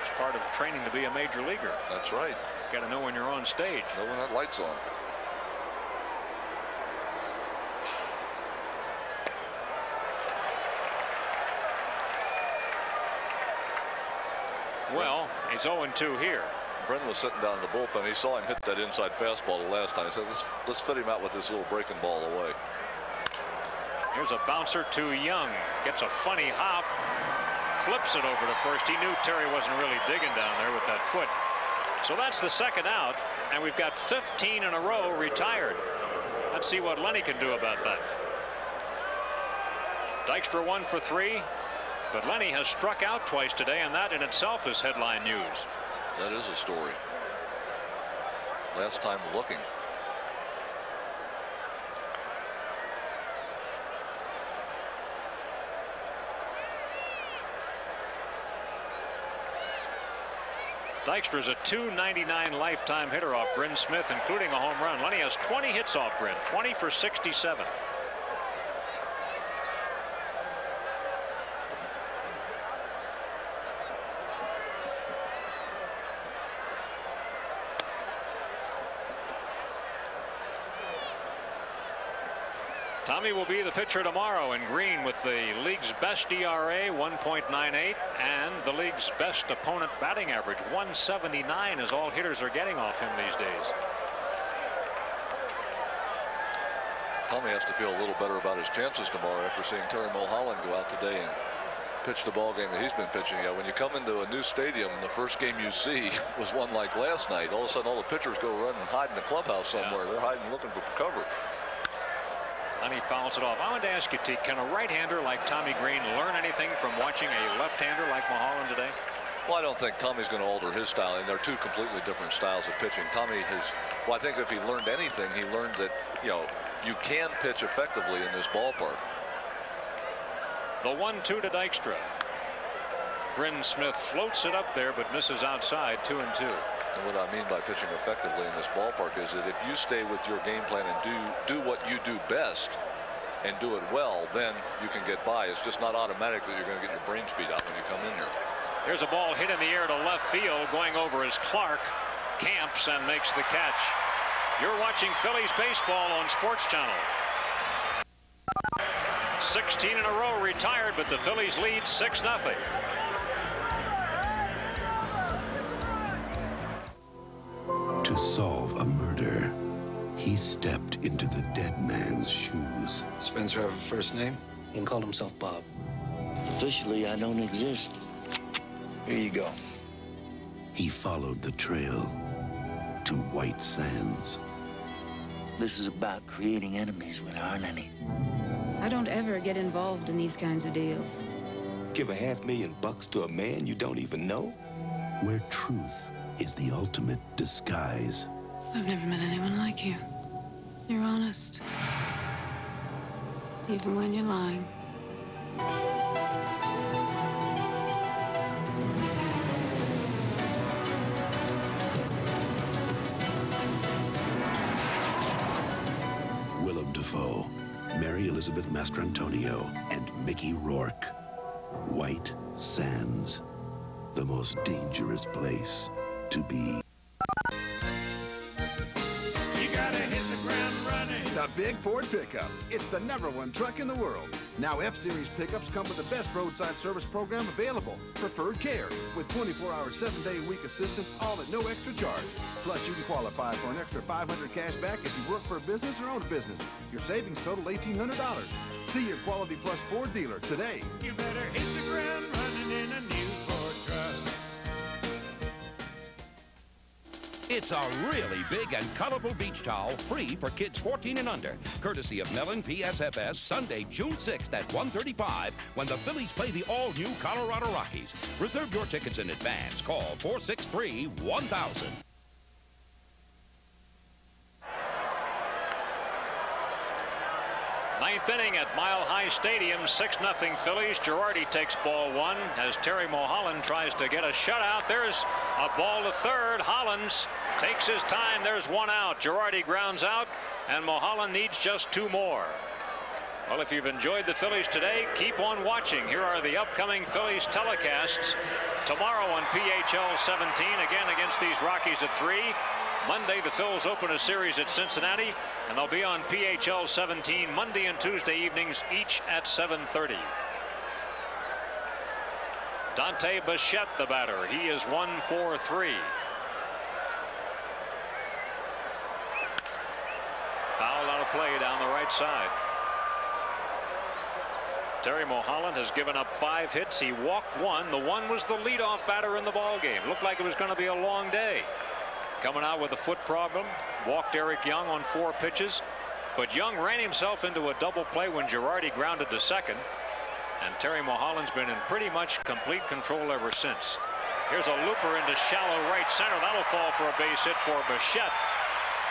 It's part of training to be a major leaguer. That's right. Got to know when you're on stage. Know when that light's on. Well, it's 0-2 here. Brendan was sitting down in the bullpen. He saw him hit that inside fastball the last time. He said, let's fit him out with this little breaking ball away. Here's a bouncer to Young. Gets a funny hop. Flips it over to first. He knew Terry wasn't really digging down there with that foot. So that's the second out, and we've got 15 in a row retired. Let's see what Lenny can do about that. Dykstra 1 for 3. But Lenny has struck out twice today, and that in itself is headline news. That is a story. Last time looking. Dykstra's a .299 lifetime hitter off Bryn Smith, including a home run. Lenny has 20 hits off Bryn, 20 for 67. Tommy will be the pitcher tomorrow in green with the league's best ERA, 1.98, and the league's best opponent batting average, 179, is all hitters are getting off him these days. Tommy has to feel a little better about his chances tomorrow after seeing Terry Mulholland go out today and pitch the ball game that he's been pitching. Yeah, when you come into a new stadium and the first game you see was one like last night, all of a sudden all the pitchers go run and hide in the clubhouse somewhere. Yeah. They're hiding looking for cover. And he fouls it off. I wanted to ask you, T, can a right-hander like Tommy Green learn anything from watching a left-hander like Mulholland today? Well, I don't think Tommy's going to alter his style, and they're two completely different styles of pitching. Tommy has, well, I think if he learned anything, he learned that, you know, you can pitch effectively in this ballpark. The 1-2 to Dykstra. Bryn Smith floats it up there, but misses outside, 2-2. And what I mean by pitching effectively in this ballpark is that if you stay with your game plan and do what you do best and do it well, then you can get by. It's just not automatic that you're going to get your brains beat out when you come in here. Here's a ball hit in the air to left field. Going over is Clark. Camps and makes the catch. You're watching Phillies baseball on Sports Channel. 16 in a row retired, but the Phillies lead 6-0. To solve a murder, he stepped into the dead man's shoes. Spencer have a first name? He called himself Bob. Officially, I don't exist. Here you go. He followed the trail to White Sands. This is about creating enemies when there aren't any. I don't ever get involved in these kinds of deals. Give $500,000 to a man you don't even know? Where truth is the ultimate disguise. I've never met anyone like you. You're honest. Even when you're lying. Willem Dafoe, Mary Elizabeth Mastrantonio, and Mickey Rourke. White Sands, the most dangerous place to be. You gotta hit the ground running. The big Ford pickup. It's the #1 truck in the world. Now F-Series pickups come with the best roadside service program available. Preferred Care, with 24-hour, 7-day-a-week assistance, all at no extra charge. Plus, you can qualify for an extra $500 cash back if you work for a business or own a business. Your savings total $1,800. See your Quality Plus Ford dealer today. You better hit the ground running in a new Ford truck. It's a really big and colorful beach towel, free for kids 14 and under, courtesy of Mellon PSFS, Sunday, June 6th at 1:35 when the Phillies play the all-new Colorado Rockies. Reserve your tickets in advance. Call 463-1000. Ninth inning at Mile High Stadium, 6-0 Phillies. Girardi takes ball one as Terry Mulholland tries to get a shutout. There's a ball to third. Hollins takes his time. There's one out. Girardi grounds out, and Mulholland needs just two more. Well, if you've enjoyed the Phillies today, keep on watching. Here are the upcoming Phillies telecasts. Tomorrow on PHL 17, again against these Rockies at 3. Monday, the Phils open a series at Cincinnati, and they'll be on PHL 17 Monday and Tuesday evenings, each at 7:30. Dante Bichette, the batter. He is 1 for 3. Foul out of play down the right side. Terry Mulholland has given up 5 hits. He walked one. The one was the leadoff batter in the ballgame. Looked like it was going to be a long day. Coming out with a foot problem, walked Eric Young on 4 pitches, but Young ran himself into a double play when Girardi grounded to second, and Terry Mulholland's been in pretty much complete control ever since. Here's a looper into shallow right center. That'll fall for a base hit for Bichette.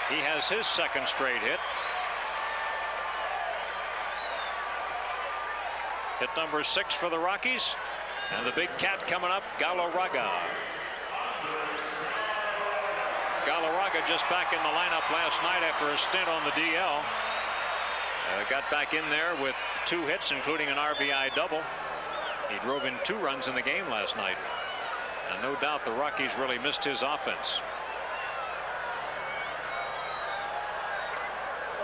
He has his second straight hit. Hit number 6 for the Rockies, and the big cat coming up, Galarraga. Galarraga just back in the lineup last night after a stint on the DL. Got back in there with 2 hits, including an RBI double. He drove in 2 runs in the game last night. And no doubt the Rockies really missed his offense.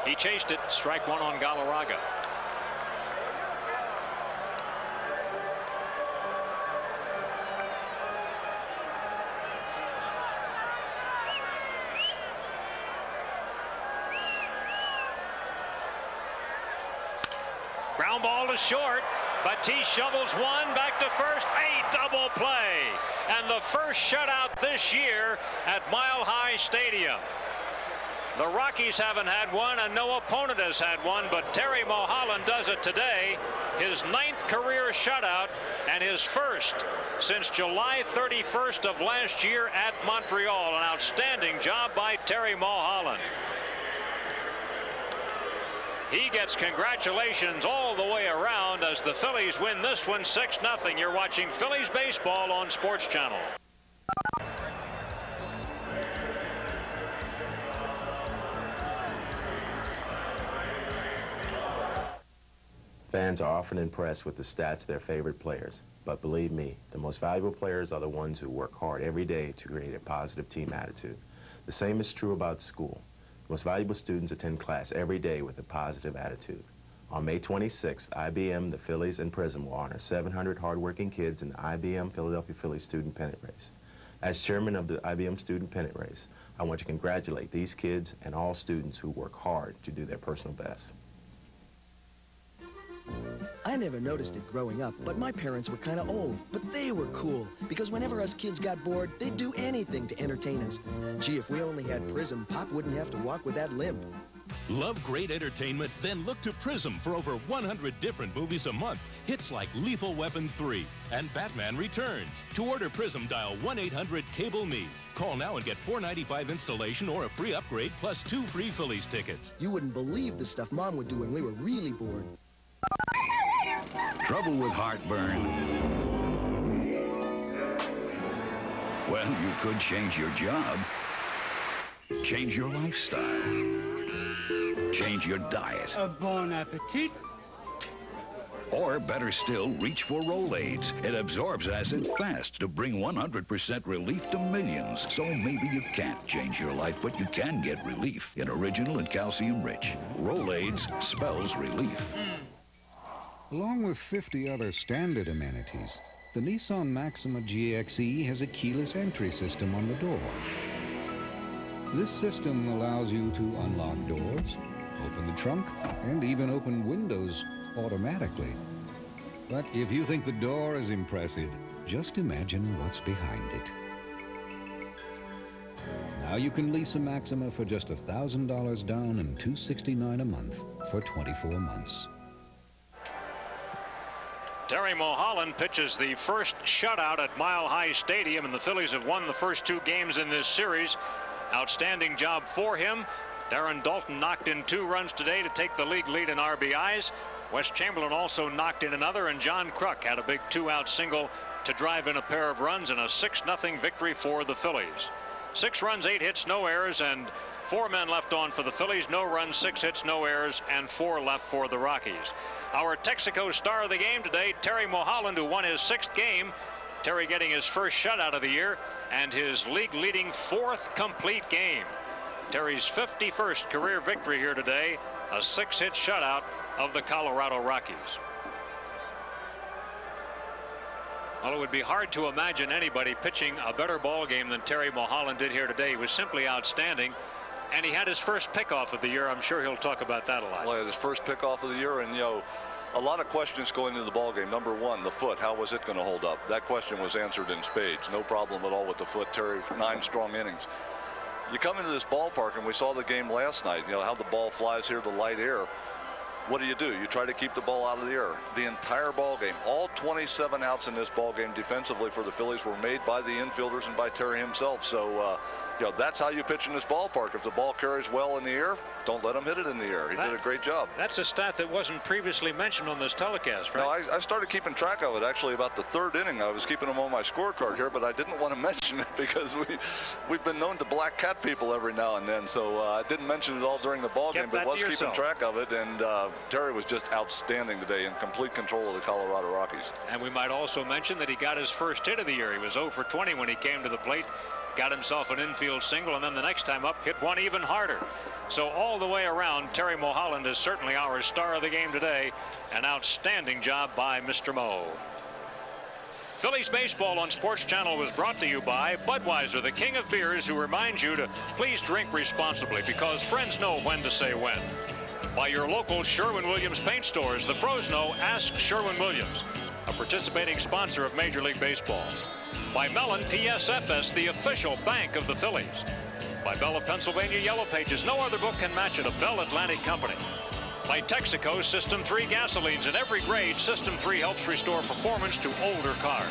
He chased it. Strike 1 on Galarraga. Ground ball to short. Batiste shovels one back to first. A double play. And the first shutout this year at Mile High Stadium. The Rockies haven't had one, and no opponent has had one, but Terry Mulholland does it today. His 9th career shutout and his first since July 31st of last year at Montreal. An outstanding job by Terry Mulholland. He gets congratulations all the way around as the Phillies win this one 6-0. You're watching Phillies baseball on Sports Channel. Fans are often impressed with the stats of their favorite players. But believe me, the most valuable players are the ones who work hard every day to create a positive team attitude. The same is true about school. The most valuable students attend class every day with a positive attitude. On May 26th, IBM, the Phillies, and Prism will honor 700 hardworking kids in the IBM Philadelphia Phillies Student Pennant Race. As chairman of the IBM Student Pennant Race, I want to congratulate these kids and all students who work hard to do their personal best. I never noticed it growing up, but my parents were kind of old. But they were cool, because whenever us kids got bored, they'd do anything to entertain us. Gee, if we only had Prism, Pop wouldn't have to walk with that limp. Love great entertainment? Then look to Prism for over 100 different movies a month. Hits like Lethal Weapon 3 and Batman Returns. To order Prism, dial 1-800-CABLE-ME. Call now and get $4.95 installation or a free upgrade plus 2 free Phillies tickets. You wouldn't believe the stuff Mom would do when we were really bored. Trouble with heartburn? Well, you could change your job, change your lifestyle, change your diet. Bon appetit. Or better still, reach for Rolaids. It absorbs acid fast to bring 100% relief to millions. So maybe you can't change your life, but you can get relief in original and calcium-rich. Rolaids spells relief. Along with 50 other standard amenities, the Nissan Maxima GXE has a keyless entry system on the door. This system allows you to unlock doors, open the trunk, and even open windows automatically. But if you think the door is impressive, just imagine what's behind it. Now you can lease a Maxima for just $1,000 down and $269 a month for 24 months. Terry Mulholland pitches the first shutout at Mile High Stadium, and the Phillies have won the first 2 games in this series. Outstanding job for him. Darren Dalton knocked in 2 runs today to take the league lead in RBIs. Wes Chamberlain also knocked in another, and John Kruk had a big 2-out single to drive in a pair of runs in a 6-0 victory for the Phillies. 6 runs, 8 hits, no errors, and 4 men left on for the Phillies. No runs, 6 hits, no errors, and 4 left for the Rockies. Our Texaco star of the game today, Terry Mulholland, who won his 6th game. Terry getting his first shutout of the year and his league-leading 4th complete game. Terry's 51st career victory here today, a 6-hit shutout of the Colorado Rockies. Well, it would be hard to imagine anybody pitching a better ball game than Terry Mulholland did here today. He was simply outstanding, and he had his first pickoff of the year. I'm sure he'll talk about that a lot. Well, his first pickoff of the year, and a lot of questions going into the ball game. Number one, the foot. How was it going to hold up? That question was answered in spades. No problem at all with the foot. Terry, 9 strong innings. You come into this ballpark, and we saw the game last night. How the ball flies here to light air. What do? You try to keep the ball out of the air. The entire ball game, all 27 outs in this ball game defensively for the Phillies were made by the infielders and by Terry himself. So, that's how you pitch in this ballpark. If the ball carries well in the air, don't let him hit it in the air. He did a great job. That's a stat that wasn't previously mentioned on this telecast, right? No, I started keeping track of it actually about the 3rd inning. I was keeping them on my scorecard here, but I didn't want to mention it because we've been known to black cat people every now and then. So I didn't mention it all during the ball game, but was keeping track of it. And Terry was just outstanding today, in complete control of the Colorado Rockies. And we might also mention that he got his first hit of the year. He was 0 for 20 when he came to the plate. Got himself an infield single, and then the next time up hit one even harder. So all the way around, Terry Mulholland is certainly our star of the game today. An outstanding job by Mr. Mo. Phillies baseball on Sports Channel was brought to you by Budweiser, the king of beers, who reminds you to please drink responsibly, because friends know when to say when. By your local Sherwin-Williams paint stores. The pros know. Ask Sherwin-Williams, a participating sponsor of Major League Baseball. By Mellon PSFS, the official bank of the Phillies. By Bell of Pennsylvania Yellow Pages. No other book can match it. A Bell Atlantic company. By Texaco System 3 gasolines in every grade. System 3 helps restore performance to older cars.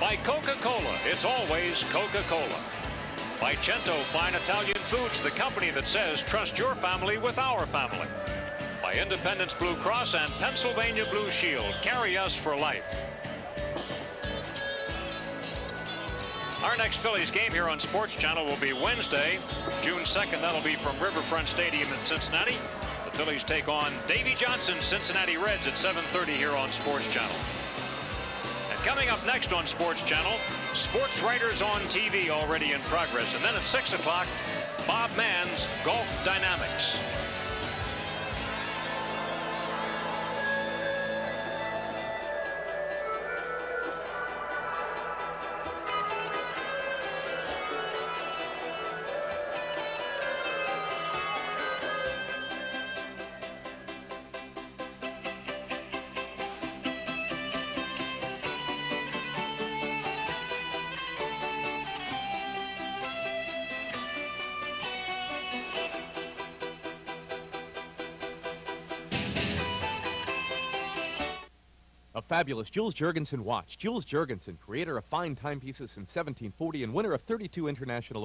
By Coca-Cola. It's always Coca-Cola. By Cento Fine Italian Foods, the company that says trust your family with our family. By Independence Blue Cross and Pennsylvania Blue Shield. Carry us for life. Our next Phillies game here on Sports Channel will be Wednesday, June 2nd. That'll be from Riverfront Stadium in Cincinnati. The Phillies take on Davy Johnson's Cincinnati Reds at 7:30 here on Sports Channel. And coming up next on Sports Channel, Sports Writers on TV already in progress. And then at 6 o'clock, Bob Mann's Golf Dynamics. A fabulous Jules Jurgensen watch. Jules Jurgensen, creator of fine timepieces since 1740 and winner of 32 international